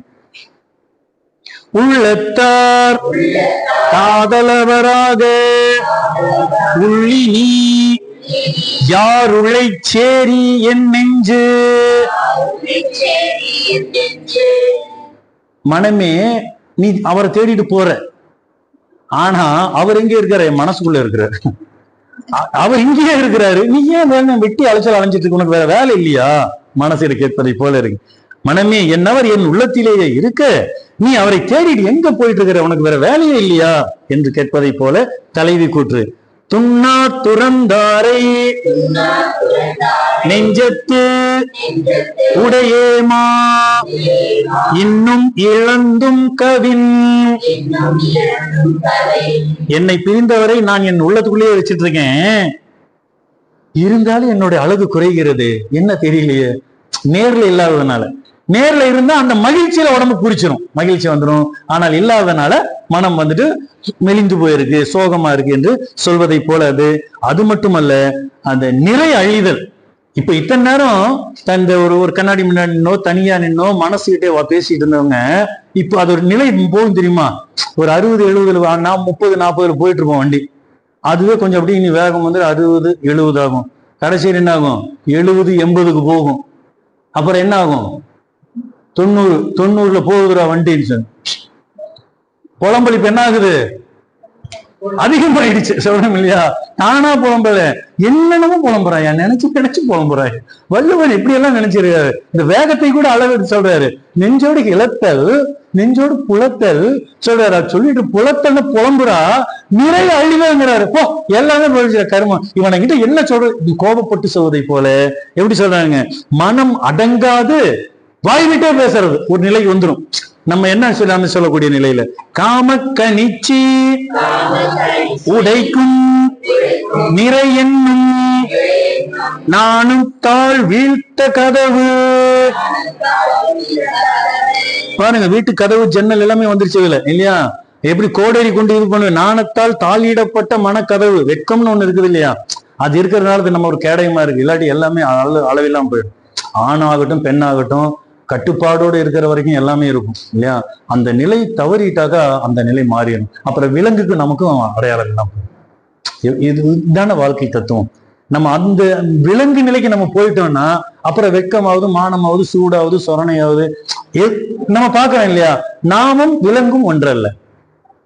உள்ளத்தார் காதலவராக உள்ளி நீ யார் உள்ளை சேரி என் நெஞ்சு. மனமே நீ அவரை தேடிட்டு போற, ஆனா அவர் எங்க இருக்கிற? மனசுக்குள்ள இருக்கிறார். அவர் இங்கேயே இருக்கிறாரு. நீ ஏன் வெட்டி அலைச்சல் அலைஞ்சிட்டு உனக்கு வேற வேலை இல்லையா? மனசில கேட்பதை போல இருக்கு. மனமே என்னவர் என் உள்ளத்திலேயே இருக்க நீ அவரை தேடிட்டு எங்க போயிட்டு இருக்கிற, உனக்கு வேற வேலையே இல்லையா என்று கேட்பதை போல தலைவி கூற்று. துண்ணா துறந்தாரை நெஞ்சத்து உடையேமா இன்னும் இழந்தும் கவின். என்னை பிரிந்தவரை நான் என் உள்ளத்துக்குள்ளேயே வச்சிட்டு இருக்கேன், இருந்தாலும் என்னுடைய அழகு குறைகிறது, என்ன தெரியலையே, நேர்ல இல்லாததுனால. நேர்ல இருந்தா அந்த மகிழ்ச்சியில உடம்பு குறிச்சிடும், மகிழ்ச்சி வந்துடும். ஆனால் இல்லாததுனால மனம் வந்துட்டு மெலிந்து போயிருக்கு, சோகமா இருக்கு என்று சொல்வதை போல அது. அது மட்டுமல்ல, அந்த நிறை அழிதல். இப்ப இத்தனை நேரம் தந்த ஒரு கண்ணாடி முன்னாடி நின்னோ தனியா நின்னோ மனசுகிட்டே பேசிட்டு இருந்தவங்க இப்போ அது ஒரு நிலை போகும் தெரியுமா. ஒரு 60, 70, 30, 40 போயிட்டு இருப்போம் வண்டி. அதுவே கொஞ்சம் அப்படி இனி வேகம் வந்து 60, 70 ஆகும். கடைசியில் என்ன ஆகும், 70, 80க்கு போகும். அப்புறம் என்ன ஆகும், 90 போகுதுரா வண்டி. புலம்பலிப்பு என்ன ஆகுது, அதிகமாயிடுச்சு. சொல்லணும் இல்லையா, தானா புலம்பல, என்னென்னமோ புலம்புறாயா, நினைச்சு புலம்புறாரு. வள்ளுவர் எப்படி எல்லாம் நினைச்சிருக்காரு. இந்த வேகத்தை கூட அளவெடுத்து சொல்றாரு. நெஞ்சோடு இழத்தல், நெஞ்சோடு புலத்தல் சொல்றாரு. சொல்லிட்டு புலத்தல் புலம்புறா, நிறைய அழிவுங்கிறாரு. போ எல்லாமே போயிடுச்சு கருமம். இவனை கிட்ட என்ன சொல்றது, கோபப்பட்டு சொல்வதை போல. எப்படி சொல்றாங்க, மனம் அடங்காது வாய் விட்டே பேசுறது ஒரு நிலைக்கு வந்துடும். நம்ம என்ன சொல்லக்கூடிய நிலையில காமக்கணிச்சி உடைக்கும் நிறை என்னும் நானும் தாழ் வீழ்த்த கதவு. பாருங்க, வீட்டு கதவு ஜன்னல் எல்லாமே வந்துருச்சு இல்லையா. எப்படி கோடரி கொண்டு இது பண்ணுவேன், நாணத்தால் தாளிடப்பட்ட மனக்கதவு. வெட்கம்னு ஒண்ணு இருக்குது இல்லையா, அது இருக்கிறதுனால நம்ம ஒரு கேடயமா இருக்கு. இல்லாட்டி எல்லாமே அளவில்லாம போயிடும். ஆணாகட்டும் பெண்ணாகட்டும் கட்டுப்பாடோடு இருக்கிற வரைக்கும் எல்லாமே இருக்கும் இல்லையா. அந்த நிலை தவறிட்டாக்கா அந்த நிலை மாறிடும். அப்புறம் விலங்குக்கு நமக்கும் அடையாளம் எல்லாம் போயிடும். இதுதான வாழ்க்கை தத்துவம். நம்ம அந்த விலங்கு நிலைக்கு நம்ம போயிட்டோம்னா அப்புறம் வெட்கமாவது, மானமாவது, சூடாவது, சொரணையாவது நம்ம பார்க்கிறோம் இல்லையா. நாமும் விலங்கும் ஒன்றல்ல,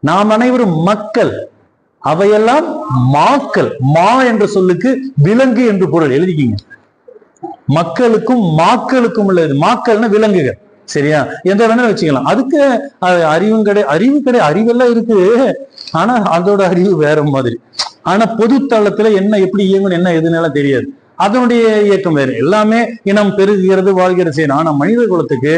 நாம் அனைவரும் மக்கள், அவையெல்லாம் மாக்கள். மா என்ற சொல்லுக்கு விலங்கு என்று பொருள் எழுதிக்கிங்க. மக்களுக்கும் மாக்களுக்கும் உள்ளது. மாக்கள்னா விலங்குகள், சரியா, எந்த வேணாலும் வச்சுக்கலாம். அதுக்கு அறிவெல்லாம் இருக்கு, ஆனா அதோட அறிவு வேற மாதிரி. ஆனா பொது தளத்துல என்ன எப்படி இயங்கும், என்ன எதுனால தெரியாது. அதனுடைய இயக்கம் வேறு. எல்லாமே இனம் பெருகிறது, வாழ்கிறது, செய்யணும். ஆனா மனித குலத்துக்கு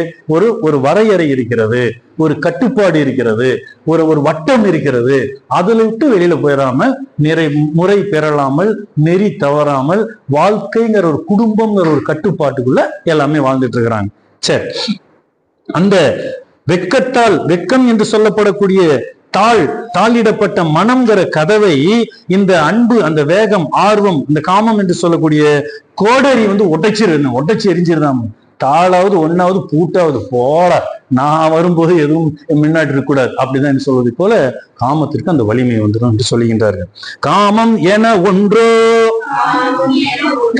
ஒரு வரையறை இருக்கிறது, ஒரு கட்டுப்பாடு இருக்கிறது, ஒரு வட்டம் இருக்கிறது. அதுல விட்டு வெளியில போயிடாம, முறை பெறலாமல், நெறி தவறாமல், வாழ்க்கைங்கிற ஒரு குடும்பம்ங்கிற ஒரு கட்டுப்பாட்டுக்குள்ள எல்லாமே வாழ்ந்துட்டு இருக்கிறாங்க. சரி, அந்த வெக்கம் என்று சொல்லப்படக்கூடிய தாளிடப்பட்ட மனம்ங்கிற கதவை இந்த அன்பு, அந்த வேகம், ஆர்வம், இந்த காமம் என்று சொல்லக்கூடிய கோடரி உடைச்சு எரிஞ்சிருந்தாம. தாளாவது ஒன்னாவது பூட்டாவது போல, நான் வரும்போது எதுவும் முன்னாடி இருக்கக்கூடாது அப்படிதான் சொல்வதை போல காமத்திற்கு அந்த வலிமை வந்துடும் என்று சொல்லுகின்றார்கள். காமம் என ஒன்றோ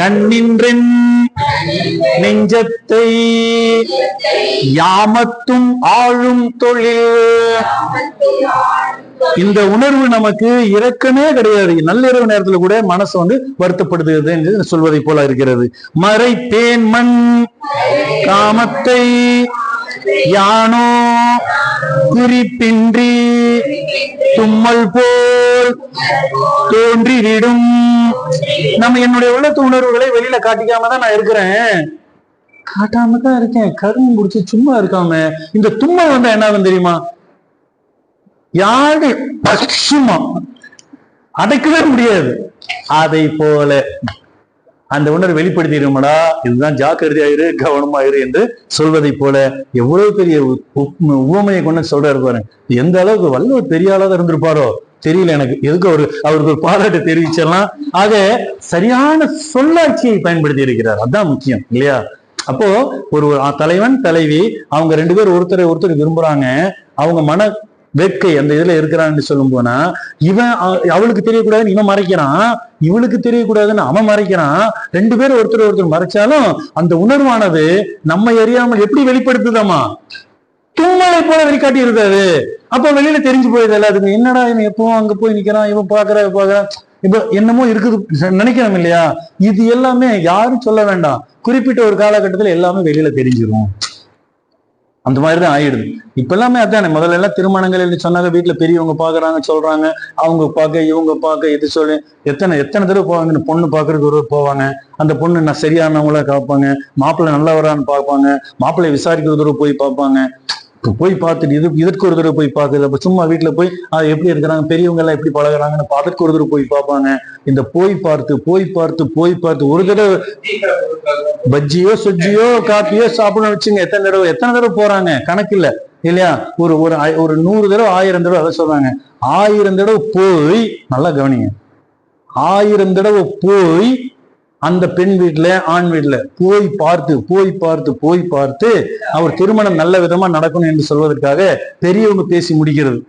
கண்ணின்றென் நெஞ்சத்தை யாமத்தும் ஆளும் தொழில். இந்த உணர்வு நமக்கு இரக்கமே கிடையாது. நள்ளிரவு நேரத்துல கூட மனசு வருத்தப்படுகிறது என்று சொல்வதை போல இருக்கிறது. மறை தேன் மண் காமத்தை யானோ குறிப்பின்றி தும்மல் போல் தோன்றிவிடும். நம்ம என்னுடைய உள்ளத்து உணர்வுகளை வெளியில காட்டிக்காம தான் நான் இருக்கிறேன், காட்டாம தான் இருக்கேன். கரும்பு குடிச்சு சும்மா இருக்காம இந்த தும்மல் வந்தா என்ன தெரியுமா, யாரு பசுமா அடைக்கவே முடியாது. அதை போல அந்த உணர்வு வெளிப்படுத்திடுமாடா, இதுதான் ஜாக்கிரதையாயிரு, கவனமாயிரு என்று சொல்வதை போல எவ்வளவு பெரிய உவமையை கொண்டு சொல்றாரு பாருங்க. எந்த அளவுக்கு வள்ளுவர் பெரிய ஆளாக இருந்திருப்பாரோ தெரியல எனக்கு. எதுக்கு அவருக்கு ஒரு பாராட்டு தெரிவிச்செல்லாம். ஆக சரியான சொல்லாட்சியை பயன்படுத்தி இருக்கிறார், அதுதான் முக்கியம் இல்லையா. அப்போ ஒரு தலைவன் தலைவி அவங்க 2 பேர் ஒருத்தர் விரும்புறாங்க. அவங்க மன வேட்கை அந்த இதுல இருக்கிறான்னு சொல்லும் போனா, இவன் அவளுக்கு தெரியக்கூடாதுன்னு இவன் மறைக்கிறான், இவளுக்கு தெரியக்கூடாதுன்னு அவன் மறைக்கிறான். 2 பேரும் ஒருத்தர் மறைச்சாலும் அந்த உணர்வானது நம்ம அறியாமல் எப்படி வெளிப்படுத்துதாமா, தும்மலை போல வெளிக்காட்டி இருக்காது. அப்ப வெளியில தெரிஞ்சு போயிடுது எல்லாத்துக்கும். என்னடா இவன் எப்பவும் அங்க போய் நிக்கிறான், இவன் பாக்குறான், இப்ப என்னமோ இருக்குது நினைக்கிறோம் இல்லையா. இது எல்லாமே யாரும் சொல்ல வேண்டாம், குறிப்பிட்ட ஒரு காலகட்டத்துல எல்லாமே வெளியில தெரிஞ்சிடும். அந்த மாதிரிதான் ஆயிடுது. இப்ப எல்லாமே அதானே. முதல்ல எல்லாம் திருமணங்கள் சொன்னாங்க, வீட்டுல பெரியவங்க பாக்குறாங்க சொல்றாங்க, அவங்க பார்க்க இவங்க பார்க்க இது சொல்லி எத்தனை தடவை போவாங்க. பொண்ணு பாக்குறதுக்கு ஒரு போவாங்க, அந்த பொண்ணு நான் சரியானவங்கள காப்பாங்க, மாப்பிள்ளை நல்லவரான்னு பார்ப்பாங்க, மாப்பிள்ளை விசாரிக்கிறது ஒரு போய் பார்ப்பாங்க. இப்போ போய் பார்த்துட்டு இதற்கு ஒரு தடவை போய் பார்க்குது. அப்ப சும்மா வீட்டுல போய் அது எப்படி இருக்கிறாங்க, பெரியவங்க எல்லாம் எப்படி பழகுறாங்கன்னு அதற்கு ஒரு தடவை போய் பார்ப்பாங்க. இந்த போய் பார்த்து ஒரு தடவை பஜ்ஜியோ சொஜ்ஜியோ காப்பியோ சாப்பிடணும் வச்சுங்க, எத்தனை தடவை போறாங்க கணக்கு இல்ல இல்லையா? ஒரு 100 தடவை 1000 தடவை அதை சொல்றாங்க. 1000 தடவை போய், நல்லா கவனிங்க, 1000 தடவை போய் அந்த பெண் வீட்டுல ஆண் வீட்டுல போய் பார்த்து அவர் திருமணம் நல்ல விதமா நடக்கணும் என்று சொல்வதற்காக பெரியவங்க பேசி முடிக்கிறது.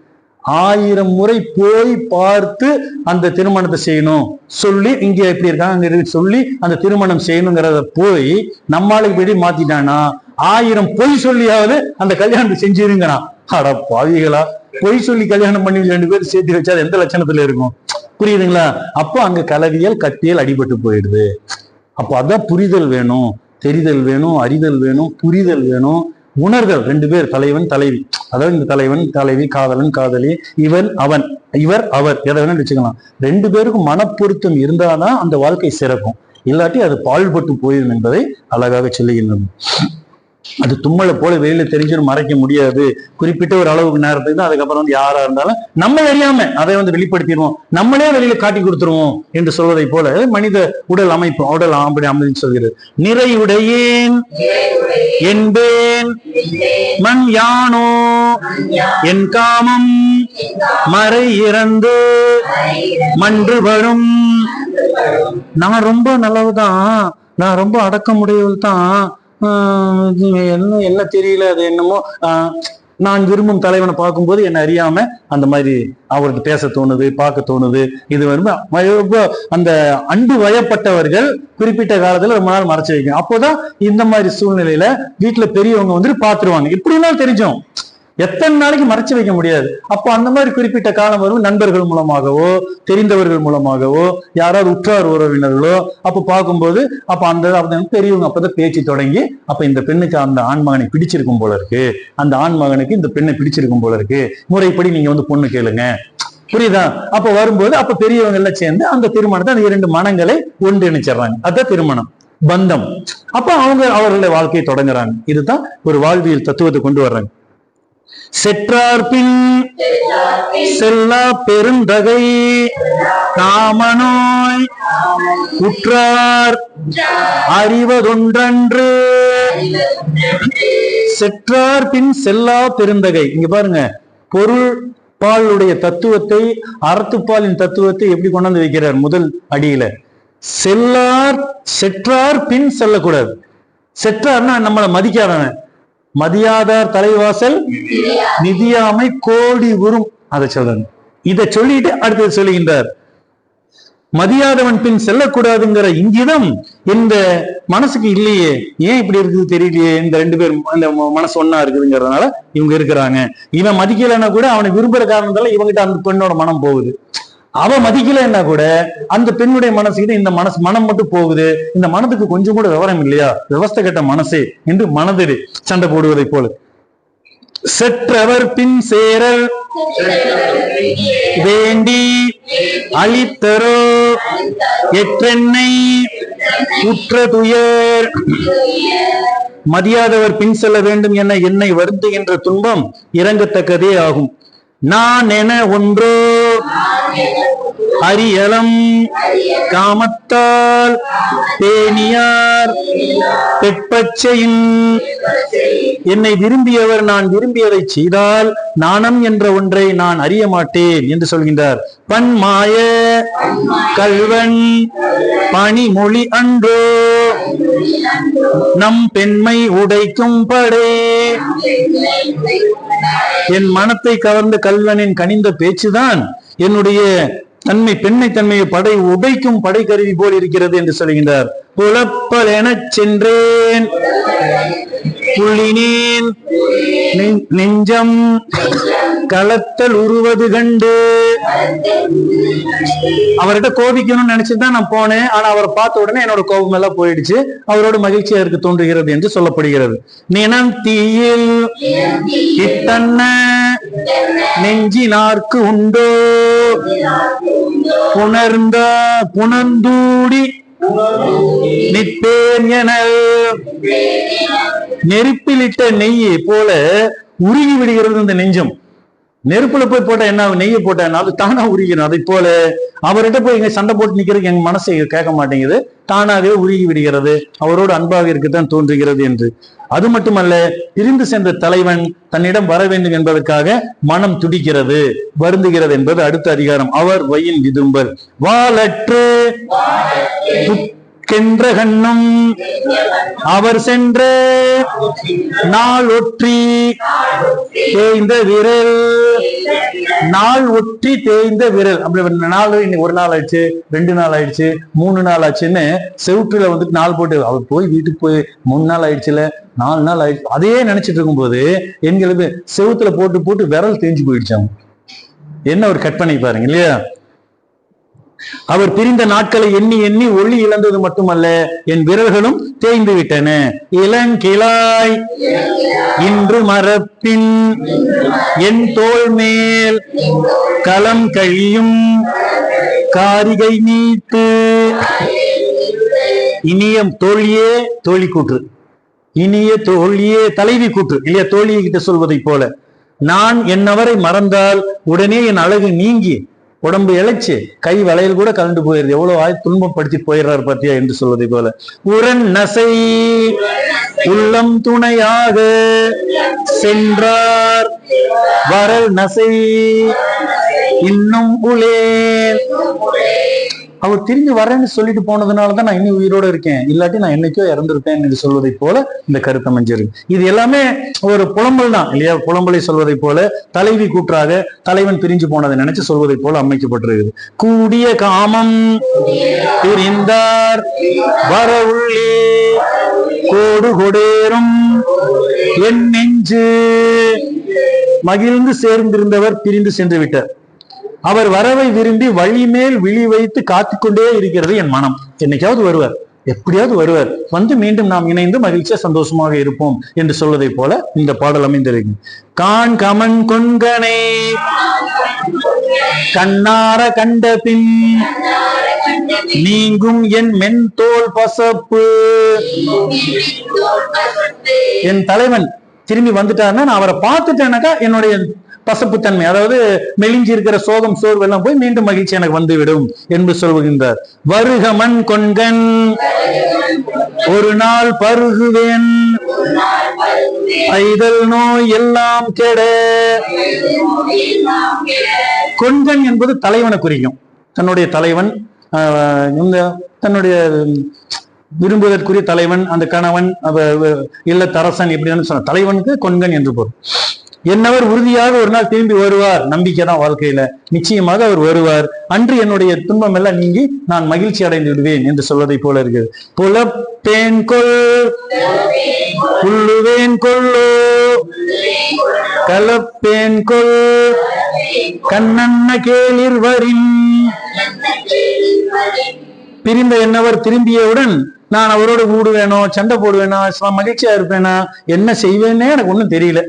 1000 முறை போய் பார்த்து அந்த திருமணத்தை செய்யணும் சொல்லி, இங்க எப்படி இருக்காங்க சொல்லி அந்த திருமணம் செய்யணுங்கிறத போய் நம்மளுக்கு படி மாத்திட்டானா 1000 பொய் சொல்லியாவது அந்த கல்யாணத்தை செஞ்சிருங்கிறான். அட பாவிகளா, பொய் சொல்லி கல்யாணம் பண்ணி 2 பேரும் சேர்த்து வச்சா எந்த லட்சணத்துல இருக்கும்? புரியுதுங்களா? அப்போ அங்க கலவியல் கட்டியல் அடிபட்டு போயிடுது. அப்போ அதான் புரிதல் வேணும், தெரிதல் வேணும், அறிதல் வேணும், புரிதல் வேணும், உணர்தல். 2 பேர், தலைவன் தலைவி, அதாவது இந்த தலைவன் தலைவி, காதலன் காதலி, இவன் அவன், இவர் அவர், எதை வேணும் வச்சுக்கலாம். 2 பேருக்கும் மனப்பொருத்தம் இருந்தாதான் அந்த வாழ்க்கை சிறக்கும். இல்லாட்டி அது பாழ்பட்டு போயிடும் என்பதை அழகாக சொல்லுகின்றது. அது தும்மலை போல வெளியில தெரிஞ்சுன்னு மறைக்க முடியாது. குறிப்பிட்ட ஒரு அளவுக்கு நேரத்துக்கு தான், அதுக்கப்புறம் யாரா இருந்தாலும் நம்ம அறியாம அதை வெளிப்படுத்திடுவோம், நம்மளே வெளியில காட்டி கொடுத்துருவோம் என்று சொல்வதை போல மனித உடல் அமைப்பு, உடல் அப்படி அமைன்னு சொல்கிறது. நிறைவுடையேன் என்பேன் மண் யானோ என் காமம் மறை இறந்து மன்று வரும். நான் ரொம்ப நல்லவுதான், நான் ரொம்ப அடக்கமுடையவள் தான், என்ன தெரியல, அது என்னமோ நான் விரும்பும் தலைவனை பார்க்கும்போது என்ன அறியாம அந்த மாதிரி அவருக்கு பேச தோணுது, பார்க்க தோணுது. இது அந்த அன்பு வயப்பட்டவர்கள் குறிப்பிட்ட காலத்துல ரொம்ப நாள் மறைச்சு வைக்கும். அப்போதான் இந்த மாதிரி சூழ்நிலையில வீட்டுல பெரியவங்க பாத்துருவாங்க. இப்படினாலும் தெரிஞ்சோம், எத்தனை நாளைக்கு மறைச்சு வைக்க முடியாது. அப்போ அந்த மாதிரி குறிப்பிட்ட காலம் வரும், நண்பர்கள் மூலமாகவோ தெரிந்தவர்கள் மூலமாகவோ யாராவது உற்றார் உறவினர்களோ அப்போ பார்க்கும்போது அப்ப அந்த பெரியவங்க அப்பதான் பேச்சு தொடங்கி, அப்ப இந்த பெண்ணுக்கு அந்த ஆண்மகனை பிடிச்சிருக்கும் போல இருக்கு, அந்த ஆண்மகனுக்கு இந்த பெண்ணை பிடிச்சிருக்கும் போல இருக்கு, முறைப்படி நீங்க பொண்ணு கேளுங்க, புரியுதா? அப்ப வரும்போது அப்ப பெரியவங்க எல்லாம் சேர்ந்து அந்த திருமணத்தை, அந்த 2 மனங்களை ஒன்றிணைச்சிடுறாங்க. அதான் திருமணம், பந்தம். அப்ப அவர்களுடைய வாழ்க்கையை தொடங்குறாங்க. இதுதான் ஒரு வாழ்வியல் தத்துவத்தை கொண்டு வர்றாங்க. செற்றார் பின் செல்லா பெருந்தகை காமநோய் உற்றார் அறிவதொன்றன்று. செற்றார் பின் செல்லா பெருந்தகை. இங்க பாருங்க, பொருள் பாலுடைய தத்துவத்தை, அறத்துப்பாலின் தத்துவத்தை எப்படி கொண்டாந்து வைக்கிறார் முதல் அடியில. செற்றார் பின் செல்லக்கூடாது. செற்றார்னா நம்மளை மதிக்காதவன், மதியாதார் தலைவாசல் நிதியாமை கோடி உறும், அதை சொல்றாங்க. இதை சொல்லிட்டு அடுத்தது சொல்லுகின்றார், மதியாதவன் பின் செல்லக்கூடாதுங்கிற இங்கிதம் இந்த மனசுக்கு இல்லையே, ஏன் இப்படி இருக்குது தெரியலையே. இந்த 2 பேர் இந்த மனசு ஒன்னா இருக்குதுங்கிறதுனால இவங்க இருக்கிறாங்க. இவன் மதிக்கலைன்னா கூட அவனை விரும்புற காரணத்தால இவங்கிட்ட அந்த பெண்ணோட மனம் போகுது. அவ மதிக்கலைன்னா கூட அந்த பெண்ணுடைய மனசுக்கிட்ட இந்த மனம் மட்டும் போகுது. இந்த மனதுக்கு கொஞ்சம் கூட விவரம் இல்லையா, விவஸ்தை கெட்ட மனசே என்று மனதில் சண்டை போடுவதை போல. செற்றவர் பின் சேரல் வேண்டி அளித்தரோ எற்றென்னை உற்ற துயர். மதியாதவர் பின் செல்ல வேண்டும் என என்னை வருந்துகின்ற துன்பம் இறங்கத்தக்கதே ஆகும். நான் என ஒன்றோ அரியலம் காமத்தால் பேணியார் பெட்பச்சையின். என்னை விரும்பியவர் நான் விரும்பியதை செய்தால் நாணம் என்ற ஒன்றை நான் அறிய மாட்டேன் என்று சொல்கின்றார். பன்மாய கல்வன் பணிமொழி அன்றோ நம் பெண்மை உடைக்கும் படே. என் மனத்தை கவர்ந்த கல்வனின் கனிந்த பேச்சுதான் என்னுடைய தன்மை, பெண்ணை தன்மையை படை உடைக்கும் படை கருவி போல் இருக்கிறது என்று சொல்கின்றார். புலப்பல் எனச் சென்றேன் புள்ளினேன் நெஞ்சம் களத்தல் உருவது கண்டு அவர்கிட்ட கோபிக்கணும்னு நினைச்சுதான் நான் போனேன். ஆனா அவரை பார்த்த உடனே என்னோட கோபம் எல்லாம் போயிடுச்சு. அவரோட மகிழ்ச்சியா இருக்கு தோன்றுகிறது என்று சொல்லப்படுகிறது. நினம் தீயில் இத்தன்ன நெஞ்சினார்க்கு உண்டோ புணர்ந்தூடி நிற்பேன் என நெருப்பிலிட்ட நெய்யை போல உருகி விடுகிறது இந்த நெஞ்சம். நெருப்புல போய் போட்டா என்ன நெய்யை போட்டா அது தானா உருகிடும். அதை போல அவர்கிட்ட போய் இங்க சண்டை போட்டு நிக்கிறதுக்கு எங்க மனசை கேட்க மாட்டேங்குது, தானாகவே உருகி விடுகிறது. அவரோடு அன்பாக இருக்கத்தான் தோன்றுகிறது என்று. அது மட்டுமல்ல, பிரிந்து சென்ற தலைவன் தன்னிடம் வர வேண்டும் என்பதற்காக மனம் துடிக்கிறது, வருந்துகிறது என்பது அடுத்த அதிகாரம். அவர் வயின் விதும்பல் வாளற்று கென்ற கண்ணும் அவர் சென்ற நாள் ஒற்றி தேய்ந்த விரல். நாள் ஒற்றி தேய்ந்த விரல். அப்படி நாள் ஒரு நாள் ஆயிடுச்சு, 2 நாள் ஆயிடுச்சு, 3 நாள் ஆச்சுன்னு செவுற்றுல வந்துட்டு நாள் போட்டு அவர் போய் வீட்டுக்கு போய் 3 நாள் ஆயிடுச்சுல, 4 நாள் ஆயிடுச்சு, அதையே நினைச்சிட்டு இருக்கும்போது எங்களுக்கு செவுத்துல போட்டு போட்டு விரல் தேஞ்சு போயிடுச்சாங்க. என்ன ஒரு கற்பனை பாருங்க இல்லையா? அவர் பிரிந்த நாட்களை எண்ணி எண்ணி ஒளி இழந்தது மட்டுமல்ல, என் விரல்களும் தேய்ந்து விட்டன. இளங்கிளாய் இன்று மரப்பின் என் தோள் மேல் களம் கழியும் காரிகை நீட்டு. இனிய தோழியே தோழி கூற்று, இனிய தோழியே தலைவி கூற்று இல்லையா? தோழியை கிட்ட சொல்வதை போல, நான் என்னவரை மறந்தால் உடனே என் அழகு நீங்கி உடம்பு இழைச்சு கை வளையல் கூட கலந்து போயிருது. எவ்வளவு துன்பப்படுத்தி போயிடுறாரு பத்தியா என்று சொல்வதை போல, உரன் நசை உள்ளம் துணையாக சென்றார் வரல் நசை இன்னும் உளே. அவர் திரும்பி வரேன்னு சொல்லிட்டு போனதுனாலதான் நான் இன்னும் உயிரோட இருக்கேன், இல்லாட்டி நான் என்னைக்கோ இறந்திருப்பேன் என்று சொல்வதை போல இந்த கருத்து அமைஞ்சிருக்கு. இது எல்லாமே ஒரு புலம்பல் தான் இல்லையா? புலம்பலை சொல்வதை போல, தலைவி கூற்றாக தலைவன் பிரிஞ்சு போனதை நினைச்சு சொல்வதை போல அமைக்கப்பட்டிருக்குது. கூடிய காமம் பிரிந்தார் வர உள்ளே கோடு கொடேறும் என் நெஞ்சு. மகிழ்ந்து சேர்ந்திருந்தவர் பிரிந்து சென்று விட்டார். அவர் வரவை விரும்பி வழி மேல் விழி வைத்து காத்துக்கொண்டே இருக்கிறது என் மனம். என்னைக்காவது வருவார், எப்படியாவது வருவார், வந்து மீண்டும் நாம் இணைந்து மகிழ்ச்சியா சந்தோஷமாக இருப்போம் என்று சொல்வதை போல இந்த பாடல் அமைந்திருக்கு. கான் கமன் கொன்கனை கண்ணார கண்ட பின் நீங்கும் என் மென்தோல் பசப்பு. என் தலைவன் திரும்பி வந்துட்டாருன்னா நான் அவரை பார்த்துட்டேனாக்கா என்னுடைய பசப்பு தன்மை, அதாவது மெலிஞ்சி இருக்கிற சோகம் சோர்வு எல்லாம் போய் மீண்டும் மகிழ்ச்சி எனக்கு வந்துவிடும் என்று சொல்கின்றார். வருகமன் கொன்கன் ஒரு நாள் பருகுவேன் ஐதல் நோய் எல்லாம் கெட. கொன்கன் என்பது தலைவனை குறிக்கும். தன்னுடைய தலைவன், தன்னுடைய விரும்புவதற்குரிய தலைவன், அந்த கணவன், இல்லத்தரசன், எப்படின்னு சொன்ன தலைவனுக்கு கொன்கன் என்று பொருள். என்னவர் உறுதியாக ஒரு நாள் திரும்பி வருவார். நம்பிக்கை தான் வாழ்க்கையில, நிச்சயமாக அவர் வருவார். அன்று என்னுடைய துன்பம் எல்லாம் நீங்கி நான் மகிழ்ச்சி அடைந்து விடுவேன் என்று சொல்வதை போல இருக்குது. புலப்பேன் கொள் புல்லுவேன் கொள்ளோ கலப்பேன் கொள் கண்ணன்ன கேளிர் வரின். பிரிந்த என்னவர் திரும்பியவுடன் நான் அவரோட கூடுவேனோ, சண்டை போடுவேனா, மகிழ்ச்சியா இருப்பேனா, என்ன செய்வேன்னே எனக்கு ஒண்ணும் தெரியல,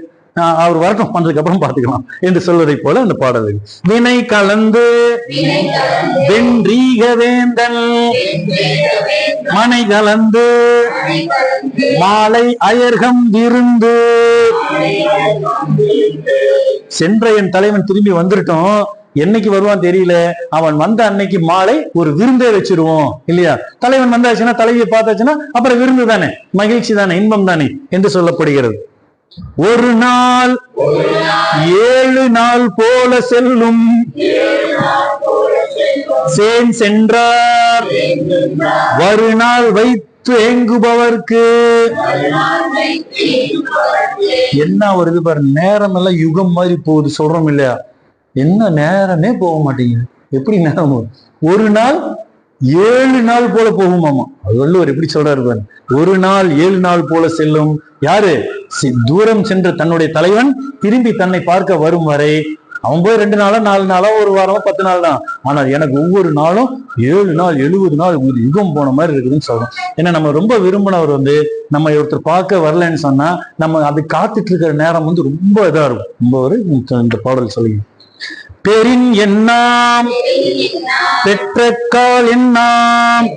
அவர் வரட்டும், பண்றதுக்கு அப்புறம் பாத்துக்கலாம் என்று சொல்வதை போல அந்த பாடல். வினை கலந்து வென்றீக வேந்தன் மனை கலந்து மாலை அயர்கம் விருந்து. சென்ற என் தலைவன் திரும்பி வந்துட்டோம், என்னைக்கு வருவான் தெரியல, அவன் வந்த அன்னைக்கு மாலை ஒரு விருந்தே வச்சிருவோம் இல்லையா? தலைவன் வந்தாச்சுன்னா, தலைவியை பார்த்தாச்சுன்னா அப்புறம் விருந்து தானே, மகிழ்ச்சி தானே, இன்பம் தானே என்று சொல்லப்படுகிறது. ஒரு நாள் 7 நாள் போல செல்லும் சேன் சென்றார் வருநாள் வைத்து ஏங்குபவர்க்கு. என்ன ஒரு இது பாரு, நேரம் எல்லாம் யுகம் மாதிரி போகுது சொல்றோம் இல்லையா? என்ன நேரமே போக மாட்டேங்குது, எப்படி நேரம்? ஒரு நாள் 7 நாள் போல போகுமாமா. வள்ளுவர் எப்படி சொல்றாரு, ஒரு நாள் 7 நாள் போல செல்லும். யாரு? தூரம் சென்று தன்னுடைய தலைவன் திரும்பி தன்னை பார்க்க வரும் வரை. அவன் போய் 2 நாளோ 4 நாளோ 1 வாரமோ 10 நாள் தான். ஆனால் எனக்கு ஒவ்வொரு நாளும் 7 நாள் 70 நாள் ஒரு யுகம் போன மாதிரி இருக்குதுன்னு சொல்றோம். ஏன்னா நம்ம ரொம்ப விரும்பினவர் நம்ம ஒருத்தர் பார்க்க வரலன்னு சொன்னா நம்ம அது காத்துட்டு இருக்கிற நேரம் ரொம்ப இதா இருக்கும். ரொம்ப ஒரு இந்த பாடல் சொல்லுங்க. பெரின் எண்ணாம் பெற்றக்கால் எண்ணாம்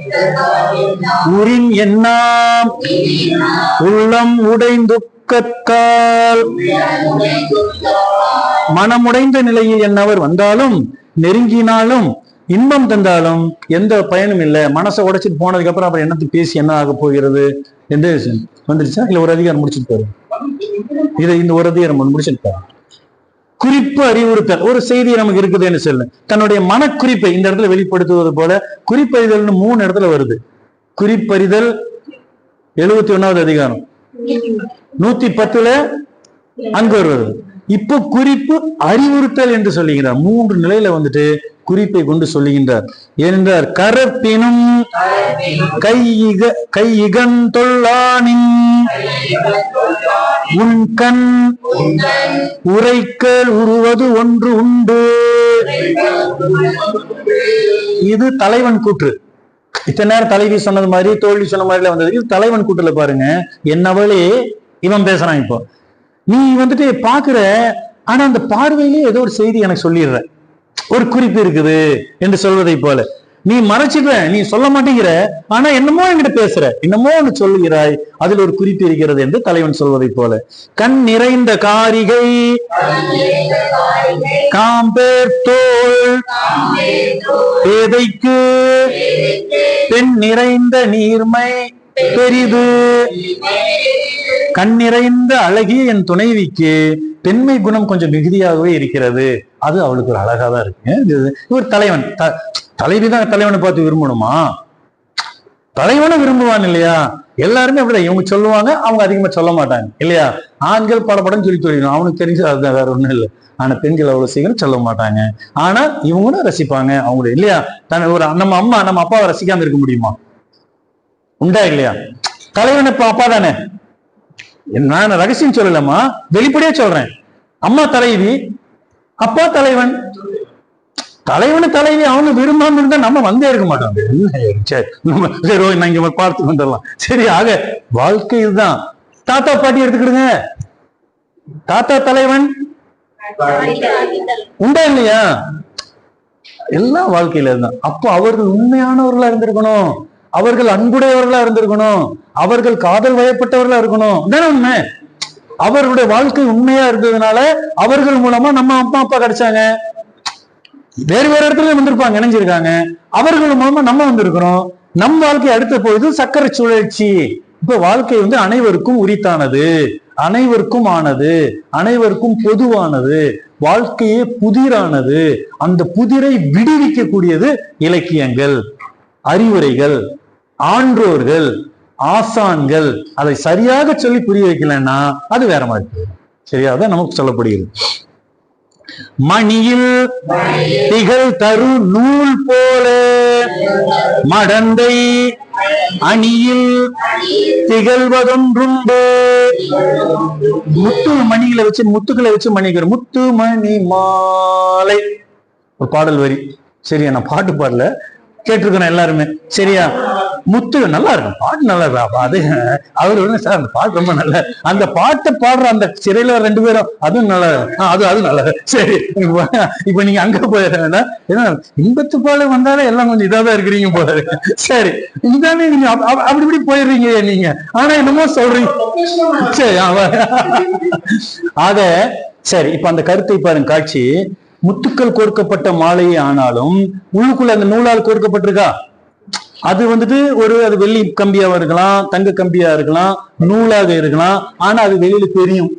உரின் எண்ணாம் உள்ளம் உடைந்து கற்கால். மனமுடைந்த நிலையில் என்னவர் வந்தாலும் நெருங்கினாலும் இன்பம் தந்தாலும் எந்த பயனும் இல்லை. மனசை உடைச்சிட்டு போனதுக்கு அப்புறம் அப்புறம் என்னத்துக்கு பேசி என்ன ஆக போகிறது என்று வந்துருச்சா? இல்ல ஒரு அதிகாரம் முடிச்சுட்டு போறோம். இந்த ஒரு அதிகாரம் முடிச்சுட்டு போறோம். குறிப்பு அறிவுறுத்தல். ஒரு செய்தி நமக்கு இருக்குதுன்னு சொல்லு. தன்னுடைய மனக்குறிப்பை இந்த இடத்துல வெளிப்படுத்துவது போல குறிப்பறிதல்னு 3 இடத்துல வருது. குறிப்பறிதல் 71வது அதிகாரம் 110ல அங்க வருவது. இப்போ குறிப்பு அறிவுறுத்தல் என்று சொல்லுகிறார். 3 நிலையில குறிப்பை கொண்டு சொல்லுகின்றார். ஏனென்றார் கரப்பினும் கையிகந்தொல்லானின் உன் கண் உரைக்கல் உருவது ஒன்று உண்டு. இது தலைவன் கூற்று. இத்தனை நேரம் தலைவி சொன்னது மாதிரி தோல்வி சொன்ன மாதிரி வந்தது. இது தலைவன் கூட்டுல பாருங்க. என்னவளே இவன் பேசுறான். இப்போ நீ பாக்குற, ஆனா அந்த பார்வையிலே ஏதோ ஒரு செய்தி எனக்கு சொல்லிடுற, ஒரு குறிப்பு இருக்குது என்று சொல்வதை போல நீ மறைச்சிடுற, நீ சொல்ல மாட்டேங்கிற, ஆனா என்னமோ என்கிட்ட பேசுற, என்னமோ ஒன்று சொல்லுகிறாய், அதில் ஒரு குறிப்பு இருக்கிறது என்று தலைவன் சொல்வதை போல. கண் நிறைந்த காரிகை காம்பேர் தோல் பேதைக்கு பெண் நிறைந்த நீர்மை பெரிது. கண் நிறைந்த அழகிய என் துணைவிக்கு பெண்மை குணம் கொஞ்சம் மிகுதியாகவே இருக்கிறது. அது அவளுக்கு ஒரு அழகாதான் இருக்கு. இவர் தலைவன், தலைவிதான் தலைவனை பார்த்து விரும்பணுமா? தலைவனை விரும்புவான் இல்லையா? எல்லாருமே அப்படிதான். இவங்க சொல்லுவாங்க, அவங்க அதிகமா சொல்ல மாட்டாங்க இல்லையா? ஆண்கள் படப்படம் சொல்லி சொல்லிடணும், அவனுக்கு தெரிஞ்சு அதுதான், வேற ஒண்ணும் இல்லை. ஆனா பெண்கள் அவ்வளவு சீக்கிரம் சொல்ல மாட்டாங்க. ஆனா இவங்களும் ரசிப்பாங்க அவங்க இல்லையா? ஒரு நம்ம அம்மா நம்ம அப்பாவை ரசிக்காம இருக்க முடியுமா? உண்டா இல்லையா? தலைவன் இப்ப அப்பா தானே. நான் ரகசியம் சொல்லலாமா, வெளிப்படையா சொல்றேன். அம்மா தலைவி, அப்பா தலைவன். தலைவனு தலைவி அவனு விரும்பாம இருந்தா நம்ம வந்தே இருக்க மாட்டோம். சரி நான் இங்க பார்த்து வந்துடலாம். சரி, ஆக வாழ்க்கை இதுதான். தாத்தா பாட்டி எடுத்துக்கிடுங்க. தாத்தா தலைவன் உண்டா இல்லையா? எல்லாம் வாழ்க்கையில இருந்தான். அப்போ அவர்கள் உண்மையானவர்களா இருந்திருக்கணும், அவர்கள் அன்புடையவர்களா இருந்திருக்கணும், அவர்கள் காதல் வயப்பட்டவர்களா இருக்கணும். உண்மை. அவர்களுடைய வாழ்க்கை உண்மையா இருந்ததுனால அவர்கள் மூலமா நம்ம அம்மா அப்பா கிடைச்சாங்க. வேறு வேறு இடத்துல வந்திருப்பாங்க, இணைஞ்சிருக்காங்க. அவர்கள் மூலமா நம்ம வந்திருக்கிறோம். நம் வாழ்க்கை அடுத்த பொழுது சக்கர சுழற்சி. இப்ப வாழ்க்கை அனைவருக்கும் உரித்தானது, அனைவருக்கும் ஆனது, அனைவருக்கும் பொதுவானது, வாழ்க்கையே புதிரானது. அந்த புதிரை விடுவிக்கக்கூடியது இலக்கியங்கள், அறிவுரைகள், ஆன்றோர்கள், ஆசான்கள். அதை சரியாக சொல்லி புரிய வைக்கலன்னா அது வேற மாதிரி போயிடும். சரியாதான் நமக்கு சொல்லப்படுகிறது. மணியில் திகழ் தரு நூல் போல மடந்தை அணியில் திகழ்வதொன்றுண்டு. முத்து மணிகளை வச்சு, முத்துக்களை வச்சு மணிக்கிற முத்து மணி மாலை ஒரு பாடல் வரி. சரியா? நான் பாட்டு பாடல, கேட்டிருக்கணும் எல்லாருமே. சரியா? முத்து நல்லா இருக்கும், பாட்டு நல்லா இருக்கும். அது அவரு சார் அந்த பாட்டு ரொம்ப நல்ல, அந்த பாட்டை பாடுற அந்த சிறையில 2 பேரும் அதுவும் நல்லா இருக்கும். அது நல்லா. சரி, இப்ப நீங்க அங்க போயிடுறா, ஏன்னா இன்பத்து போல வந்தாலே எல்லாம் கொஞ்சம் இதாதான் இருக்கிறீங்க போல. சரி, இதுதானே நீங்க அப்படி இப்படி போயிடுறீங்க நீங்க, ஆனா என்னமோ சொல்றீங்க. சரி, ஆக சரி, இப்ப அந்த கருத்தை பாருங்க. காட்சி முத்துக்கள் கோர்க்கப்பட்ட மாலையே ஆனாலும் உள்ளுக்குள்ள அந்த நூலால் கோர்க்கப்பட்டிருக்கா. அது அது வெள்ளி கம்பியாவா இருக்கலாம், தங்க கம்பியா இருக்கலாம், நூலாக இருக்கலாம். ஆனா அது வெளியில தெரியும்.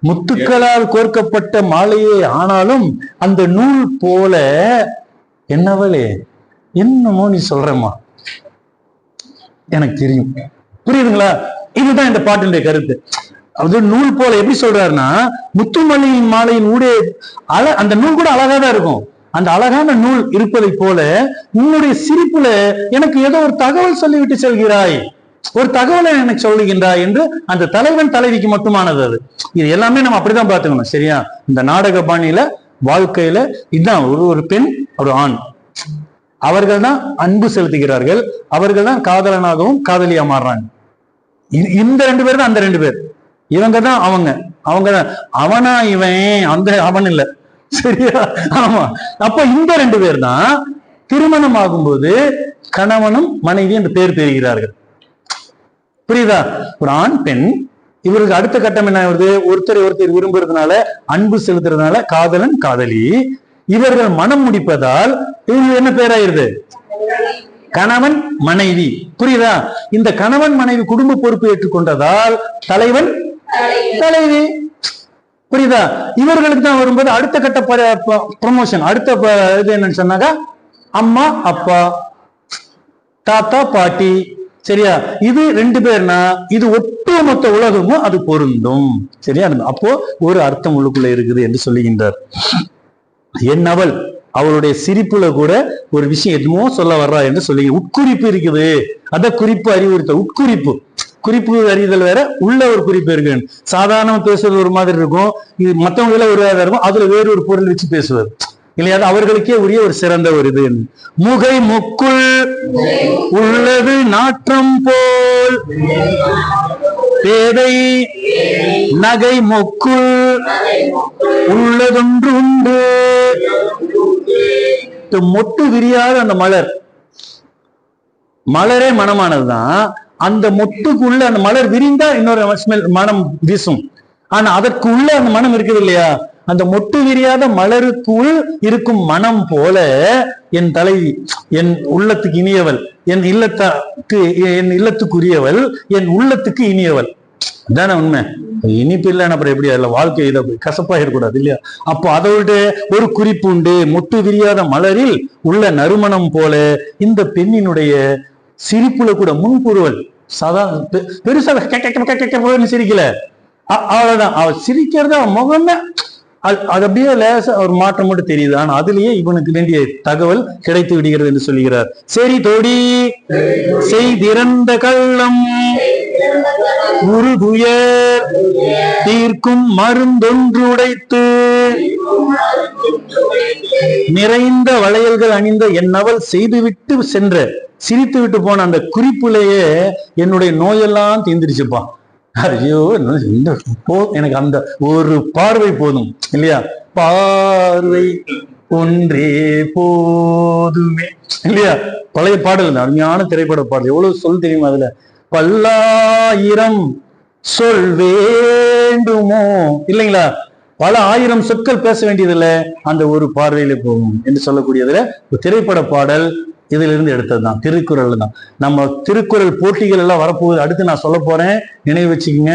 முத்துக்களால் கோர்க்கப்பட்ட மாலையே ஆனாலும் அந்த நூல் போல என்னவளே என்னமோ நீ சொல்றமா எனக்கு தெரியும். புரியுதுங்களா? இதுதான் இந்த பாட்டினுடைய கருத்து. அது நூல் போல எப்படி சொல்றாருன்னா, முத்துமல்லியின் மாலையின் ஊடே அந்த நூல் கூட அழகாதான் இருக்கும். அந்த அழகான நூல் இருப்பதை போல உன்னுடைய சிரிப்புல எனக்கு ஏதோ ஒரு தகவல் சொல்லிவிட்டு செல்கிறாய், ஒரு தகவலை எனக்கு சொல்லுகின்றாய் என்று அந்த தலைவன் தலைவிக்கு மட்டுமானது. அது இது எல்லாமே நம்ம அப்படிதான் பார்த்துக்கணும். சரியா? இந்த நாடக பாணியில வாழ்க்கையில இதுதான் ஒரு பெண் ஒரு ஆண், அவர்கள் தான் அன்பு செலுத்துகிறார்கள், அவர்கள் தான் காதலனாகவும் காதலியா மாறுறாங்க. இந்த 2 பேர் தான் அந்த 2 பேர், இவங்க தான் அவங்க தான் அவனா இவன், அந்த அவன் இல்ல. சரியா? ஆமா. அப்ப இந்த 2 பேர் தான் திருமணம் ஆகும்போது கணவனும் மனைவி என்று பேர் பெறுகிறார்கள். புரியுதா? ஒரு ஆண் பெண், இவருக்கு அடுத்த கட்டம் என்ன வருது? ஒருத்தரை ஒருத்தர் விரும்புறதுனால, அன்பு செலுத்துறதுனால காதலன் காதலி, இவர்கள் மனம் முடிப்பதால் இவங்க என்ன பேராயிருது? கணவன் மனைவி. புரியுதா? இந்த கணவன் மனைவி குடும்ப பொறுப்பு ஏற்றுக்கொண்டதால் தலைவன் தலைவி. புரியுதா? இவர்களுக்கு தான் வரும்போது அடுத்த கட்ட ப்ரமோஷன், அடுத்த இது என்னன்னு சொன்னாக்கா அம்மா அப்பா தாத்தா பாட்டி. சரியா? இது 2 பேர்னா இது ஒட்டுமொத்த உலகமும் அது பொருந்தும். சரியா? அப்போ ஒரு அர்த்தம் உள்ளுக்குள்ள இருக்குது என்று சொல்லுகின்றார். என் அவள் அவளுடைய சிரிப்புல கூட ஒரு விஷயம் எதுமோ சொல்ல வர்றா என்று சொல்லி உட்குறிப்பு இருக்குது. அத குறிப்பு அறிவுறுத்த உட்குறிப்பு, குறிப்பு அறிதல் வேற, உள்ள ஒரு குறிப்பு இருக்கு. சாதாரண பேசுறது ஒரு மாதிரி இருக்கும், இது மற்றவங்கள ஒரு வேற இருக்கும், அதுல வேறு ஒரு பொருள் வச்சு பேசுவது இல்லையா? அவர்களுக்கே உரிய ஒரு சிறந்த ஒரு இது. முகை முக்குள் உள்ளது நாற்றம் போல் பேதை நகை மொக்குள் உள்ளதொன்று உண்டு. மொட்டு விரியாத அந்த மலரே மனமானதுதான். அந்த மொட்டுக்குள்ள அந்த மலர் விரிந்தா இன்னொரு ஸ்மெல் மனம் வீசும். ஆனா அதற்குள்ள அந்த மனம் இருக்குது இல்லையா? அந்த மொட்டு விரியாத மலருக்குள் இருக்கும் மனம் போல என் தலைவி, என் உள்ளத்துக்கு இனியவள், என் இல்லத்துக்குரியவள், என் உள்ளத்துக்கு இனியவள். தானே உண்மை. இனிப்பு இல்லைன்னு அப்புறம் எப்படி அதில் வாழ்க்கை இதை கசப்பாயிடக்கூடாது இல்லையா? அப்போ அதை விட்டு ஒரு குறிப்பு உண்டு. மொட்டு விரியாத மலரில் உள்ள நறுமணம் போல இந்த பெண்ணினுடைய சிரிப்புல கூட முன்புருவல் சாதாரண பெருசா சிரிக்கல, அவ்வளவுதான். அவ சிரிக்கிறத முகமே அது அப்படியே லேசா ஒரு மாற்றம் மட்டும் தெரியுது. ஆனா அதுலயே இவனுக்கு வேண்டிய தகவல் கிடைத்து விடுகிறது என்று சொல்லுகிறார். சரி தோடி செய்திறந்த கள்ளம் உருதுயர் தீர்க்கும் மருந்தொன்று உடைத்து நிறைந்த வளையல்கள் அணிந்த என்னவள் செய்துவிட்டு சென்ற, சிரித்து விட்டு போன அந்த குறிப்புலேயே என்னுடைய நோயெல்லாம் தீர்ந்துருச்சுப்பா. ஐயோ, எனக்கு அந்த ஒரு பார்வை போதும் இல்லையா? பார்வை ஒன்றே போதுமே இல்லையா? பழைய பாடல், அருமையான திரைப்பட பாடல். எவ்வளவு சொல் தெரியுமா அதுல? பல்லாயிரம் சொல் வேண்டுமோ இல்லைங்களா? பல ஆயிரம் சொற்கள் பேச வேண்டியதில்லை, அந்த ஒரு பார்வையில போகும் என்று சொல்லக்கூடியதுல ஒரு திரைப்பட பாடல் இதிலிருந்து எடுத்ததுதான், திருக்குறள் தான். நம்ம திருக்குறள் போட்டிகள் எல்லாம் வரப்போகுது, அடுத்து நான் சொல்ல போறேன், நினைவு வச்சுக்கோங்க.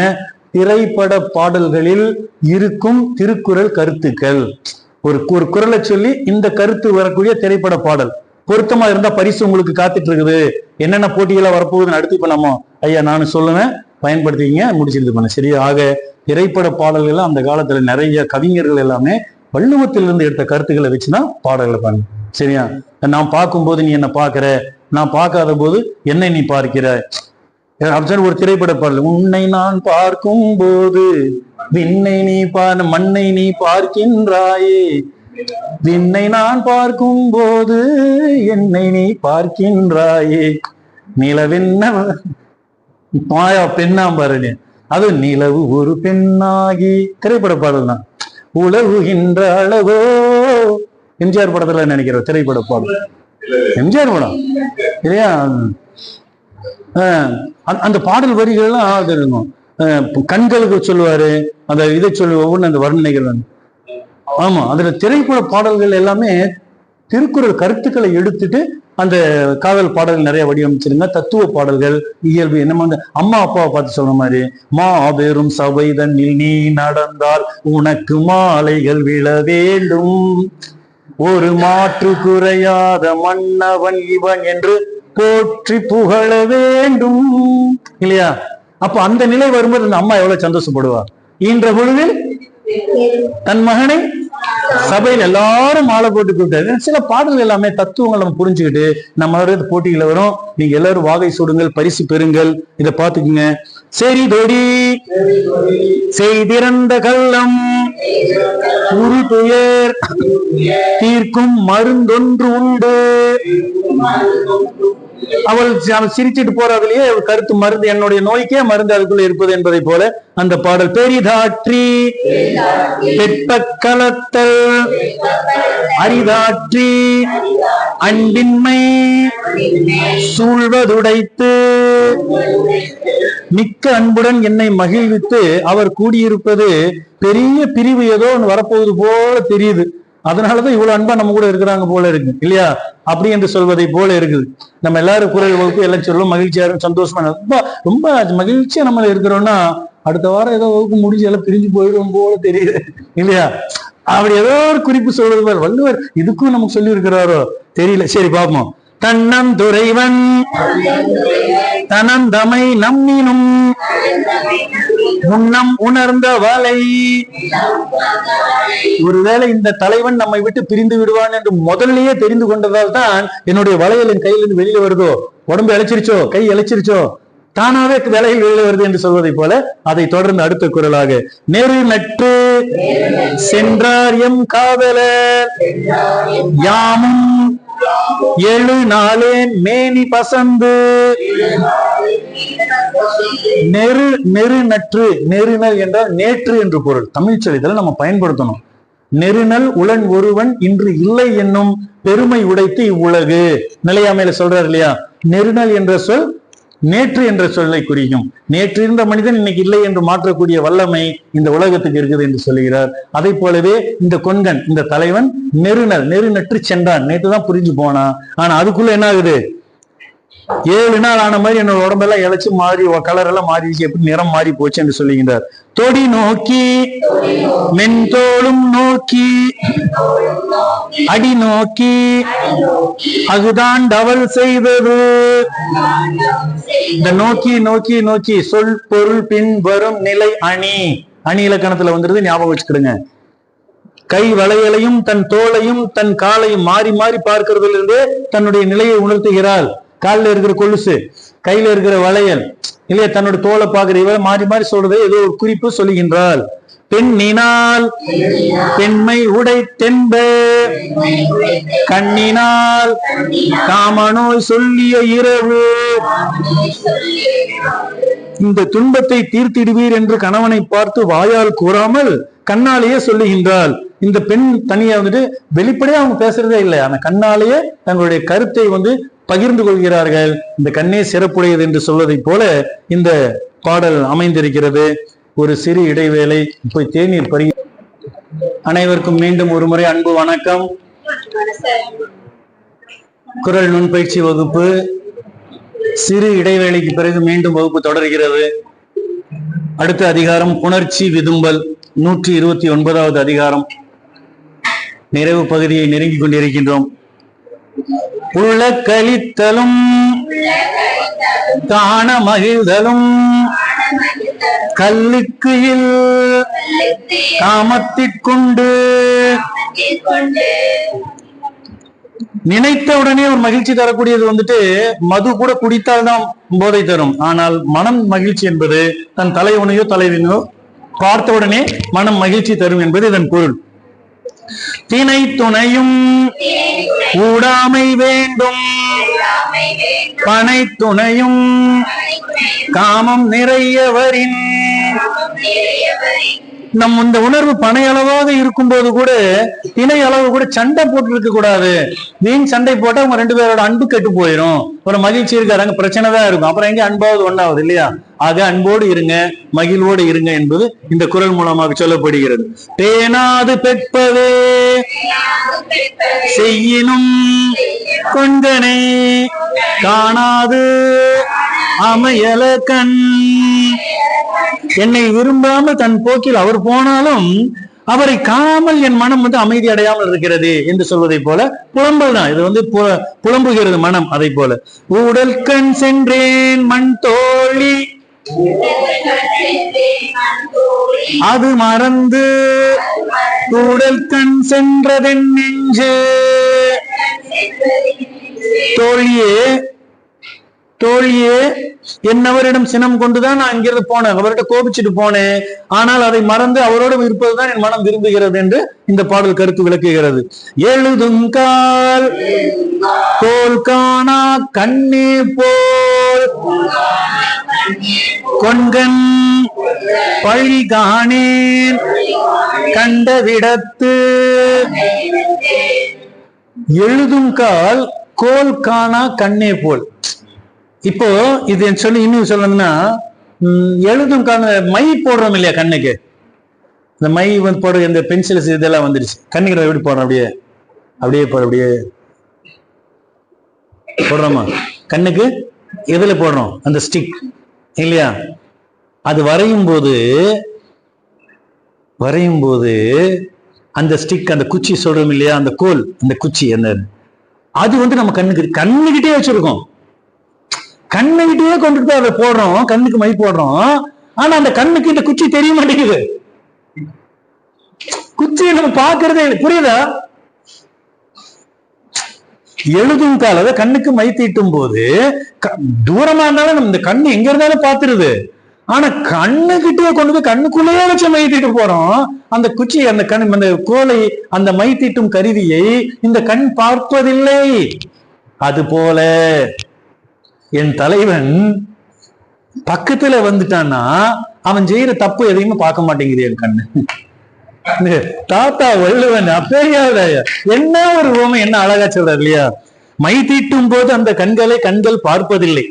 திரைப்பட பாடல்களில் இருக்கும் திருக்குறள் கருத்துக்கள், ஒரு குறளை சொல்லி இந்த கருத்து வரக்கூடிய திரைப்பட பாடல் பொருத்தமா இருந்தா பரிசு உங்களுக்கு காத்துட்டு இருக்குது. என்னென்ன போட்டிகளா வரப்போகுதுன்னு அடுத்து இப்ப நம்ம ஐயா நானும் சொல்லுவேன், பயன்படுத்திக்கிங்க, முடிச்சிட்டு பண்ண. சரியா? ஆக திரைப்பட பாடல்கள் அந்த காலத்துல நிறைய கவிஞர்கள் எல்லாமே வள்ளுவத்திலிருந்து எடுத்த கருத்துக்களை வச்சுதான் பாடல்களை பண்ணு. சரியா? நான் பார்க்கும்போது நீ என்ன பார்க்கிற, நான் பார்க்காத போது என்னை நீ பார்க்கிற அப்படின்னு ஒரு திரைப்பட பாடல். உன்னை நான் பார்க்கும் போது விண்ணை நீ மண்ணை நீ பார்க்கின்றாயே, விண்ணை நான் பார்க்கும் போது என்னை நீ பார்க்கின்றாயே, நிலவென்ன மாயா பெண்ணாம் பாருங்க, அது நிலவு ஒரு பெண்ணாகி. திரைப்பட பாடல் தான். உலவுகின்ற அளவோ, எம்ஜிஆர் படத்துல நினைக்கிற திரைப்பட பாடல், எம்ஜிஆர் படம் இல்லையா? அந்த பாடல் வரிகள் எல்லாம் அது இருக்கும். கண்களுக்கு சொல்லுவாரு, அந்த இதை சொல்லி ஒவ்வொன்று அந்த வர்ணனைகள். ஆமா, அதுல திரைப்பட பாடல்கள் எல்லாமே திருக்குறள் கருத்துக்களை எடுத்துட்டு அந்த காதல் பாடல்கள் நிறைய வடிவமைச்சிருங்க. தத்துவ பாடல்கள், இயல்பு, என்ன அம்மா அப்பாவை பார்த்து சொல்ற மாதிரி, மாபெரும் சபை தன்னில் நீ நடந்தால் உனக்கு மாலைகள் விழ வேண்டும், ஒரு மாற்று குறையாத மன்னவன் இவன் என்று போற்றி புகழ வேண்டும் இல்லையா? அப்ப அந்த நிலை வரும்போது அந்த அம்மா எவ்வளவு சந்தோஷப்படுவா. ஈன்ற பொழுதில் தன் மகனை சபையில் எல்லாரும் மாலை போட்டு கூப்பிட்டாரு. சில பாடல்கள் எல்லாமே தத்துவங்கள் நம்ம புரிஞ்சுக்கிட்டு நம்ம போட்டியில வரும். நீங்க எல்லாரும் வாகை சூடுங்கள், பரிசு பெறுங்கள். இதை பாத்துக்குங்க. சரி தொடி செய்திறந்த கள்ளம் உரு துயர் தீர்க்கும் மருந்தொன்று உண்டு. அவள் சிரிச்சிட்டு போறதுலயே கருத்து மருந்து, என்னுடைய நோய்க்கே மருந்து அதுக்குள்ள இருப்பது என்பதை போல அந்த பாடல். பெரிதாற்றி வெப்பக்கலத்தல் அரிதாற்றி அன்பின்மை சூழ்வதுடைத்து மிக்க அன்புடன் என்னை மகிழ்வித்து அவர் கூடியிருப்பது பெரிய பிரிவு ஏதோ ஒன்று வரப்போவது போல தெரியுது. அதனாலதான் இவ்வளவு அன்பா நம்ம கூட இருக்கிறாங்க போல இருக்கு இல்லையா? அப்படி என்று சொல்வதை போல இருக்குது. நம்ம எல்லாரும் குரல் வகுப்பு எல்லாம் சொல்லும், மகிழ்ச்சியா இருக்கும், சந்தோஷமா ரொம்ப ரொம்ப மகிழ்ச்சியா நம்ம இருக்கிறோம்னா அடுத்த வாரம் ஏதோ வகுப்பு முடிஞ்சு எல்லாம் பிரிஞ்சு போயிடும் போல தெரியுது இல்லையா? அப்படி ஏதோ ஒரு குறிப்பு சொல்றது போல வள்ளுவர் இதுக்கும் நமக்கு சொல்லி இருக்கிறாரோ தெரியல. சரி பாப்போம். தன்னம் துறைவன் தனந்தமை நம்மினும் முன்னம் உணர்ந்த வலை. ஒருவேளை இந்த தலைவன் நம்மை விட்டு பிரிந்து விடுவான் என்று முதல்லயே தெரிந்து கொண்டதால் தான் என்னுடைய வளையல் என் கையிலிருந்து வெளியில வருதோ, உடம்பு இழைச்சிருச்சோ, கை இழைச்சிருச்சோ, தானாவே வேலையில் வெளியில வருது என்று சொல்வதை போல அதை தொடர்ந்து அடுத்த குரலாக நெரு நற்று சென்றார் எம் காதலர் யாமும் எழு நாளேன் மேனி பசந்து. நெரு நெரு நற்று, நெருநல் என்றால் நேற்று என்று பொருள். தமிழ் சொல்லிதல நம்ம பயன்படுத்தணும். நெருநல் உளன் ஒருவன் இன்று இல்லை என்னும் பெருமை உடைத்து இவ்வுலகு. நிலையாமையில சொல்றாரு இல்லையா? நெருநல் என்ற சொல் நேற்று என்ற சொல்லை குறிக்கும். நேற்று இருந்த மனிதன் இன்னைக்கு இல்லை என்று மாற்றக்கூடிய வல்லமை இந்த உலகத்துக்கு இருக்குது என்று சொல்லுகிறார். அதை போலவே இந்த கொண்கன், இந்த தலைவன் நெருநல், நெருநற்று சென்றான். நேற்று தான் புரிஞ்சு போனான். ஆனா அதுக்குள்ள என்ன ஆகுது? 7 நாள் ஆன மாதிரி என்னோட உடம்பெல்லாம் இழைச்சு மாறி, கலர் எல்லாம் மாறிடுச்சு, எப்படி நிறம் மாறி போச்சு என்று சொல்லுகின்றார். தொடி நோக்கி மென்தோளும் நோக்கி அடி நோக்கி அதுதான் டவல் செய்தது. இந்த நோக்கி நோக்கி நோக்கி சொல் பொருள் பின் வரும் நிலை அணி. அணி இலக்கணத்துல வந்துருது, ஞாபகம் வச்சுக்கிடுங்க. கை வளையலையும் தன் தோளையும் தன் காலையும் மாறி மாறி பார்க்கறதுல இருந்து தன்னுடைய நிலையை உணர்த்துகிறாள். காலில் இருக்கிற கொலுசு, கையில இருக்கிற வளையல் இல்லையா, தன்னோட தோலை பார்க்கிற இவ மாறி மாறி சொல்றது ஏதோ ஒரு குறிப்பு சொல்லுகின்றாள். பெண்ணினால் பெண்மை உடை தென்ப கண்ணினால் காமனோய் சொல்லிய இரவு. இந்த துன்பத்தை தீர்த்திடுவீர் என்று கணவனை பார்த்து வாயால் கூறாமல் கண்ணாலேயே சொல்லுகின்றாள். இந்த பெண் தனியா வந்துட்டு வெளிப்படையா அவங்க பேசுறதே இல்லை, ஆனா கண்ணாலேயே தங்களுடைய கருத்தை பகிர்ந்து கொள்கிறார்கள். இந்த கண்ணே சிறப்புடையது என்று சொல்வதை போல இந்த பாடல் அமைந்திருக்கிறது. ஒரு சிறு இடைவேளை, போய் தேநீர் பருகி. அனைவருக்கும் மீண்டும் ஒரு முறை அன்பு வணக்கம். குரல் நுண்பயிற்சி வகுப்பு சிறு இடைவேளைக்கு பிறகு மீண்டும் வகுப்பு தொடர்கிறது. அடுத்த அதிகாரம் புணர்ச்சி விதும்பல், 129வது அதிகாரம். நிறைவு பகுதியை நெருங்கிக் கொண்டிருக்கின்றோம். உள்ள கழித்தலும் காண மகிழ்தலும் கல்லுக்கு காமத்திற்கொண்டு. நினைத்தவுடனே ஒரு மகிழ்ச்சி தரக்கூடியது மது கூட குடித்தால்தான் போதை தரும். ஆனால் மனம் மகிழ்ச்சி என்பது தன் தலைவனையோ தலைவனையோ பார்த்தவுடனே மனம் மகிழ்ச்சி தரும் என்பது இதன் பொருள். தினை துணையும் ஊடாமை வேண்டும் பனை துணையும் காமம் நிறையவரின். நம் இந்த உணர்வு பனை அளவாக இருக்கும் போது கூட திணை அளவு கூட சண்டை போட்டு இருக்க கூடாது. வீண் சண்டை போட்டா அவங்க 2 பேரோட அன்பு கெட்டு போயிடும். ஒரு மகிழ்ச்சி இருக்காரு, பிரச்சனை தான் இருக்கும். அப்புறம் எங்க அன்பாவது ஒண்ணாவது இல்லையா? ஆக அன்போடு இருங்க, மகிழ்வோடு இருங்க என்பது இந்த குரல் மூலமாக சொல்லப்படுகிறது. தேனாது பெற்பதே செய்யினும் கொண்டனை காணாது அமையல கண். என்னை விரும்பாமல் தன் போக்கில் அவர் போனாலும் அவரை காணாமல் என் மனம் அமைதி அடையாமல் இருக்கிறது என்று சொல்வதை போல புலம்பல் தான் இது. புலம்புகிறது மனம். அதை போல உடல் கண் சென்றேன் மண் தோழி அது மறந்து கூடல் கண் சென்றதென் நெஞ்சு. தோழியே தோழியே, என்னவரிடம் சினம் கொண்டுதான் நான் இங்கிருந்து போனேன், அவர்கிட்ட கோபிச்சுட்டு போனேன். ஆனால் அதை மறந்து அவரோடு இருப்பதுதான் என் மனம் விரும்புகிறது என்று இந்த பாடல் கருத்து விளக்குகிறது. எழுதும் கால் கோல் காணா கண்ணே போல் கொண்கண் பழி காணேன் கண்ட விடத்து. எழுதும் கால் கோல் காணா கண்ணே போல். இப்போ இது சொல்லி இன்னும் சொல்லணும்னா, எழுதும் காண மை போடுறோம் இல்லையா கண்ணுக்கு, இந்த மை வந்து போடுற இந்த பென்சில்ஸ் இதெல்லாம் வந்துடுச்சு. கண்ணுக்கு எப்படி போடுறோம்? அப்படியே அப்படியே அப்படியே போடுறோமா கண்ணுக்கு? எதுல போடுறோம்? அந்த ஸ்டிக் இல்லையா? அது வரையும் போது அந்த ஸ்டிக், அந்த குச்சி சொல்றோம் இல்லையா, அந்த கோல், அந்த குச்சி, அந்த அது வந்து நம்ம கண்ணுகிட்டே வச்சிருக்கோம். கண்ணுகிட்டே கொண்டுட்டு அதை போடுறோம், கண்ணுக்கு மை போடுறோம். ஆனா அந்த கண்ணுக்கு இந்த குச்சி தெரிய மாட்டேங்குது. குச்சியை நம்ம பாக்குறதே, புரியுதா? எழுதும் கால கண்ணுக்கு மை தீட்டும் போது தூரமா இருந்தாலும் நம்ம இந்த கண்ணு எங்க இருந்தாலும் பாத்துருது. ஆனா கண்ணுகிட்டே கொண்டு போய் கண்ணுக்குள்ளேயே வச்சு மை தீட்டு போறோம். அந்த குச்சி, அந்த கண், அந்த கோலை, அந்த மை தீட்டும் கருவியை இந்த கண் பார்ப்பதில்லை. அது போல என் தலைவன் பக்கத்துல வந்துட்டான்னா அவன் செய்யற தப்பு எதையுமே பார்க்க மாட்டேங்குது என் கண்ணு. தாத்தா வள்ளுவன் அப்பேரியாத என்ன ஒரு ஓமை, என்ன அழகா சொல்றாரு இல்லையா? மை தீட்டும் போது அந்த கண்கள் பார்ப்பதில்லை.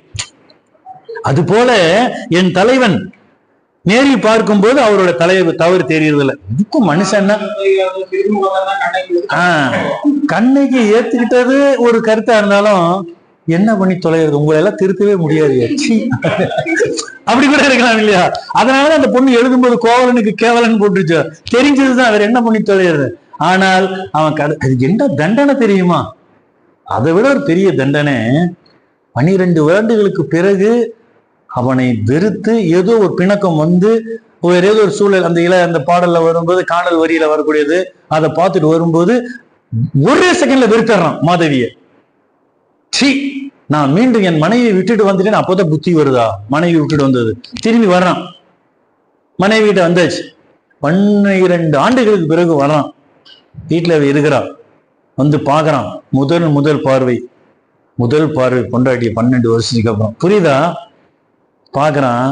அது போல என் தலைவன் நேரில் பார்க்கும் போது அவரோட தவறு தெரியறதில்லை. இதுக்கும் மனுஷன் கண்ணைக்கு ஏத்துக்கிட்டது ஒரு கருத்தா இருந்தாலும் என்ன பண்ணி தொலைகிறது, உங்களை எல்லாம் திருத்தவே முடியாது அப்படி கூட இருக்கலாம் இல்லையா? அதனால அந்த பொண்ணு எழுதும்போது கோவலனுக்கு கேவலன் போட்டுருச்சு, தெரிஞ்சதுதான், அவர் என்ன பண்ணி தொலைகிறது. ஆனால் அவன் அது என்ன தண்டனை தெரியுமா? அதை விட ஒரு பெரிய தண்டனை, 12 வருடங்களுக்கு பிறகு அவனை வெறுத்து ஏதோ ஒரு பிணக்கம் வந்து ஏதோ ஒரு சூழல், அந்த பாடல்ல வரும்போது, காணல் வரியில வரக்கூடியது, அதை பார்த்துட்டு வரும்போது ஒரே செகண்ட்ல வெறுத்துறான் மாதவிய. நான் மீண்டும் என் மனைவியை விட்டுட்டு வந்துட்டேன். அப்போதான் புத்தி வருதா? மனைவி விட்டுட்டு வந்தது, திரும்பி வர்றான், மனைவி கிட்ட வந்தாச்சு. 12 ஆண்டுகளுக்கு பிறகு வர்றான், வீட்டுல இருக்கிறான், வந்து பாக்குறான். முதல் பார்வை பொண்டாட்டி 12 வருஷத்துக்கு அப்புறம், புரியுதா? பாக்குறான்,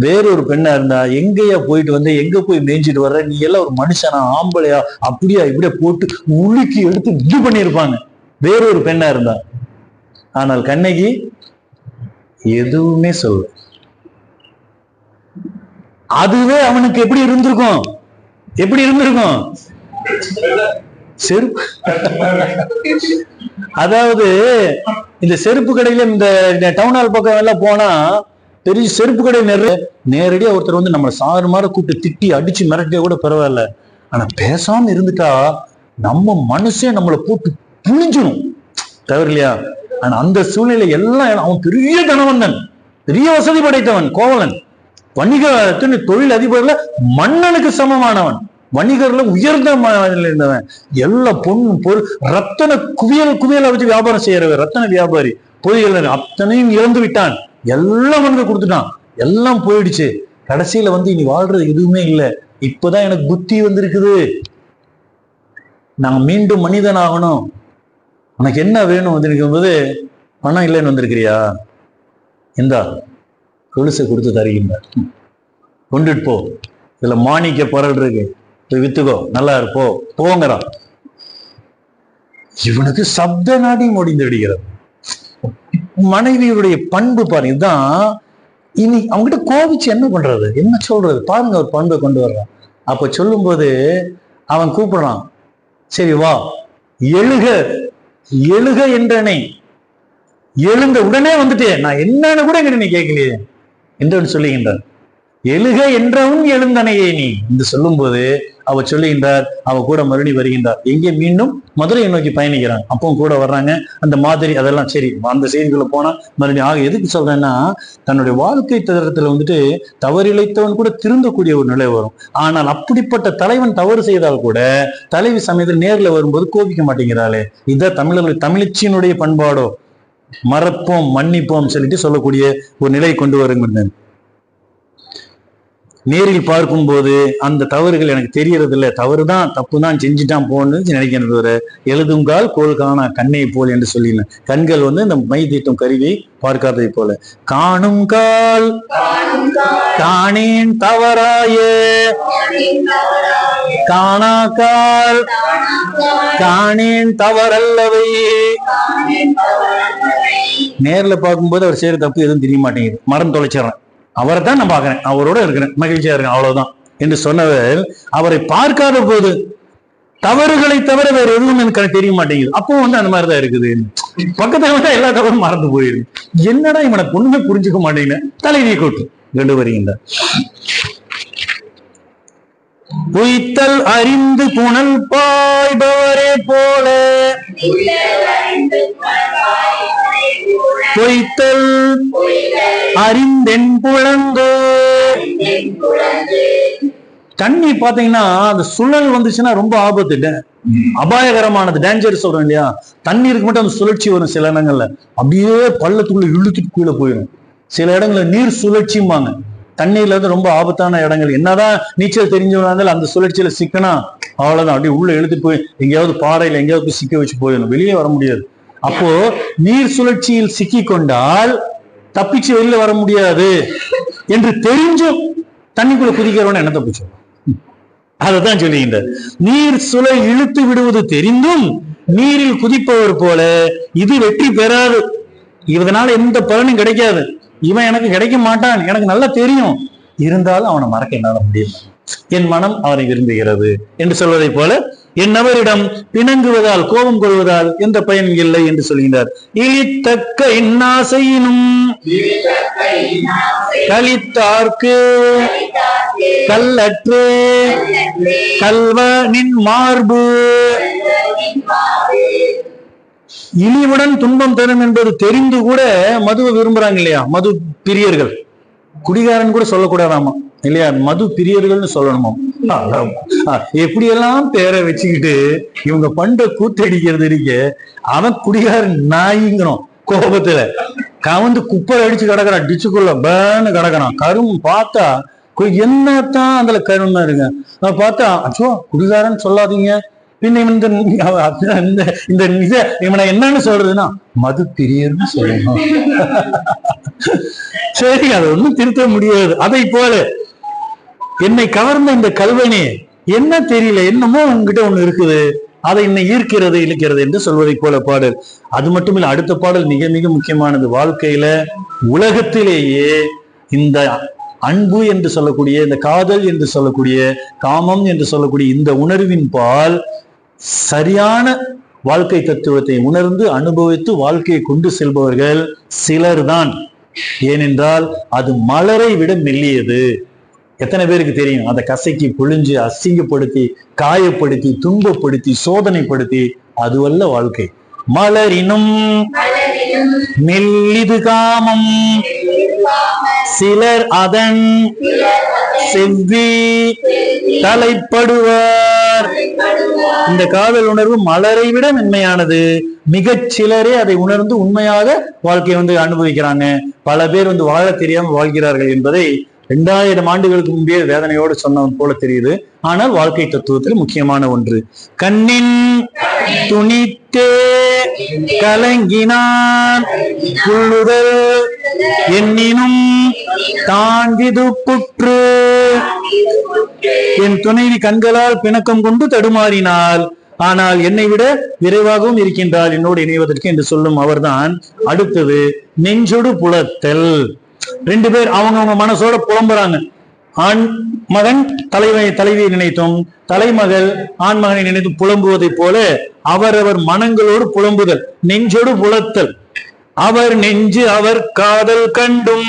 வேறொரு பெண்ணா இருந்தா எங்கேயா போயிட்டு வந்து எங்க போய் மேய்ஞ்சிட்டு வர்ற, நீ எல்லாம் ஒரு மனுஷனா, ஆம்பளையா, அப்படியா இப்படியே போட்டு உலுக்கி எடுத்து இது பண்ணியிருப்பாங்க வேறொரு பெண்ணா இருந்தா. ஆனால் கண்ணகி எதுவுமே சொல்ல. அதுவே அவனுக்கு எப்படி இருந்திருக்கும்? செருப்பு, அதாவது இந்த செருப்பு கடையில, இந்த டவுன் ஹால் பக்கம் எல்லாம் போனா பெரிய செருப்பு கடை நேரடியா ஒருத்தர் வந்து நம்ம சாறு மாதிரி கூப்பிட்டு திட்டி அடிச்சு மிரட்டியா கூட பரவாயில்ல. ஆனா பேசாம இருந்துட்டா நம்ம மனசே நம்மளை போட்டு புளிஞ்சிடும், தவறு இல்லையா? ஆனா அந்த சூழ்நிலை எல்லாம், அவன் பெரிய தனவந்தன், பெரிய வசதி படைத்தவன் கோவலன், வணிக தொழில் அதிபர்ல மன்னனுக்கு சமமானவன், வணிகர்ல உயர்ந்த இருந்தவன், எல்லா பொருள் ரத்தன குவியலை வச்சு வியாபாரம் செய்யறவன், ரத்தன வியாபாரி. பொய்கள் அத்தனையும் இழந்து விட்டான், எல்லாம் வந்து கொடுத்துட்டான், எல்லாம் போயிடுச்சு. கடைசியில வந்து இனி வாழ்றது எதுவுமே இல்லை. இப்பதான் எனக்கு புத்தி வந்திருக்குது, நான் மீண்டும் மனிதன் ஆகணும், உனக்கு என்ன வேணும் வந்திருக்கும்போது, பணம் இல்லைன்னு வந்திருக்கிறியா, இந்தா கொலுசை கொடுத்து தருகின்றார், கொண்டுட்டு போ, இதுல மாணிக்க பொருள் இருக்கு, போய் வித்துக்கோ, நல்லா இருப்போ போங்கிறான். இவனுக்கு சப்த நாடி முடிந்து விடுகிறது. மனைவியுடைய பண்பு பாருங்க, இதுதான். இனி அவங்ககிட்ட கோபிச்சு என்ன பண்றது, என்ன சொல்றது பாருங்க, ஒரு பண்பை கொண்டு வர்றான். அப்ப சொல்லும் போது அவன் கூப்பிடுறான், சரி வா, எழுக என்றனை, எழுந்த உடனே வந்துட்டேன், நான் என்னன்னு கூட எங்க நீ கேட்கலையே என்று சொல்லுகின்றான். எழுக என்றவன் எழுந்தனையே நீ என்று சொல்லும் போது அவ சொல்லுகின்றார். அவ கூட மறுபடி வருகின்றார். எங்கே மீண்டும் மதுரையை நோக்கி பயணிக்கிறாங்க. அப்பவும் கூட வர்றாங்க. அந்த மாதிரி அதெல்லாம் சரி, அந்த செய்திக்குள்ள போனா மறுபடியும் எதுக்கு சொல்றேன்னா, தன்னுடைய வாழ்க்கை தரத்துல வந்துட்டு தவறிழைத்தவன் கூட திருந்தக்கூடிய ஒரு நிலை வரும். ஆனால் அப்படிப்பட்ட தலைவன் தவறு செய்தால் கூட தலைவி சமயத்தில் நேர்ல வரும்போது கோபிக்க மாட்டேங்கிறாளே, இதுதான் தமிழர்கள் தமிழச்சியினுடைய பண்பாடோ, மறப்போம் மன்னிப்போம் சொல்லிட்டு சொல்லக்கூடிய ஒரு நிலை கொண்டு வருங்க. நேரில் பார்க்கும் போது அந்த தவறுகள் எனக்கு தெரியறது இல்லை, தவறுதான் தப்புதான் செஞ்சுட்டான் போன்னு நினைக்கிறது. எழுதுங்கால் கோல் காணா கண்ணை போல் என்று சொல்லினேன். கண்கள் இந்த மை தீட்டும் கருவியை பார்க்காததை போல. காணும் கால் காணேன் தவறாயே, காணா கால் காணேன் தவறல்லவை. நேர்ல பார்க்கும்போது அவர் செய்யற தப்பு எதுவும் தெரிய மாட்டேங்குது, மரம் தொலைச்சிடறேன், அவரை தான் நான் பார்க்கிறேன், அவரோட இருக்கிறேன், மகிழ்ச்சியா இருக்கேன், அவ்வளவுதான் என்று சொன்னவர் அவரை பார்க்காத போது தவறுகளை தவிர வேற எதுவும் எனக்கு தெரிய மாட்டேங்குது. அப்போ அந்த மாதிரிதான் இருக்குது. பக்கத்துல எல்லா தவறும் மறந்து போயிருக்கு. என்னடா இவனை ஒண்ணுமே புரிஞ்சுக்க மாட்டேங்குது. தலைவியை கூட்டு கொண்டு வருகின்றார். பொய்த்தல் அறிந்து புனல் பாய்பவரே போல, பொய்த்தல் அறிந்தென் புலந்து. தண்ணி பாத்தீங்கன்னா அந்த சுழல் வந்துச்சுன்னா ரொம்ப ஆபத்து, அபாயகரமானது, டேஞ்சர் சொல்றோம் இல்லையா. தண்ணீருக்கு மட்டும் அந்த சுழற்சி வரும். சில இடங்கள்ல அப்படியே பள்ளத்துக்குள்ள இழுத்துட்டு கீழே போயிடும். சில இடங்கள்ல நீர் சுழற்சிம்பாங்க. தண்ணீர்ல ரொம்ப ஆபத்தான இடங்கள். என்னதான் நீச்சல் தெரிஞ்சவனா இருந்தாலும் அந்த சுழற்சியில சிக்கனா அவ்வளவுதான், அப்படியே உள்ள இழுத்துட்டு போய் எங்கேயாவது பாறையில எங்கேயாவது சிக்க வச்சு போயிடணும், வெளியே வர முடியாது. அப்போ நீர் சுழற்சியில் சிக்கி கொண்டால் தப்பிச்சு வெளியில வர முடியாது என்று தெரிஞ்சும் தண்ணிக்குள்ள குதிக்கிறவன என்ன தப்பிச்சு? அதைத்தான் சொல்லுகின்றார். நீர் சுழை இழுத்து விடுவது தெரிந்தும் நீரில் குதிப்பவர் போல இது வெற்றி பெறாது, இதனால எந்த பலனும் கிடைக்காது, இவன் எனக்கு கிடைக்க மாட்டான், எனக்கு நல்லா தெரியும், இருந்தாலும் அவனை மறக்க என்னால முடியும், என் மனம் அவனை விரும்புகிறது என்று சொல்வதை போல என் நபரிடம் பிணங்குவதால் கோபம் கொள்வதால் எந்த பயன் இல்லை என்று சொல்கின்றார். இழித்தக்க இன்னாசையினும் கலித்தார்க்கு கல்லற்று கல்வனின் மார்பு. இழிவுடன் துன்பம் தரும் என்பது தெரிந்து கூட மதுவை விரும்புறாங்க இல்லையா, மது பிரியர்கள். குடிகாரன் கூட சொல்லக்கூடாதாமா இல்லையா, மது பிரியர்கள்னு சொல்லணுமா. எப்படியெல்லாம் பேரை வச்சுக்கிட்டு இவங்க பண்ட கூத்தடிக்கிறது இருக்க, அவன் குடிகாரன் நாய்ங்கிறோம். கோபத்துல கவந்து குப்பை அடிச்சு கிடக்குறான், டிச்சுக்குள்ள பேன்னு கிடக்குறான். கரும் பார்த்தா என்னத்தான் அதுல கருமா இருங்க. பார்த்தா அச்சோ குடிகாரன் சொல்லாதீங்க, பின்ன இந்த இவனை என்னன்னு சொல்றதுன்னா மது பிரியர்னு சொல்லணும். சரி, அதை ஒன்றும் திருத்த முடியாது. அதை போல என்னை கவர்ந்த இந்த கல்வனே என்ன தெரியல, என்னமோ உங்ககிட்ட ஒண்ணு இருக்குது, அதை என்னை ஈர்க்கிறது இழுக்கிறது என்று சொல்வதை போல பாடல். அது மட்டும் இல்ல, அடுத்த பாடல் மிக மிக முக்கியமானது. வாழ்க்கையில உலகத்திலேயே இந்த அன்பு என்று சொல்லக்கூடிய, இந்த காதல் என்று சொல்லக்கூடிய, காமம் என்று சொல்லக்கூடிய இந்த உணர்வின் பால் சரியான வாழ்க்கை தத்துவத்தை உணர்ந்து அனுபவித்து வாழ்க்கையை கொண்டு செல்பவர்கள் சிலர்தான். ஏனென்றால் அது மலரை விட மெல்லியது. எத்தனை பேருக்கு தெரியும்? அதை கசக்கி புழிஞ்சு அசிங்கப்படுத்தி காயப்படுத்தி துன்பப்படுத்தி சோதனைப்படுத்தி அதுவல்ல வாழ்க்கை. மலரினும் மெல்லிது காமம் சிலர் அதன் செவ்வி தலைப்படுவார். இந்த காதல் உணர்வு மலரை விட மென்மையானது. மிகச் சிலரே அதை உணர்ந்து உண்மையாக வாழ்க்கையை அனுபவிக்கிறாங்க. பல பேர் வாழ தெரியாமல் வாழ்கிறார்கள் என்பதை 2000 ஆண்டுகளுக்கு முன்பே வேதனையோடு சொன்னவன் போல தெரியுது. ஆனால் வாழ்க்கை தத்துவத்தில் முக்கியமான ஒன்று. கண்ணின் துணித்தே கலங்கினான் புல்லுதல் எண்ணினும் தாங்கிது புற்று. என் துணைவி கண்களால் பிணக்கம் கொண்டு தடுமாறினாள், ஆனால் என்னை விட விரைவாகவும் இருக்கின்றாள் என்னோடு இணைவதற்கு என்று சொல்லும் அவர்தான். அடுத்தது நெஞ்சொடு புலத்தல். 2 பேர் அவங்க மனசோட புலம்புறாங்க. ஆண் மகன் தலைவியை நினைத்தும் தலைமகள் ஆண் மகனை நினைத்தும் புலம்புவதை போல அவரவர் மனங்களோடு புலம்புதல். நெஞ்சொடு புலத்தல். அவர் நெஞ்சு அவர் காதல் கண்டும்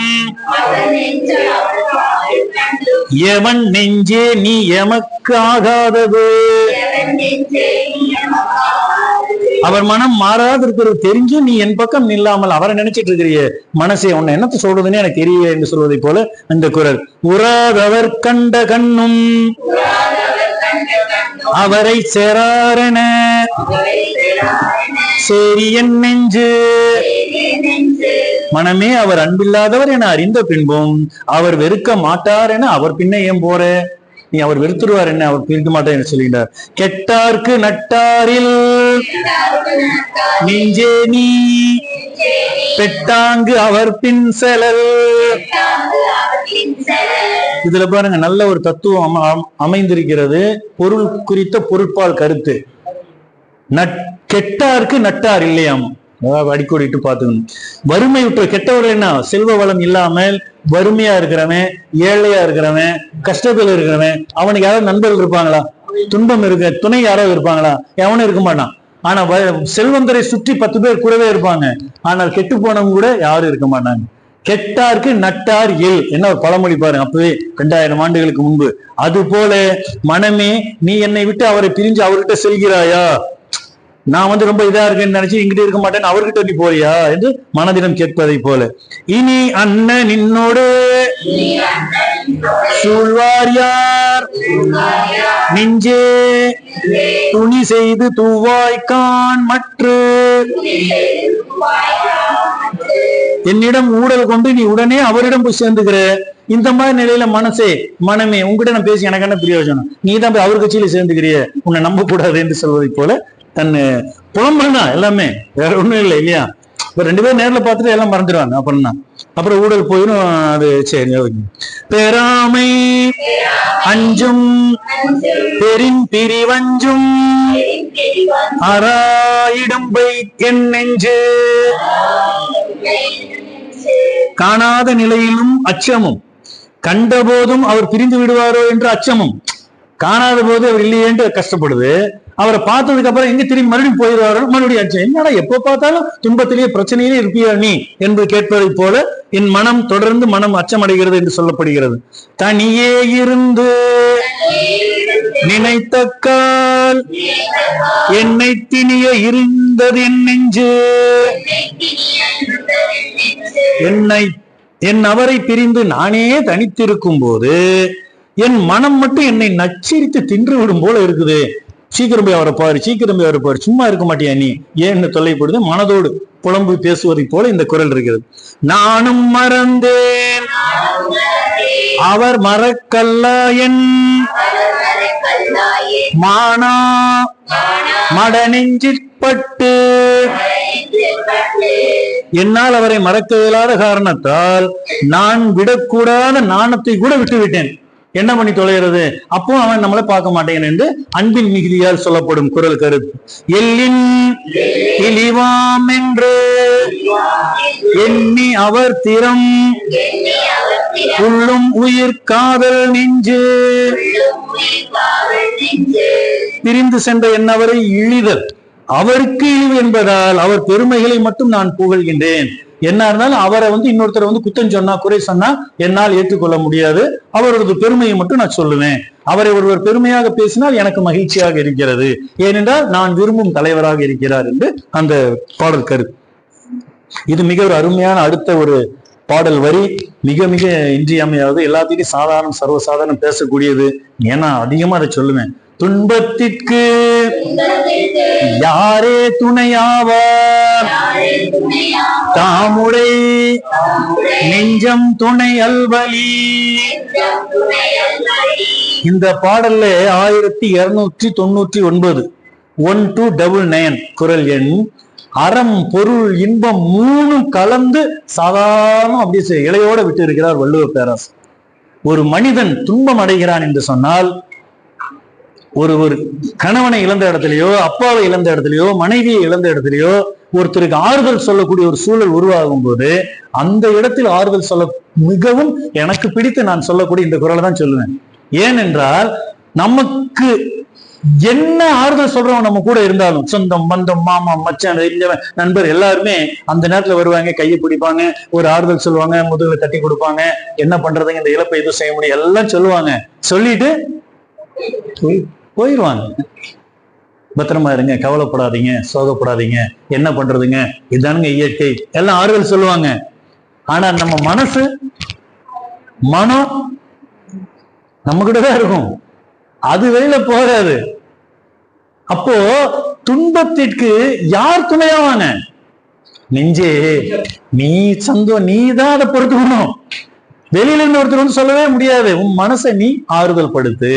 எவன் நெஞ்சே நீ எமக்கு ஆகாதது. அவர் மனம் மாறாது இருக்கிறது தெரிஞ்சும் நீ என் பக்கம் இல்லாமல் அவரை நினைச்சிட்டு இருக்கிறிய மனசே, உன்னை என்னத்தை சொல்றதுன்னு எனக்கு தெரியல என்று சொல்வதை போல இந்த குரல். உறாதவர் கண்ட கண்ணும் அவரை சேராரென சரி என் நெஞ்சு. மனமே அவர் அன்பில்லாதவர் என அறிந்த பின்பும் அவர் வெறுக்க மாட்டார் என அவர் பின்ன ஏன் போற? நீ அவர் வெறுத்துருவார் என்ன, அவர் பிரிக்க மாட்டார் என்று சொல்லுகிறார். கெட்டார்க்கு நட்டாரில் நெஞ்சே நீ பெட்டாங்கு அவர் பின் செலல். இதுல பாருங்க நல்ல ஒரு தத்துவம் அமைந்திருக்கிறது. பொருள் குறித்த பொருட்பால் கருத்து. கெட்டாருக்கு நட்டார் இல்லையாம், அடிக்கோடிட்டு பாத்துக்கணும். வறுமை விட்டு கெட்டவர்கள் என்ன, செல்வ வளம் இல்லாமல் வறுமையா இருக்கிறவன், ஏழையா இருக்கிறவன், கஷ்டத்துல இருக்கிறவன், அவனுக்கு யாராவது நண்பர்கள் இருப்பாங்களா? துன்பம் இருக்க துணை யாராவது இருப்பாங்களா? எவனும் இருக்க மாட்டான். ஆனா செல்வந்தரை சுற்றி 10 பேர் கூடவே இருப்பாங்க. ஆனால் கெட்டு போனவங்க கூட யாரும் இருக்க மாட்டாங்க. கெட்டார்க்கு நட்டார் எல் என்ன ஒரு பழமொழி பாருங்க, அப்பவே 2000 ஆண்டுகளுக்கு முன்பு. அது போல மனமே நீ என்னை விட்டு அவரை பிரிஞ்சு அவர்கிட்ட செல்கிறாயா? நான் ரொம்ப இதா இருக்கேன்னு நினைச்சு இங்கிட்ட இருக்க மாட்டேன்னு அவர்கிட்ட நீ போறியா என்று மனதிடம் கேட்பதை போல. இனி அண்ணன் நின்னோடு சூழ்வார் யார் நெஞ்சே துணி செய்து தூவாய்க்கான் மற்ற என்னிடம் ஊடல் கொண்டு நீ உடனே அவரிடம் போய் சேர்ந்துக்கிற. இந்த மாதிரி நிலையில மனமே உங்ககிட்ட நான் பேசி எனக்கு என்ன பிரயோஜனம்? நீ தான் போய் அவர் கட்சியில சேர்ந்துக்கிறிய, உன்னை நம்ப கூடாது என்று சொல்வதை போல தன்னு புலம்புறா எல்லாமே, வேற ஒண்ணும் இல்லை இல்லையா? இப்ப 2 பேரும் நேரில் பார்த்துட்டு எல்லாம் மறந்துடுவாங்க. அப்படின்னா அப்புறம் ஊழல் போயிடும். அது சரி. பெறாமை அஞ்சும் பெரின் பிரிவஞ்சும் அராயிடம்பை என் நெஞ்சு. காணாத நிலையிலும் அச்சமும், கண்ட போதும் அவர் பிரிந்து விடுவாரோ என்ற அச்சமும், காணாத போது அவர் இல்லையே என்று கஷ்டப்படுது. அவரை பார்த்ததுக்கு அப்புறம் எங்க திரும்பி மறுபடியும் போயிடுவாரோ மறுபடியும் அச்சம். என்னடா எப்ப பார்த்தாலும் துன்பத்திலேயே பிரச்சனையிலே இருப்பியா நீ என்று கேட்பதை போல என் மனம் தொடர்ந்து மனம் அச்சமடைகிறது என்று சொல்லப்படுகிறது. தனியே இருந்து நினைத்தக்கால் என்னை திணிய இருந்தது என் நெஞ்சு. என் அவரை பிரிந்து நானே தனித்திருக்கும் போது என் மனம் மட்டும் என்னை நச்சரித்து தின்று விடும் போல இருக்குது. சீக்கிரம் போய் அவரை பாரு, சீக்கிரம் போய் அவரை பாரு, சும்மா இருக்க மாட்டியா நீ ஏன்னு தொல்லைப்படுது. மனதோடு புலம்பு பேசுவதை போல இந்த குரல் இருக்கிறது. நானும் மறந்தேன் அவர் மறக்கல்லா என் மானா மட நெஞ்சிற்பட்டு. என்னால் அவரை மறக்க இயலாத காரணத்தால் நான் விடக்கூடாத நாணத்தை கூட விட்டு விட்டேன். என்ன பண்ணி தொலைகிறது? அப்போ அவன் நம்மளை பார்க்க மாட்டேன் என்று அன்பின் மிகுதியால் சொல்லப்படும் குரல் கருத்து. எல்லின் இழிவாம் என்று எண்ணி அவர் திறம் உள்ளும் உயிர் காதல் நெஞ்சு. பிரிந்து சென்ற என்னவரை இழிதல், அவருக்கு இழிவு என்பதால் அவர் பெருமைகளை மட்டும் நான் புகழ்கின்றேன். என்ன இருந்தாலும் அவரை இன்னொருத்தர் குத்தம் சொன்னா குறை சொன்னா என்னால் ஏற்றுக்கொள்ள முடியாது. அவரது பெருமையை மட்டும் நான் சொல்லுவேன். அவரை ஒருவர் பெருமையாக பேசினால் எனக்கு மகிழ்ச்சியாக இருக்கிறது, ஏனென்றால் நான் விரும்பும் தலைவராக இருக்கிறார் என்று அந்த பாடல் கருத்து. இது மிக ஒரு அருமையான அடுத்த ஒரு பாடல் வரி. மிக மிக இன்றியமையாவது, எல்லாத்தையும் சாதாரண சர்வசாதாரணம் பேசக்கூடியது. ஏன்னா அதிகமா அதை சொல்லுவேன். துன்பத்திற்கு யாரே துணையாவார் தாமுடை நெஞ்சம் துணை அல்வலி. இந்த பாடல்ல 1299 1299 குரல் எண். அறம் பொருள் இன்பம் 3 கலந்து சாதாரண அப்படியே இலையோட விட்டு இருக்கிறார் வள்ளுவ பேராசர். ஒரு மனிதன் துன்பம் அடைகிறான் என்று சொன்னால், ஒரு கணவனை இழந்த இடத்துலயோ, அப்பாவை இழந்த இடத்துலயோ, மனைவியை இழந்த இடத்துலயோ ஒருத்தருக்கு ஆறுதல் சொல்லக்கூடிய ஒரு சூழல் உருவாகும் போது அந்த இடத்தில் ஆறுதல் சொல்ல மிகவும் எனக்கு பிடித்து நான் சொல்லக்கூடிய இந்த குரலை தான் சொல்லுவேன். ஏனென்றால் நமக்கு என்ன ஆறுதல் சொல்றவங்க நம்ம கூட இருந்தாலும், சொந்தம் பந்தம் மாமா மச்சான் தெரிஞ்சவன் நண்பர் எல்லாருமே அந்த நேரத்துல வருவாங்க, கையை பிடிப்பாங்க, ஒரு ஆறுதல் சொல்லுவாங்க, முதுகுல தட்டி கொடுப்பாங்க, என்ன பண்றதுங்க இந்த இழப்பை எதுவும் செய்ய முடியும் எல்லாம் சொல்லுவாங்க, சொல்லிட்டு போயிடுவாங்க. பத்திரமா இருங்க, கவலைப்படாதீங்க, சோகப்படாதீங்க, என்ன பண்றதுங்க, இதுதானுங்க இயற்கை, எல்லாம் ஆறுதல் சொல்லுவாங்க. ஆனா நம்ம மனசு மனம் நம்ம கிட்டதான் இருக்கும், அது வெளியில போகாது. அப்போ துன்பத்திற்கு யார் துணையாவாங்க? நெஞ்சே நீ நீ தான் அதை பொறுத்துக்கணும். வெளியில இருந்து ஒருத்தர் வந்து சொல்லவே முடியாது. உன் மனசை நீ ஆறுதல் படுத்து.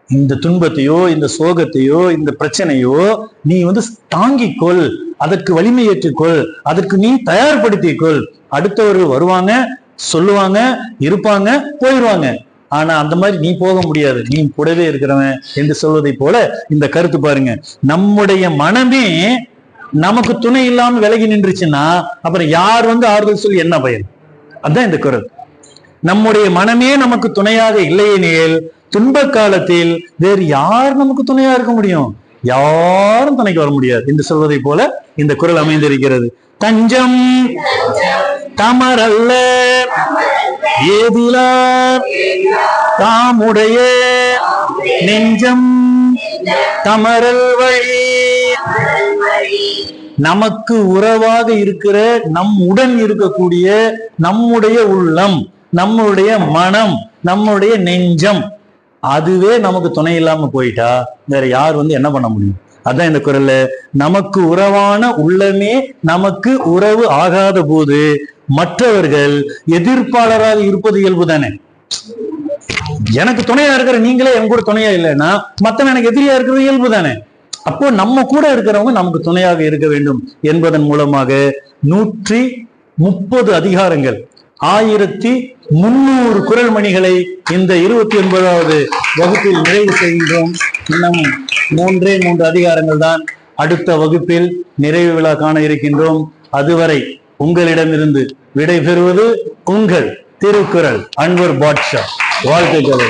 இந்த துன்பத்தையோ இந்த சோகத்தையோ இந்த பிரச்சனையோ நீ வந்து தாங்கிக்கொள், அதற்கு வலிமை ஏற்றுக்கொள், அதற்கு நீ தயார்படுத்திக்கொள். அடுத்தவர்கள் வருவாங்க, சொல்லுவாங்க, இருப்பாங்க, போயிடுவாங்க. ஆனா அந்த மாதிரி நீ போக முடியாது, நீ கூடவே இருக்கிறவன் என்று சொல்வதை போல இந்த கருத்து பாருங்க. நம்முடைய மனமே நமக்கு துணை இல்லாம விலகி நின்றுச்சுன்னா அப்புறம் யார் வந்து ஆறுதல் சொல்லி என்ன பயன்? அதுதான் இந்த குரல். நம்முடைய மனமே நமக்கு துணையாக இல்லையெனில் துன்ப காலத்தில் வேறு யார் நமக்கு துணையா இருக்க முடியும்? யாரும் துணைக்கு வர முடியாது என்று சொல்வதை போல இந்த குரல் அமைந்திருக்கிறது. தஞ்சம் தமரல்ல ஏதிலார் தாமுடைய நெஞ்சம் தமரல் வழி. நமக்கு உறவாக இருக்கிற நம்முடன் இருக்கக்கூடிய நம்முடைய உள்ளம், நம்முடைய மனம், நம்முடைய நெஞ்சம், அதுவே நமக்கு துணை இல்லாம போயிட்டா வேற யார் வந்து என்ன பண்ண முடியும்? அதான் இந்த குரல்ல, நமக்கு உறவான உள்ளமே நமக்கு உறவு ஆகாத போது மற்றவர்கள் எதிர்ப்பாளராக இருப்பது இயல்பு தானே. எனக்கு துணையா இருக்கிற நீங்களே என் கூட துணையா இல்லைன்னா மத்தவன் எனக்கு எதிரியா இருக்கிறது இயல்பு தானே. அப்போ நம்ம கூட இருக்கிறவங்க நமக்கு துணையாக இருக்க வேண்டும் என்பதன் மூலமாக 130 அதிகாரங்கள் 1300 குரல் மணிகளை இந்த 29வது வகுப்பில் நிறைவு செய்கின்றோம். இன்னும் 3 அதிகாரங்கள் தான் அடுத்த வகுப்பில் நிறைவு விழா காண இருக்கின்றோம். அதுவரை உங்களிடமிருந்து விடை பெறுவது உங்கள் திருக்குறள் அன்வர் பாட்ஷா. வாழ்த்துக்கள்.